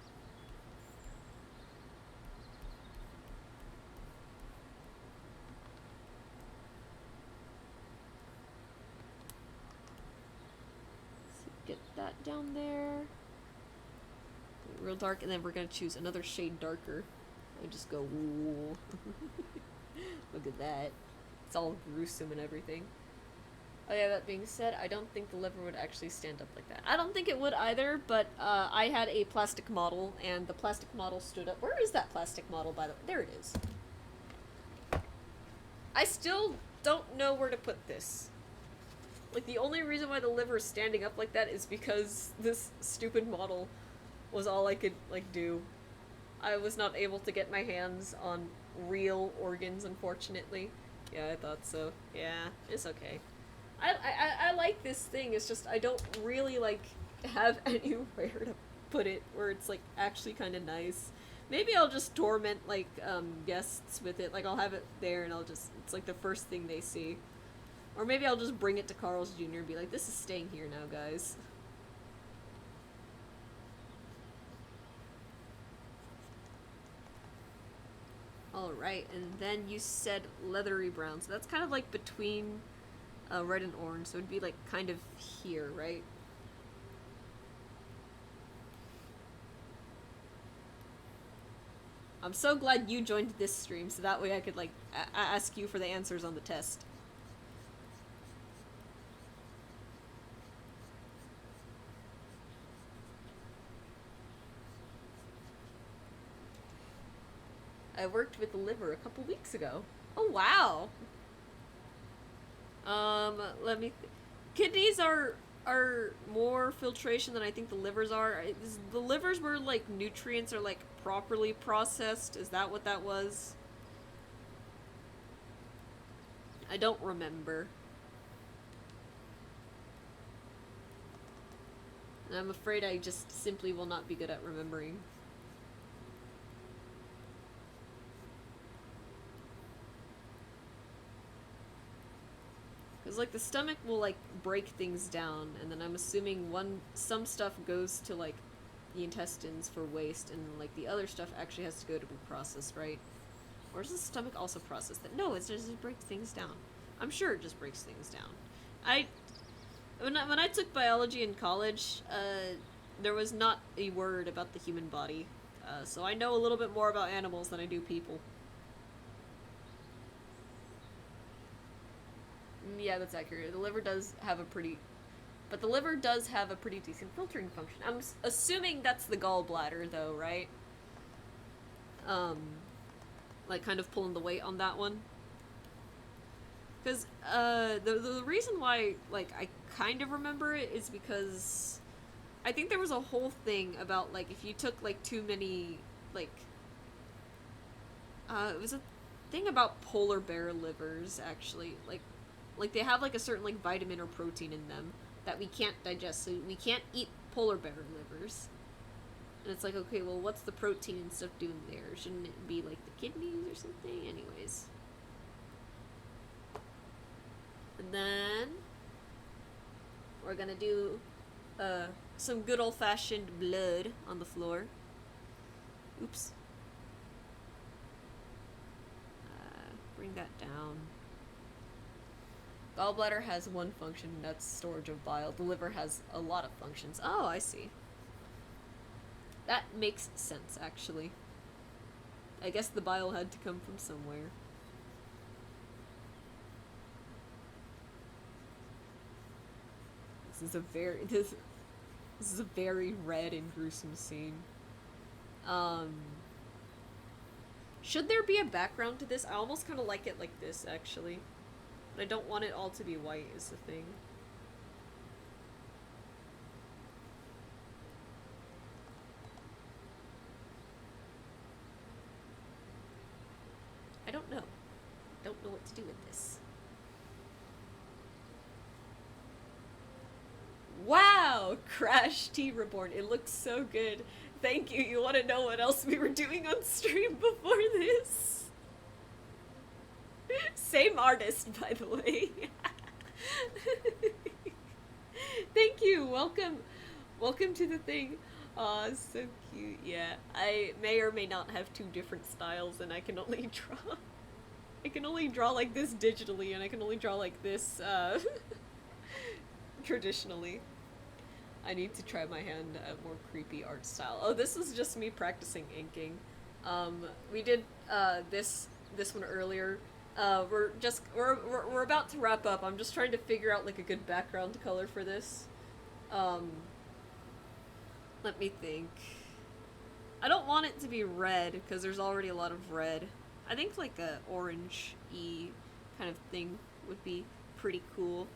Get that down there. Real dark, and then we're gonna choose another shade darker. And just go, ooh. Look at that. It's all gruesome and everything. Oh yeah, that being said, I don't think the liver would actually stand up like that. I don't think it would either, but I had a plastic model, and the plastic model stood up. Where is that plastic model, by the way? There it is. I still don't know where to put this. Like, the only reason why the liver is standing up like that is because this stupid model was all I could, like, do. I was not able to get my hands on real organs, unfortunately. Yeah, I thought so. Yeah, it's okay. I like this thing, it's just I don't really, like, have anywhere to put it where it's, like, actually kind of nice. Maybe I'll just torment, like, guests with it. Like, I'll have it there and I'll just, it's, like, the first thing they see. Or maybe I'll just bring it to Carl's Jr. and be like, this is staying here now, guys. Alright, and then you said leathery brown, so that's kind of like between red and orange, so it'd be like kind of here, right? I'm so glad you joined this stream, so that way I could like ask you for the answers on the test. I worked with the liver a couple weeks ago. Oh wow. Let me. Kidneys are more filtration than I think the livers are. The livers were like nutrients are like properly processed. Is that what that was? I don't remember. And I'm afraid I just simply will not be good at remembering. Because, like, the stomach will, like, break things down, and then I'm assuming some stuff goes to, like, the intestines for waste, and, like, the other stuff actually has to go to be processed, right? Or does the stomach also process that? No, it just breaks things down. I'm sure it just breaks things down. When I took biology in college, there was not a word about the human body, so I know a little bit more about animals than I do people. Yeah, that's accurate. The liver does have a pretty... But the liver does have a pretty decent filtering function. I'm assuming that's the gallbladder, though, right? Like, kind of pulling the weight on that one. Because, the reason why, like, I kind of remember it is because... I think there was a whole thing about, like, if you took, like, too many, like... it was a thing about polar bear livers, actually. Like, they have, like, a certain, like, vitamin or protein in them that we can't digest, so we can't eat polar bear livers. And it's like, okay, well, what's the protein and stuff doing there? Shouldn't it be, like, the kidneys or something? Anyways. And then... we're gonna do, some good old-fashioned blood on the floor. Oops. Bring that down. Gallbladder has one function, that's storage of bile. The liver has a lot of functions. Oh, I see. That makes sense, actually. I guess the bile had to come from somewhere. This is a very red and gruesome scene. Should there be a background to this? I almost kind of like it like this, actually. But I don't want it all to be white, is the thing. I don't know. Don't know what to do with this. Wow! Crash T Reborn. It looks so good. Thank you. You want to know what else we were doing on stream before this? Same artist, by the way. Thank you. Welcome to the thing. Aw, so cute. Yeah, I may or may not have two different styles, and I can only draw. I can only draw like this digitally, and I can only draw like this traditionally. I need to try my hand at more creepy art style. Oh, this is just me practicing inking. We did this one earlier. We're about to wrap up. I'm just trying to figure out like a good background color for this. Let me think. I don't want it to be red because there's already a lot of red. I think like a orange-y kind of thing would be pretty cool.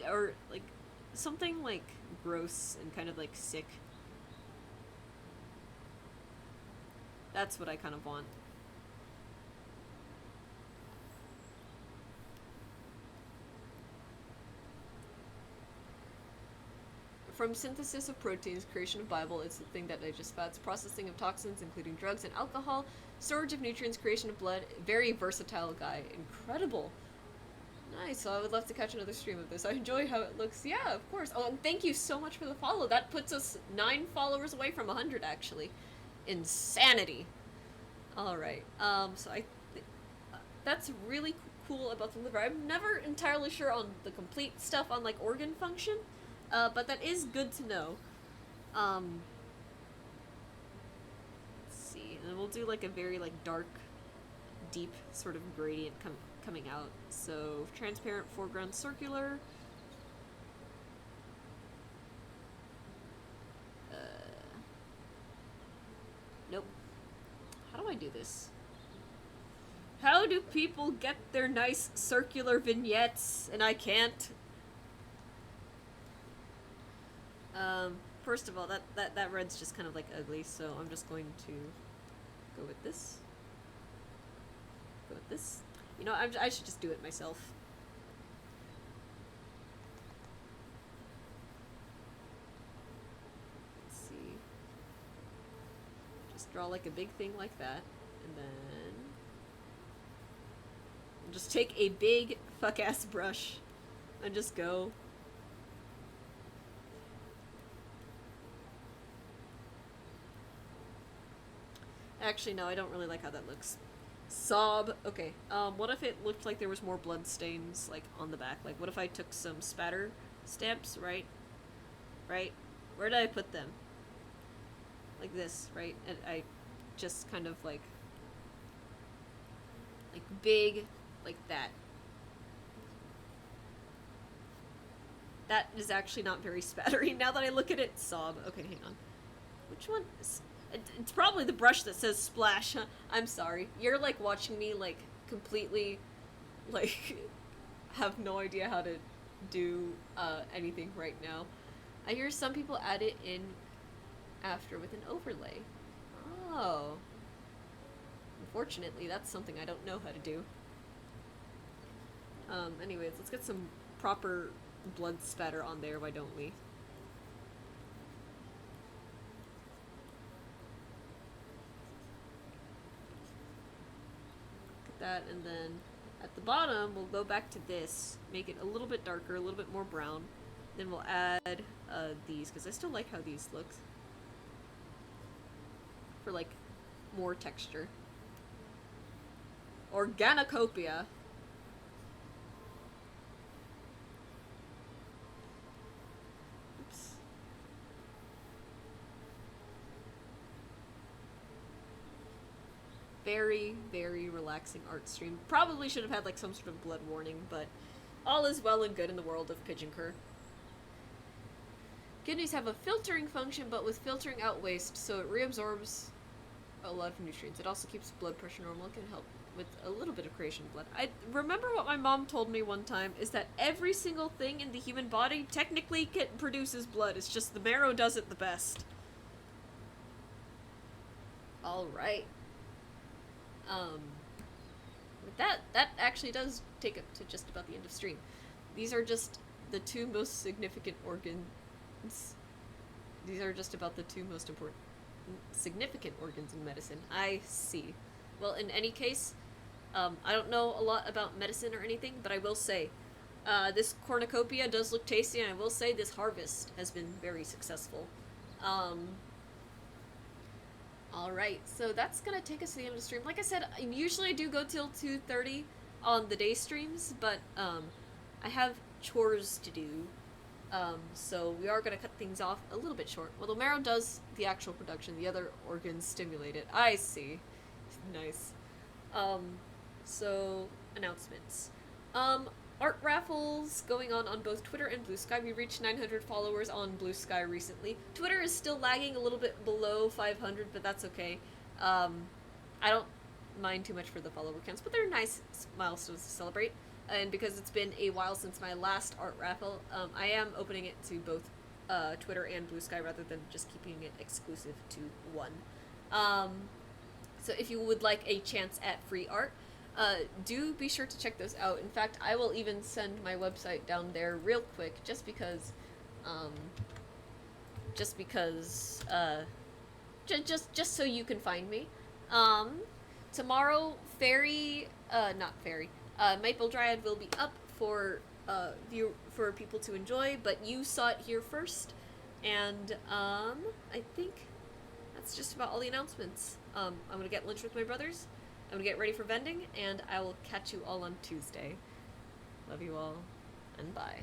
Or like something like gross and kind of like sick. That's what I kind of want. From synthesis of proteins, creation of bile, it's the thing that digests fats, processing of toxins, including drugs and alcohol, storage of nutrients, creation of blood. Very versatile guy. Incredible. Nice, so I would love to catch another stream of this. I enjoy how it looks. Yeah, of course. Oh, and thank you so much for the follow. That puts us 9 followers away from 100, actually. Insanity. Alright, so that's really cool about the liver. I'm never entirely sure on the complete stuff on, like, organ function, but that is good to know. Let's see, and we'll do, like, a very, like, dark, deep sort of gradient coming out. So, transparent, foreground, circular. Nope. How do I do this? How do people get their nice circular vignettes and I can't? First of all, that red's just kind of like ugly, so I'm just going to go with this. Go with this. You know, I should just do it myself. Let's see. Just draw like a big thing like that, and then just take a big fuck-ass brush and just go. Actually, no, I don't really like how that looks. Sob. Okay, what if it looked like there was more blood stains, like, on the back? Like, what if I took some spatter stamps, right? Right? Where did I put them? Like this, right? And I just kind of, like big, like that. That is actually not very spattery. Now that I look at it, sob. Okay, hang on. Which one is... It's probably the brush that says splash. I'm sorry. You're, like, watching me, like, completely, like, have no idea how to do, anything right now. I hear some people add it in after with an overlay. Oh. Unfortunately, that's something I don't know how to do. Anyways, let's get some proper blood spatter on there, why don't we? That, and then at the bottom we'll go back to this, make it a little bit darker, a little bit more brown, then we'll add these, because I still like how these look, for like more texture. Organicopia. Oops. Very, very relaxing art stream. Probably should have had like some sort of blood warning, but all is well and good in the world of Pigeon Cur. Kidneys have a filtering function, but with filtering out waste, so it reabsorbs a lot of nutrients. It also keeps blood pressure normal. It can help with a little bit of creation of blood. I remember what my mom told me one time is that every single thing in the human body technically produces blood. It's just the marrow does it the best. Alright. With that actually does take it to just about the end of stream. These are just the two most significant organs. These are just about the two most important, significant organs in medicine. I see. Well, in any case, I don't know a lot about medicine or anything, but I will say, this cornucopia does look tasty, and I will say this harvest has been very successful. Alright, so that's gonna take us to the end of the stream. Like I said, usually I do go till 2:30 on the day streams, but, I have chores to do. So we are gonna cut things off a little bit short. Well, the marrow does the actual production, the other organs stimulate it. I see. Nice. So, announcements. Art raffles going on both Twitter and Blue Sky. We reached 900 followers on Blue Sky recently. Twitter is still lagging a little bit below 500, but that's okay. I don't mind too much for the follower counts, but they're nice milestones to celebrate. And because it's been a while since my last art raffle, I am opening it to both Twitter and Blue Sky rather than just keeping it exclusive to one. So if you would like a chance at free art, do be sure to check those out. In fact, I will even send my website down there real quick, just because so you can find me. Tomorrow, Maple Dryad will be up for people to enjoy, but you saw it here first, and I think that's just about all the announcements. I'm gonna get lunch with my brothers. I'm gonna get ready for vending, and I will catch you all on Tuesday. Love you all, and bye.